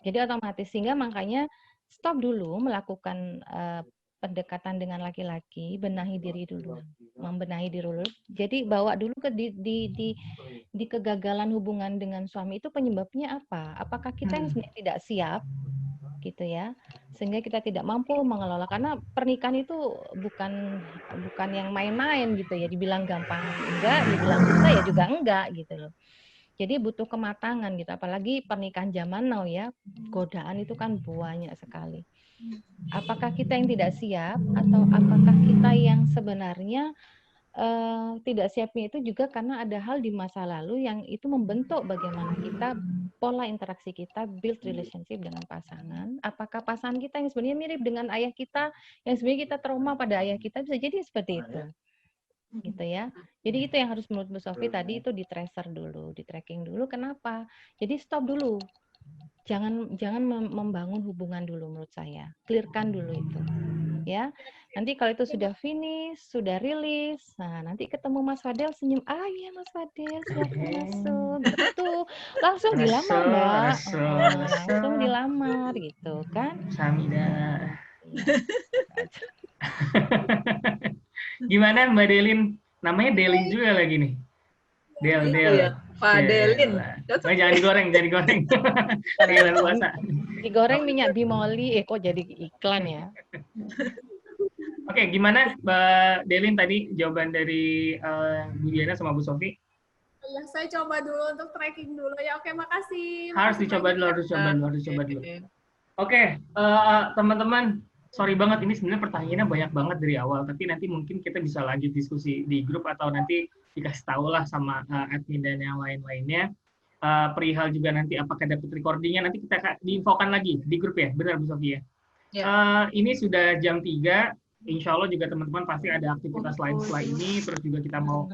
Jadi otomatis, sehingga makanya stop dulu melakukan pendekatan dengan laki-laki, benahi diri dulu, membenahi diri dulu. Jadi bawa dulu ke di kegagalan hubungan dengan suami itu penyebabnya apa? Apakah kita yang sebenarnya tidak siap, gitu ya, sehingga kita tidak mampu mengelola, karena pernikahan itu bukan yang main-main gitu ya, dibilang gampang enggak, dibilang susah ya juga enggak gitu loh. Jadi butuh kematangan gitu, apalagi pernikahan zaman now ya, godaan itu kan banyak sekali. Apakah kita yang tidak siap atau apakah kita yang sebenarnya tidak siapnya itu juga karena ada hal di masa lalu yang itu membentuk bagaimana kita, pola interaksi kita, build relationship dengan pasangan. Apakah pasangan kita yang sebenarnya mirip dengan ayah kita, yang sebenarnya kita trauma pada ayah kita, bisa jadi seperti itu. Gitu ya. Jadi itu yang harus menurut Bu Sofi tadi itu di tracer dulu, di tracking dulu. Kenapa? Jadi stop dulu. Jangan membangun hubungan dulu menurut saya. Clearkan dulu itu. Ya. Nanti kalau itu sudah finish, sudah rilis, nah nanti ketemu Mas Fadel senyum, iya Mas Fadel silahkan masuk, gitu, langsung dilamar Mbak, langsung dilamar gitu kan. Samida. Gimana Mbak Delin? Namanya Delin juga lagi nih. Del. Fadelin. Jangan digoreng. Karena puasa. Digoreng minyak bimoli, kok jadi iklan ya? Oke, gimana Mbak Delin tadi jawaban dari Bu Diana sama Bu Sofi? Ya, saya coba dulu untuk tracking dulu ya. Oke, makasih. Harus Makasih dicoba dulu, banyak. harus coba dulu. Oke, teman-teman, sorry banget ini sebenarnya pertanyaannya banyak banget dari awal, tapi nanti mungkin kita bisa lanjut diskusi di grup atau nanti dikasih tahu lah sama admin dan yang lain-lainnya. Perihal juga nanti apakah dapat recordingnya, nanti kita diinfokan lagi di grup ya, benar Bu Sofi ya? Ini sudah jam 3, insya Allah juga teman-teman pasti ada aktivitas lain setelah ini, terus juga kita mau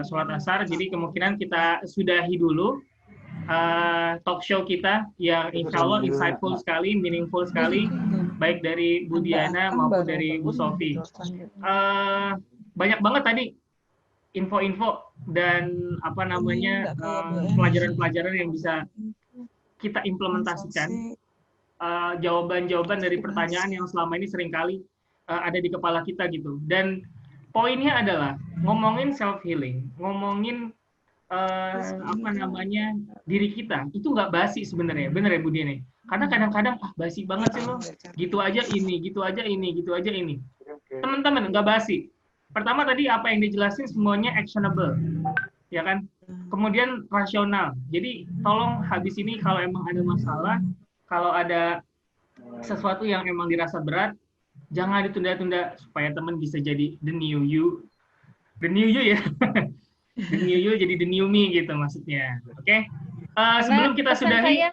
sholat asar, jadi kemungkinan kita sudahi dulu talk show kita yang insya Allah insightful sekali, meaningful sekali, baik dari Bu Diana maupun dari Bu Sofi. Banyak banget tadi info-info dan pelajaran-pelajaran yang bisa kita implementasikan. Jawaban-jawaban dari pertanyaan yang selama ini seringkali ada di kepala kita gitu. Dan poinnya adalah ngomongin self healing, ngomongin diri kita itu nggak basi sebenarnya, bener ya Bu Diana? Karena kadang-kadang basi banget sih lo, gitu aja ini. Teman-teman nggak basi. Pertama tadi apa yang dijelasin semuanya actionable, ya kan? Kemudian rasional. Jadi tolong habis ini kalau emang ada masalah, kalau ada sesuatu yang emang dirasa berat, jangan ditunda-tunda supaya teman bisa jadi the new you ya. The new you jadi the new me gitu maksudnya. Oke. Sebelum kita sudahi,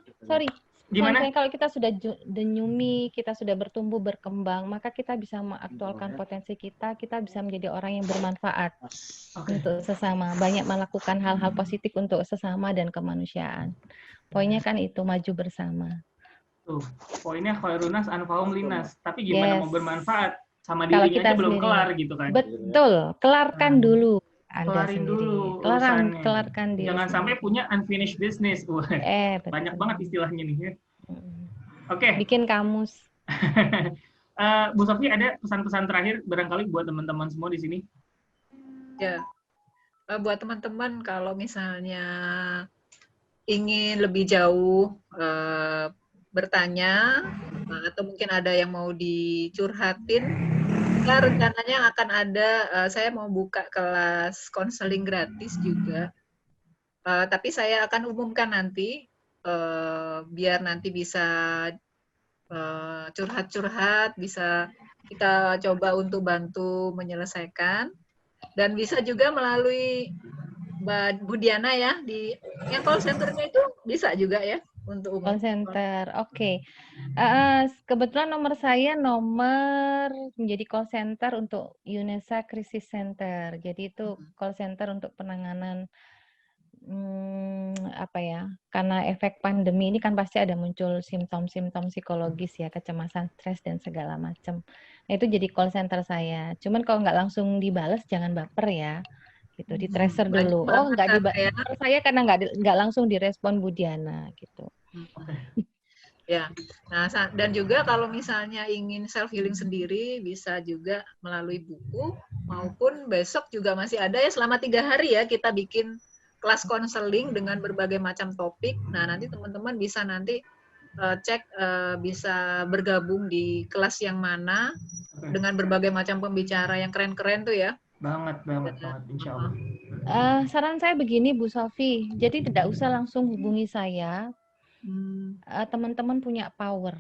gimana? Kalau kita sudah the new me, kita sudah bertumbuh berkembang, maka kita bisa mengaktualkan potensi kita bisa menjadi orang yang bermanfaat untuk sesama, banyak melakukan hal-hal positif untuk sesama dan kemanusiaan. Poinnya kan itu, maju bersama. Tuh, poinnya khairunas anfa'um linas. Tapi gimana mau bermanfaat sama dirinya aja belum kelar gitu kan? Betul, kelarkan dulu. Kelarin dulu, kelarkan diri. Jangan sampai punya unfinished business. Banyak banget istilahnya nih. Oke. Bikin kamus. Bu Sofi, ada pesan-pesan terakhir barangkali buat teman-teman semua di sini? Ya, buat teman-teman kalau misalnya ingin lebih jauh bertanya atau mungkin ada yang mau dicurhatin. Rencananya akan ada, saya mau buka kelas konseling gratis juga. Tapi saya akan umumkan nanti, biar nanti bisa curhat-curhat, bisa kita coba untuk bantu menyelesaikan. Dan bisa juga melalui Mbak Bu Diana ya, di yang call center-nya itu bisa juga ya. Untuk call center, oke. Kebetulan nomor saya menjadi call center untuk UNESA Crisis Center. Jadi itu call center untuk penanganan karena efek pandemi ini kan pasti ada muncul simptom-simptom psikologis ya, kecemasan, stres dan segala macam. Nah, itu jadi call center saya. Cuman kalau nggak langsung dibalas jangan baper ya. Gitu, di tracer dulu. Nggak dibalas saya karena nggak langsung direspon Bu Diana gitu. Ya, nah dan juga kalau misalnya ingin self healing sendiri bisa juga melalui buku maupun besok juga masih ada ya selama 3 hari ya kita bikin kelas konseling dengan berbagai macam topik. Nah nanti teman-teman bisa nanti cek bisa bergabung di kelas yang mana dengan berbagai macam pembicara yang keren-keren tuh ya. Banget, insya Allah. Saran saya begini Bu Sofi, jadi tidak usah langsung hubungi saya. Teman-teman punya power,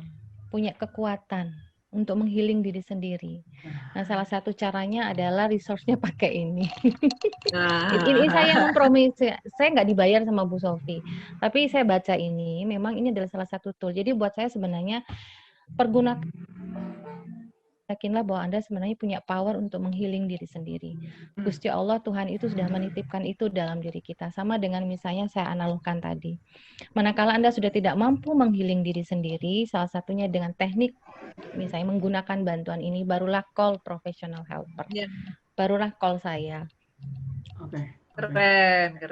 punya kekuatan untuk menghealing diri sendiri. Nah, salah satu caranya adalah resource-nya pakai ini. Ini saya mempromisi, saya nggak dibayar sama Bu Sofi, tapi saya baca ini, memang ini adalah salah satu tool. Jadi buat saya sebenarnya pergunakan, yakinlah bahwa Anda sebenarnya punya power untuk menghealing diri sendiri. Gusti Allah, Tuhan itu sudah menitipkan itu dalam diri kita. Sama dengan misalnya saya analogkan tadi. Manakala Anda sudah tidak mampu menghealing diri sendiri, salah satunya dengan teknik, misalnya menggunakan bantuan ini, barulah call professional helper. Barulah call saya. Oke. Keren.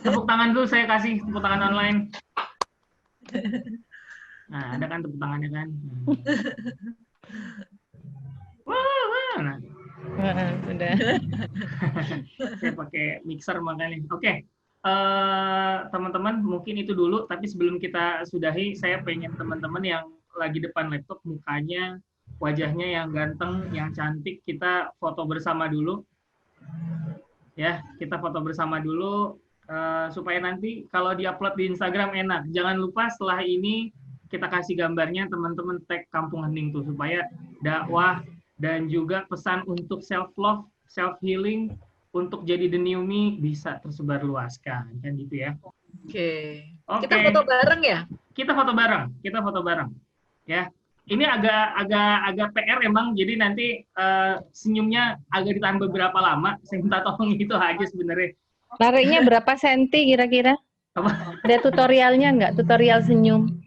Tepuk tangan dulu saya kasih, tepuk tangan online. Nah, ada kan tepuk tangannya kan? Sudah. Saya pakai mixer makanya. Oke. teman-teman mungkin itu dulu, tapi sebelum kita sudahi, saya pengen teman-teman yang lagi depan laptop, mukanya, wajahnya yang ganteng, yang cantik, kita foto bersama dulu. Ya, kita foto bersama dulu, supaya nanti kalau diupload di Instagram enak. Jangan lupa setelah ini kita kasih gambarnya, teman-teman tag Kampung Hening tuh, supaya dakwah dan juga pesan untuk self-love, self-healing, untuk jadi the new me bisa tersebar luaskan, kan gitu ya. Oke. Kita foto bareng ya? Kita foto bareng, ya. Ini agak PR emang, jadi nanti senyumnya agak ditahan beberapa lama. Saya minta tolong itu aja sebenarnya. Nariknya berapa senti kira-kira? Ada tutorialnya nggak? Tutorial senyum?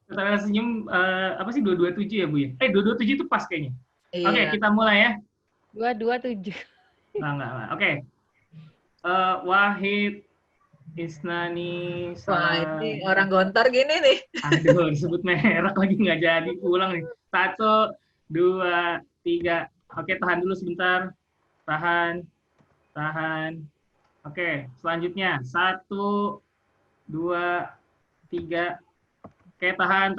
Tutorial senyum apa sih 227 ya Bu ya? 227 itu pas kayaknya. Iya. Oke, kita mulai ya. 227. Enggak. Oke. Wahid, Isnani, Wah, ini orang gontor gini nih. Aduh, disebut merek lagi nggak jadi, pulang nih. 1, 2, 3. Oke, tahan dulu sebentar. Tahan. Oke, selanjutnya 1, 2, 3. Oke, tahan.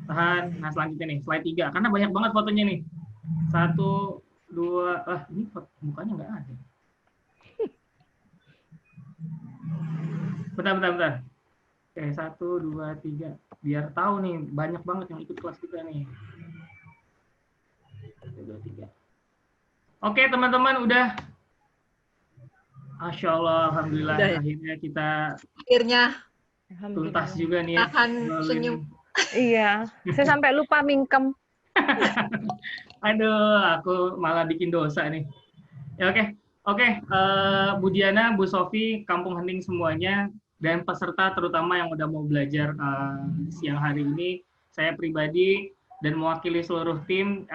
Nah, selanjutnya nih, slide 3. Karena banyak banget fotonya nih. 1, 2, ini mukanya nggak ada. Bentar. Oke, 1, 2, 3. Biar tahu nih, banyak banget yang ikut kelas kita nih. 1, 2, 3. Oke, teman-teman, udah. Masya Allah, alhamdulillah. Udah, ya? Akhirnya tuntas juga nih ya. Tahan senyum. Iya, saya sampai lupa mingkem. Aduh, aku malah bikin dosa nih. Ya, oke. Bu Diana, Bu Sofi, Kampung Hening semuanya, dan peserta terutama yang udah mau belajar siang hari ini, saya pribadi dan mewakili seluruh tim,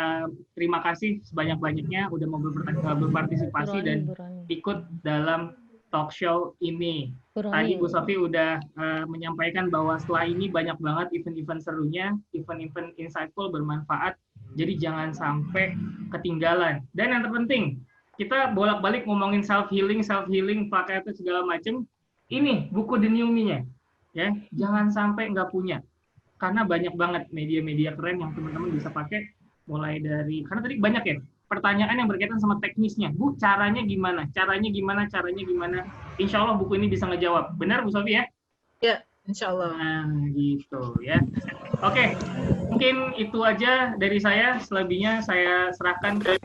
terima kasih sebanyak-banyaknya udah mau berpartisipasi dan ikut dalam talk show ini. Tadi Bu Sofi udah menyampaikan bahwa setelah ini banyak banget event-event serunya, event-event insightful, bermanfaat, jadi jangan sampai ketinggalan. Dan yang terpenting, kita bolak-balik ngomongin self-healing, pakai itu segala macam. Ini buku The New Me-nya, ya, jangan sampai nggak punya. Karena banyak banget media-media keren yang teman-teman bisa pakai, mulai dari, karena tadi banyak ya, pertanyaan yang berkaitan sama teknisnya. Bu, caranya gimana? Insya Allah buku ini bisa ngejawab. Benar, Bu Sofi ya? Ya, insya Allah. Nah, gitu ya. Oke, mungkin itu aja dari saya. Selebihnya saya serahkan ke